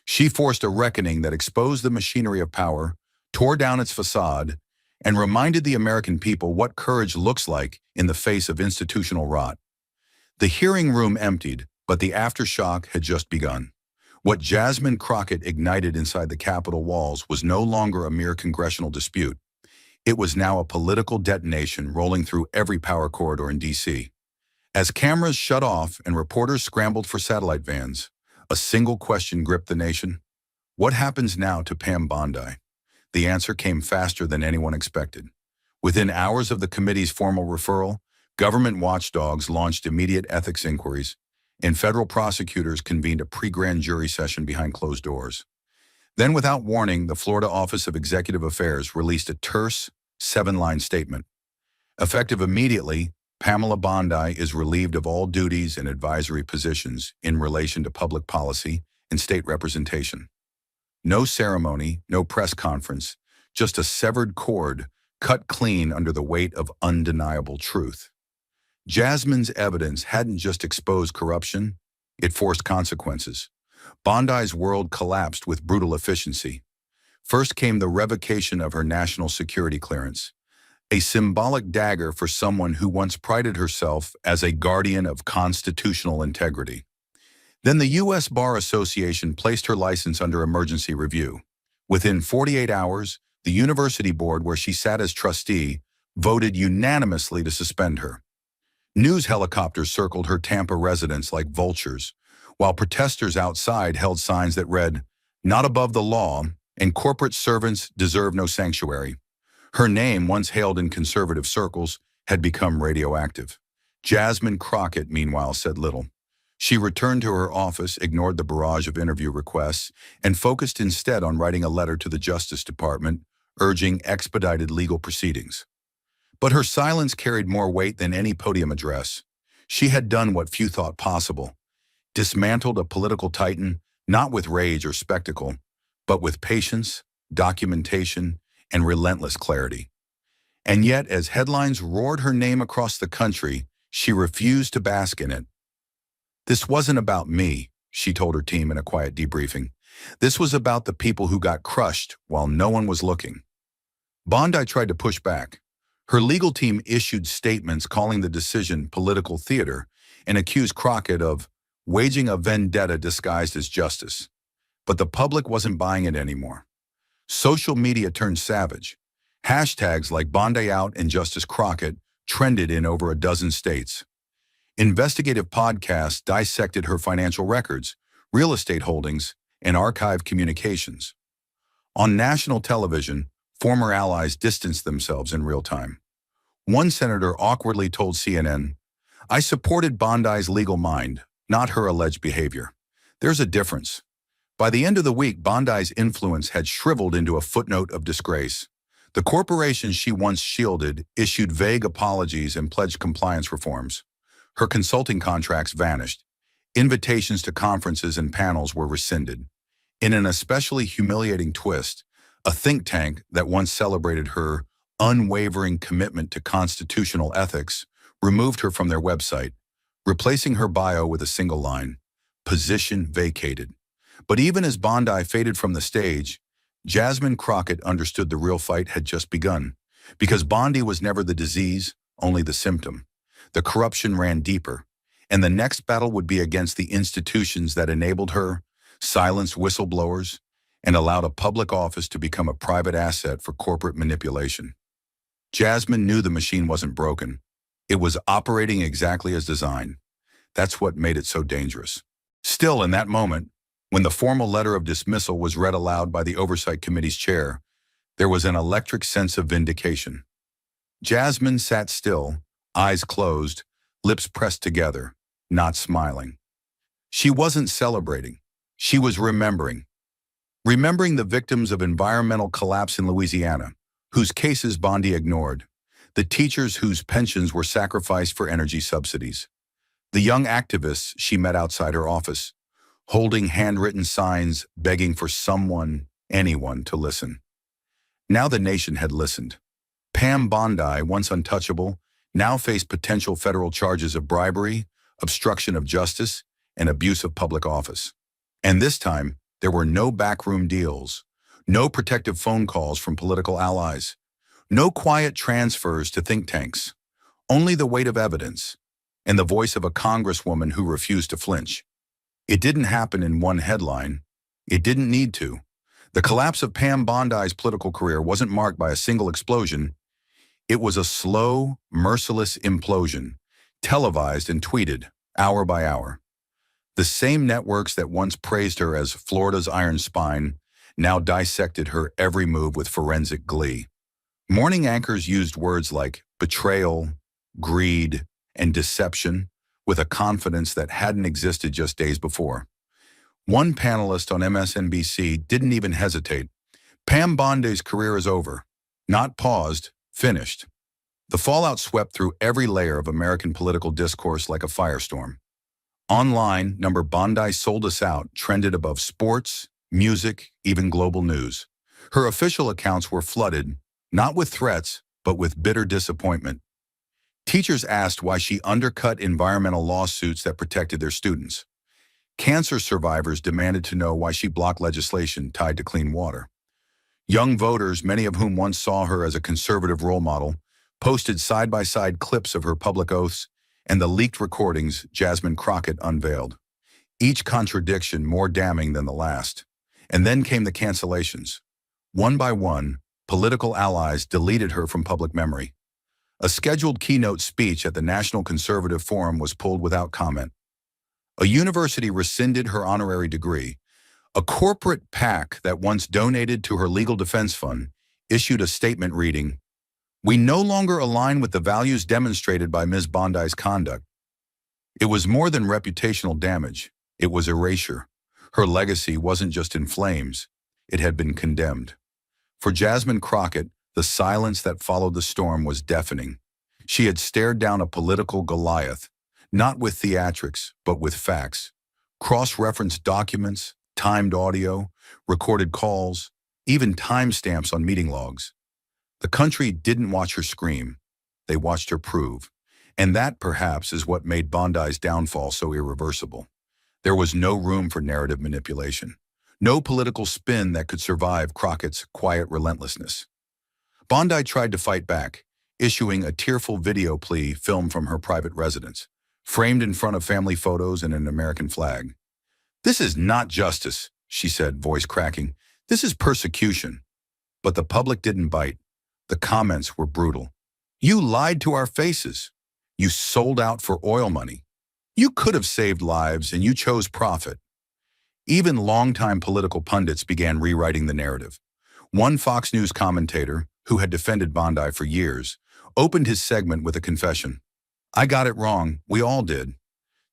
She forced a reckoning that exposed the machinery of power, tore down its facade, and reminded the American people what courage looks like in the face of institutional rot. The hearing room emptied, but the aftershock had just begun. What Jasmine Crockett ignited inside the Capitol walls was no longer a mere congressional dispute. It was now a political detonation rolling through every power corridor in D.C. As cameras shut off and reporters scrambled for satellite vans, a single question gripped the nation. What happens now to Pam Bondi? The answer came faster than anyone expected. Within hours of the committee's formal referral, government watchdogs launched immediate ethics inquiries, and federal prosecutors convened a pre-grand jury session behind closed doors. Then, without warning, the Florida Office of Executive Affairs released a terse, 7-line statement. Effective immediately, Pamela Bondi is relieved of all duties and advisory positions in relation to public policy and state representation. No ceremony, no press conference, just a severed cord cut clean under the weight of undeniable truth. Jasmine's evidence hadn't just exposed corruption, it forced consequences. Bondi's world collapsed with brutal efficiency. First came the revocation of her national security clearance, a symbolic dagger for someone who once prided herself as a guardian of constitutional integrity. Then the U.S. Bar Association placed her license under emergency review. Within 48 hours, the university board where she sat as trustee voted unanimously to suspend her. News helicopters circled her Tampa residence like vultures, while protesters outside held signs that read, "Not above the law," and "Corporate servants deserve no sanctuary." Her name, once hailed in conservative circles, had become radioactive. Jasmine Crockett, meanwhile, said little. She returned to her office, ignored the barrage of interview requests, and focused instead on writing a letter to the Justice Department, urging expedited legal proceedings. But her silence carried more weight than any podium address. She had done what few thought possible, dismantled a political titan, not with rage or spectacle, but with patience, documentation, and relentless clarity. And yet, as headlines roared her name across the country, she refused to bask in it. "This wasn't about me," she told her team in a quiet debriefing. "This was about the people who got crushed while no one was looking." Bondi tried to push back. Her legal team issued statements calling the decision political theater and accused Crockett of waging a vendetta disguised as justice. But the public wasn't buying it anymore. Social media turned savage. Hashtags like Bondi Out and Justice Crockett trended in over a dozen states. Investigative podcasts dissected her financial records, real estate holdings, and archived communications. On national television, former allies distanced themselves in real time. One senator awkwardly told CNN, "I supported Bondi's legal mind, not her alleged behavior. There's a difference." By the end of the week, Bondi's influence had shriveled into a footnote of disgrace. The corporations she once shielded issued vague apologies and pledged compliance reforms. Her consulting contracts vanished. Invitations to conferences and panels were rescinded. In an especially humiliating twist, a think tank that once celebrated her unwavering commitment to constitutional ethics removed her from their website, replacing her bio with a single line, "Position vacated." But even as Bondi faded from the stage, Jasmine Crockett understood the real fight had just begun. Because Bondi was never the disease, only the symptom. The corruption ran deeper, and the next battle would be against the institutions that enabled her, silenced whistleblowers, and allowed a public office to become a private asset for corporate manipulation. Jasmine knew the machine wasn't broken. It was operating exactly as designed. That's what made it so dangerous. Still, in that moment, when the formal letter of dismissal was read aloud by the Oversight Committee's chair, there was an electric sense of vindication. Jasmine sat still, eyes closed, lips pressed together, not smiling. She wasn't celebrating. She was remembering. Remembering the victims of environmental collapse in Louisiana, whose cases Bondi ignored, the teachers whose pensions were sacrificed for energy subsidies, the young activists she met outside her office, holding handwritten signs begging for someone, anyone, to listen. Now the nation had listened. Pam Bondi, once untouchable, now faced potential federal charges of bribery, obstruction of justice, and abuse of public office. And this time, there were no backroom deals, no protective phone calls from political allies, no quiet transfers to think tanks, only the weight of evidence and the voice of a congresswoman who refused to flinch. It didn't happen in one headline. It didn't need to. The collapse of Pam Bondi's political career wasn't marked by a single explosion. It was a slow, merciless implosion, televised and tweeted, hour by hour. The same networks that once praised her as Florida's iron spine now dissected her every move with forensic glee. Morning anchors used words like betrayal, greed, and deception with a confidence that hadn't existed just days before. One panelist on MSNBC didn't even hesitate. Pam Bondi's career is over. Not paused, finished. The fallout swept through every layer of American political discourse like a firestorm. Online, number "Bondi sold us out" trended above sports, music, even global news. Her official accounts were flooded, not with threats, but with bitter disappointment. Teachers asked why she undercut environmental lawsuits that protected their students. Cancer survivors demanded to know why she blocked legislation tied to clean water. Young voters, many of whom once saw her as a conservative role model, posted side-by-side clips of her public oaths and the leaked recordings Jasmine Crockett unveiled. Each contradiction more damning than the last. And then came the cancellations. One by one, political allies deleted her from public memory. A scheduled keynote speech at the National Conservative Forum was pulled without comment. A university rescinded her honorary degree. A corporate PAC that once donated to her legal defense fund issued a statement reading, "We no longer align with the values demonstrated by Ms. Bondi's conduct." It was more than reputational damage. It was erasure. Her legacy wasn't just in flames. It had been condemned. For Jasmine Crockett, the silence that followed the storm was deafening. She had stared down a political Goliath, not with theatrics, but with facts. Cross-referenced documents, timed audio, recorded calls, even timestamps on meeting logs. The country didn't watch her scream. They watched her prove. And that, perhaps, is what made Bondi's downfall so irreversible. There was no room for narrative manipulation. No political spin that could survive Crockett's quiet relentlessness. Bondi tried to fight back, issuing a tearful video plea filmed from her private residence, framed in front of family photos and an American flag. "This is not justice," she said, voice cracking. "This is persecution." But the public didn't bite. The comments were brutal. "You lied to our faces. You sold out for oil money. You could have saved lives and you chose profit." Even longtime political pundits began rewriting the narrative. One Fox News commentator, who had defended Bondi for years, opened his segment with a confession. "I got it wrong. We all did."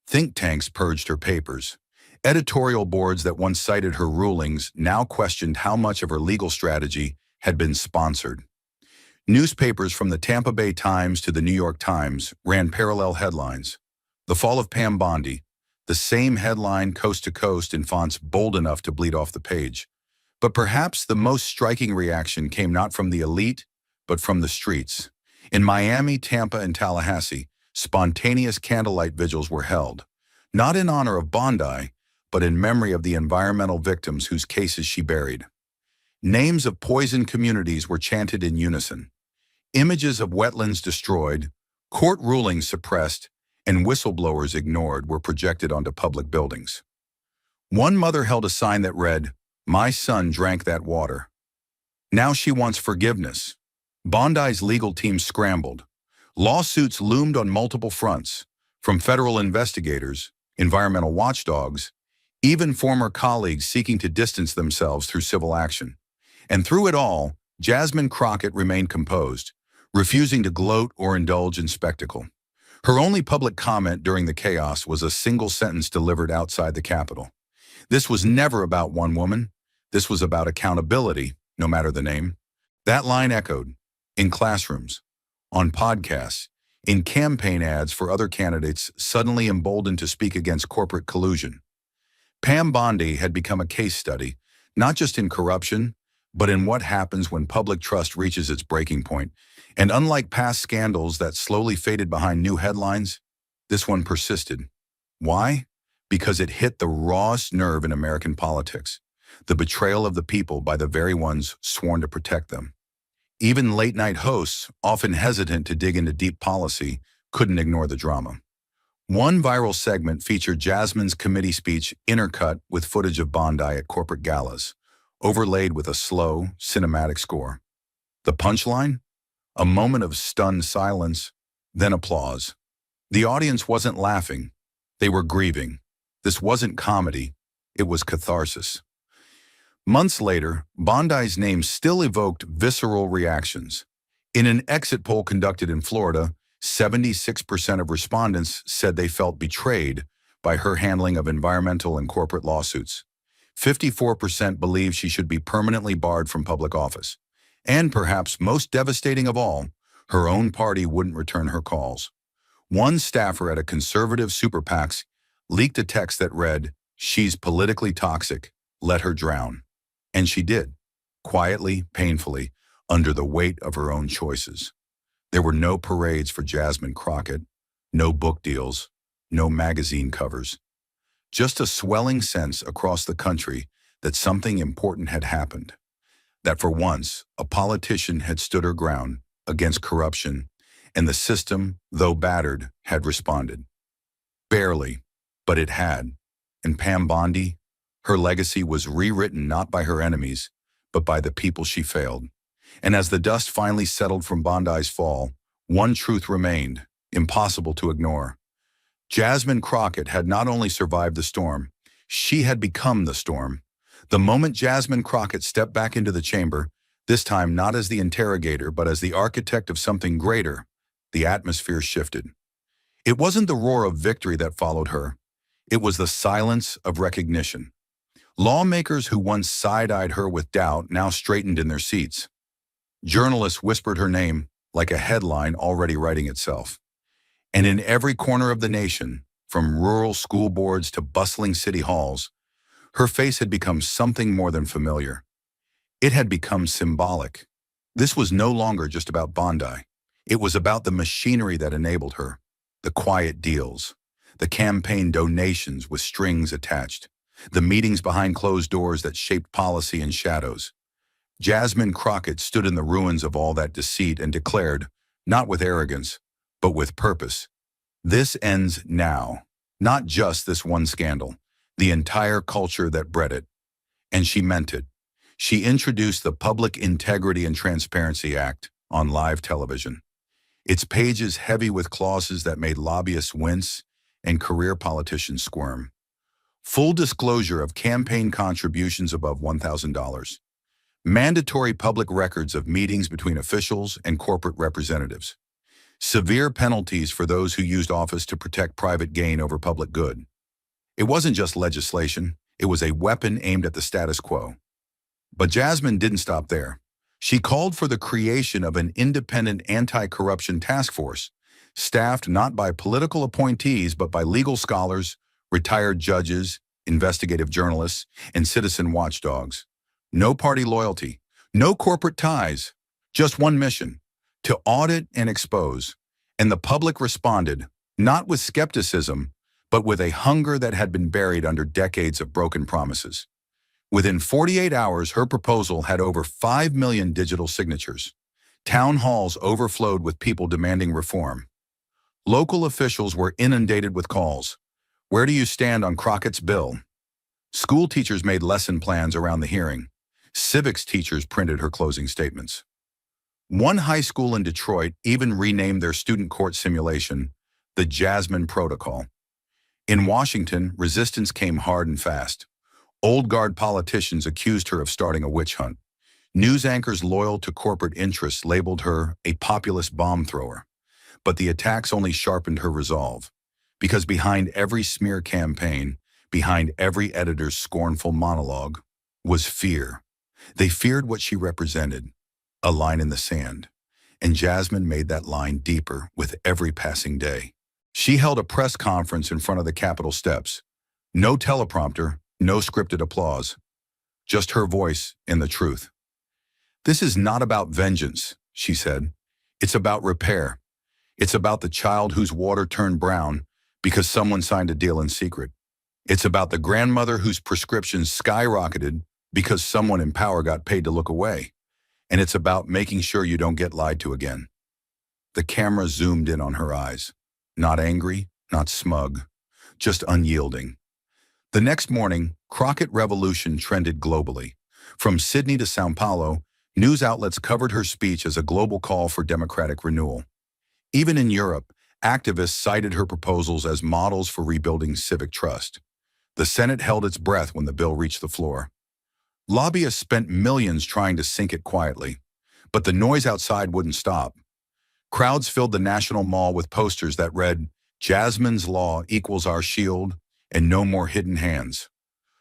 Think tanks purged her papers. Editorial boards that once cited her rulings now questioned how much of her legal strategy had been sponsored. Newspapers from the Tampa Bay Times to the New York Times ran parallel headlines. "The Fall of Pam Bondi," the same headline coast to coast in fonts bold enough to bleed off the page. But perhaps the most striking reaction came not from the elite, but from the streets. In Miami, Tampa, and Tallahassee, spontaneous candlelight vigils were held, not in honor of Bondi, but in memory of the environmental victims whose cases she buried. Names of poisoned communities were chanted in unison. Images of wetlands destroyed, court rulings suppressed, and whistleblowers ignored were projected onto public buildings. One mother held a sign that read, "My son drank that water." Now she wants forgiveness. Bondi's legal team scrambled. Lawsuits loomed on multiple fronts, from federal investigators, environmental watchdogs, even former colleagues seeking to distance themselves through civil action. And through it all, Jasmine Crockett remained composed, refusing to gloat or indulge in spectacle. Her only public comment during the chaos was a single sentence delivered outside the Capitol. This was never about one woman. This was about accountability, no matter the name. That line echoed in classrooms, on podcasts, in campaign ads for other candidates suddenly emboldened to speak against corporate collusion. Pam Bondi had become a case study, not just in corruption, but in what happens when public trust reaches its breaking point. And unlike past scandals that slowly faded behind new headlines, this one persisted. Why? Because it hit the rawest nerve in American politics, the betrayal of the people by the very ones sworn to protect them. Even late-night hosts, often hesitant to dig into deep policy, couldn't ignore the drama. One viral segment featured Jasmine's committee speech intercut with footage of Bondi at corporate galas, overlaid with a slow, cinematic score. The punchline? A moment of stunned silence, then applause. The audience wasn't laughing. They were grieving. This wasn't comedy. It was catharsis. Months later, Bondi's name still evoked visceral reactions. In an exit poll conducted in Florida, 76% of respondents said they felt betrayed by her handling of environmental and corporate lawsuits. 54% believe she should be permanently barred from public office. And perhaps most devastating of all, her own party wouldn't return her calls. One staffer at a conservative super PAC leaked a text that read, "She's politically toxic, let her drown." And she did, quietly, painfully, under the weight of her own choices. There were no parades for Jasmine Crockett, no book deals, no magazine covers. Just a swelling sense across the country that something important had happened. That for once, a politician had stood her ground against corruption, and the system, though battered, had responded. Barely, but it had. And Pam Bondi, her legacy was rewritten not by her enemies, but by the people she failed. And as the dust finally settled from Bondi's fall, one truth remained, impossible to ignore. Jasmine Crockett had not only survived the storm, she had become the storm. The moment Jasmine Crockett stepped back into the chamber, this time not as the interrogator, but as the architect of something greater, the atmosphere shifted. It wasn't the roar of victory that followed her. It was the silence of recognition. Lawmakers who once side-eyed her with doubt now straightened in their seats. Journalists whispered her name like a headline already writing itself. And in every corner of the nation, from rural school boards to bustling city halls, her face had become something more than familiar. It had become symbolic. This was no longer just about Bondi. It was about the machinery that enabled her, the quiet deals, the campaign donations with strings attached, the meetings behind closed doors that shaped policy in shadows. Jasmine Crockett stood in the ruins of all that deceit and declared, not with arrogance, but with purpose, "This ends now." Not just this one scandal, the entire culture that bred it. And she meant it. She introduced the Public Integrity and Transparency Act on live television. Its pages heavy with clauses that made lobbyists wince and career politicians squirm. Full disclosure of campaign contributions above $1,000. Mandatory public records of meetings between officials and corporate representatives. Severe penalties for those who used office to protect private gain over public good. It wasn't just legislation, it was a weapon aimed at the status quo. But Jasmine didn't stop there. She called for the creation of an independent anti-corruption task force, staffed not by political appointees but by legal scholars, retired judges, investigative journalists, and citizen watchdogs. No party loyalty, no corporate ties, Just one mission, to audit and expose. And the public responded, not with skepticism, but with a hunger that had been buried under decades of broken promises. Within 48 hours, her proposal had over 5 million digital signatures. Town halls overflowed with people demanding reform. Local officials were inundated with calls. Where do you stand on Crockett's bill? School teachers made lesson plans around the hearing. Civics teachers printed her closing statements. One high school in Detroit even renamed their student court simulation the Jasmine Protocol. In Washington, resistance came hard and fast. Old guard politicians accused her of starting a witch hunt. News anchors loyal to corporate interests labeled her a populist bomb thrower. But the attacks only sharpened her resolve. Because behind every smear campaign, behind every editor's scornful monologue, was fear. They feared what she represented, a line in the sand. And Jasmine made that line deeper with every passing day. She held a press conference in front of the Capitol steps. No teleprompter, no scripted applause. Just her voice and the truth. This is not about vengeance, she said. It's about repair. It's about the child whose water turned brown because someone signed a deal in secret. It's about the grandmother whose prescriptions skyrocketed because someone in power got paid to look away. And it's about making sure you don't get lied to again. The camera zoomed in on her eyes. Not angry, not smug, just unyielding. The next morning, Crockett Revolution trended globally. From Sydney to Sao Paulo, news outlets covered her speech as a global call for democratic renewal. Even in Europe, activists cited her proposals as models for rebuilding civic trust. The Senate held its breath when the bill reached the floor. Lobbyists spent millions trying to sink it quietly, but the noise outside wouldn't stop. Crowds filled the National Mall with posters that read, "Jasmine's law equals our shield, and no more hidden hands."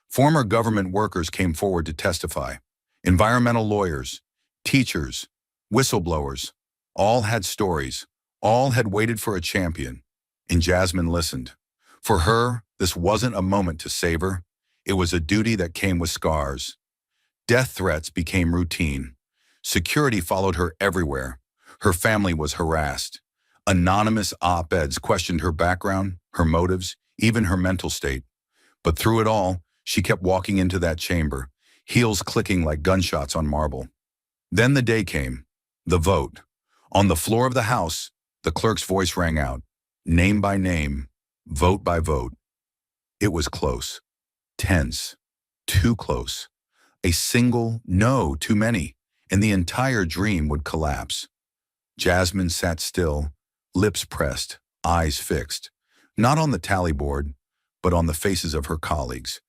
Former government workers came forward to testify. Environmental lawyers, teachers, whistleblowers, all had stories, all had waited for a champion, and Jasmine listened. For her, this wasn't a moment to savor. It was a duty that came with scars. Death threats became routine. Security followed her everywhere. Her family was harassed. Anonymous op-eds questioned her background, her motives, even her mental state. But through it all, she kept walking into that chamber, heels clicking like gunshots on marble. Then the day came, the vote. On the floor of the House, the clerk's voice rang out, name by name, vote by vote. It was close, tense, too close. A single no too many, and the entire dream would collapse. Jasmine sat still, lips pressed, eyes fixed, not on the tally board, but on the faces of her colleagues.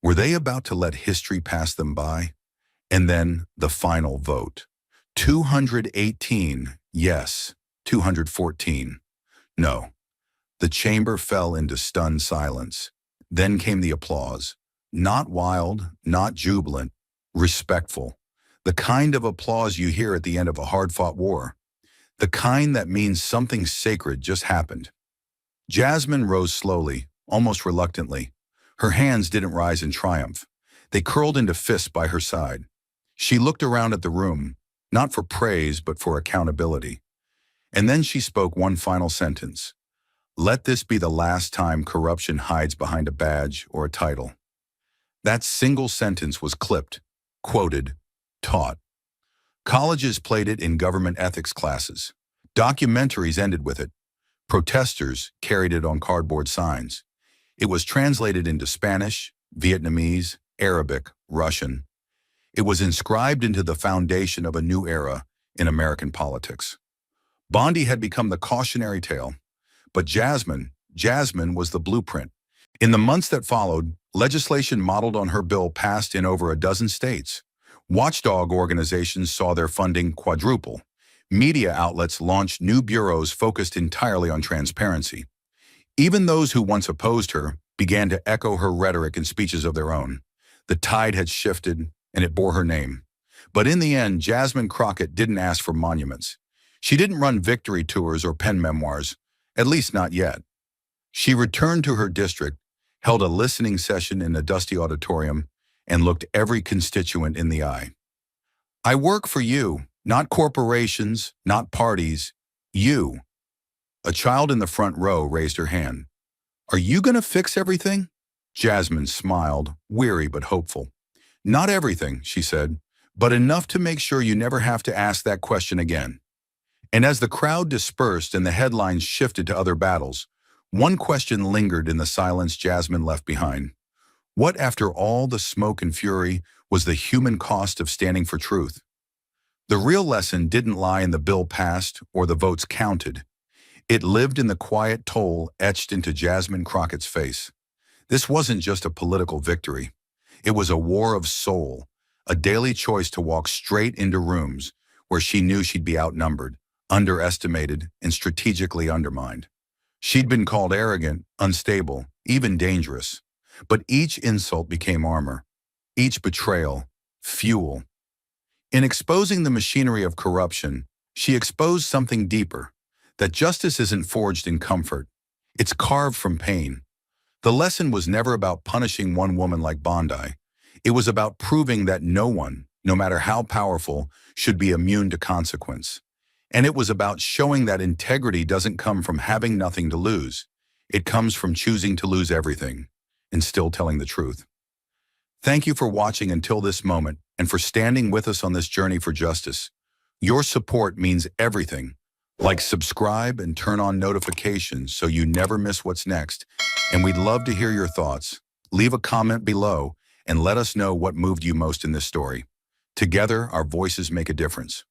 Were they about to let history pass them by? And then the final vote. 218, yes. 214, no. The chamber fell into stunned silence. Then came the applause. Not wild, not jubilant, respectful. The kind of applause you hear at the end of a hard-fought war. The kind that means something sacred just happened. Jasmine rose slowly, almost reluctantly. Her hands didn't rise in triumph. They curled into fists by her side. She looked around at the room, not for praise, but for accountability. And then she spoke one final sentence. Let this be the last time corruption hides behind a badge or a title. That single sentence was clipped, quoted, taught. Colleges played it in government ethics classes. Documentaries ended with it. Protesters carried it on cardboard signs. It was translated into Spanish, Vietnamese, Arabic, Russian. It was inscribed into the foundation of a new era in American politics. Bondi had become the cautionary tale, but Jasmine was the blueprint. In the months that followed, legislation modeled on her bill passed in over a dozen states. Watchdog organizations saw their funding quadruple. Media outlets launched new bureaus focused entirely on transparency. Even those who once opposed her began to echo her rhetoric in speeches of their own. The tide had shifted, and it bore her name. But in the end, Jasmine Crockett didn't ask for monuments. She didn't run victory tours or pen memoirs, at least not yet. She returned to her district, held a listening session in a dusty auditorium, and looked every constituent in the eye. I work for you, Not corporations, not parties. You. A child in the front row raised her hand. Are you going to fix everything? Jasmine smiled, weary but hopeful. Not everything, she said, but enough to make sure you never have to ask that question again. And as the crowd dispersed and the headlines shifted to other battles, one question lingered in the silence Jasmine left behind. What, after all the smoke and fury, was the human cost of standing for truth? The real lesson didn't lie in the bill passed or the votes counted. It lived in the quiet toll etched into Jasmine Crockett's face. This wasn't just a political victory. It was a war of soul, a daily choice to walk straight into rooms where she knew she'd be outnumbered, underestimated, and strategically undermined. She'd been called arrogant, unstable, even dangerous. But each insult became armor, each betrayal, fuel. In exposing the machinery of corruption, she exposed something deeper, that justice isn't forged in comfort. It's carved from pain. The lesson was never about punishing one woman like Bondi. It was about proving that no one, no matter how powerful, should be immune to consequence. And it was about showing that integrity doesn't come from having nothing to lose. It comes from choosing to lose everything and still telling the truth. Thank you for watching until this moment and for standing with us on this journey for justice. Your support means everything. Like, subscribe and turn on notifications so you never miss what's next. And we'd love to hear your thoughts. Leave a comment below and let us know what moved you most in this story. Together, our voices make a difference.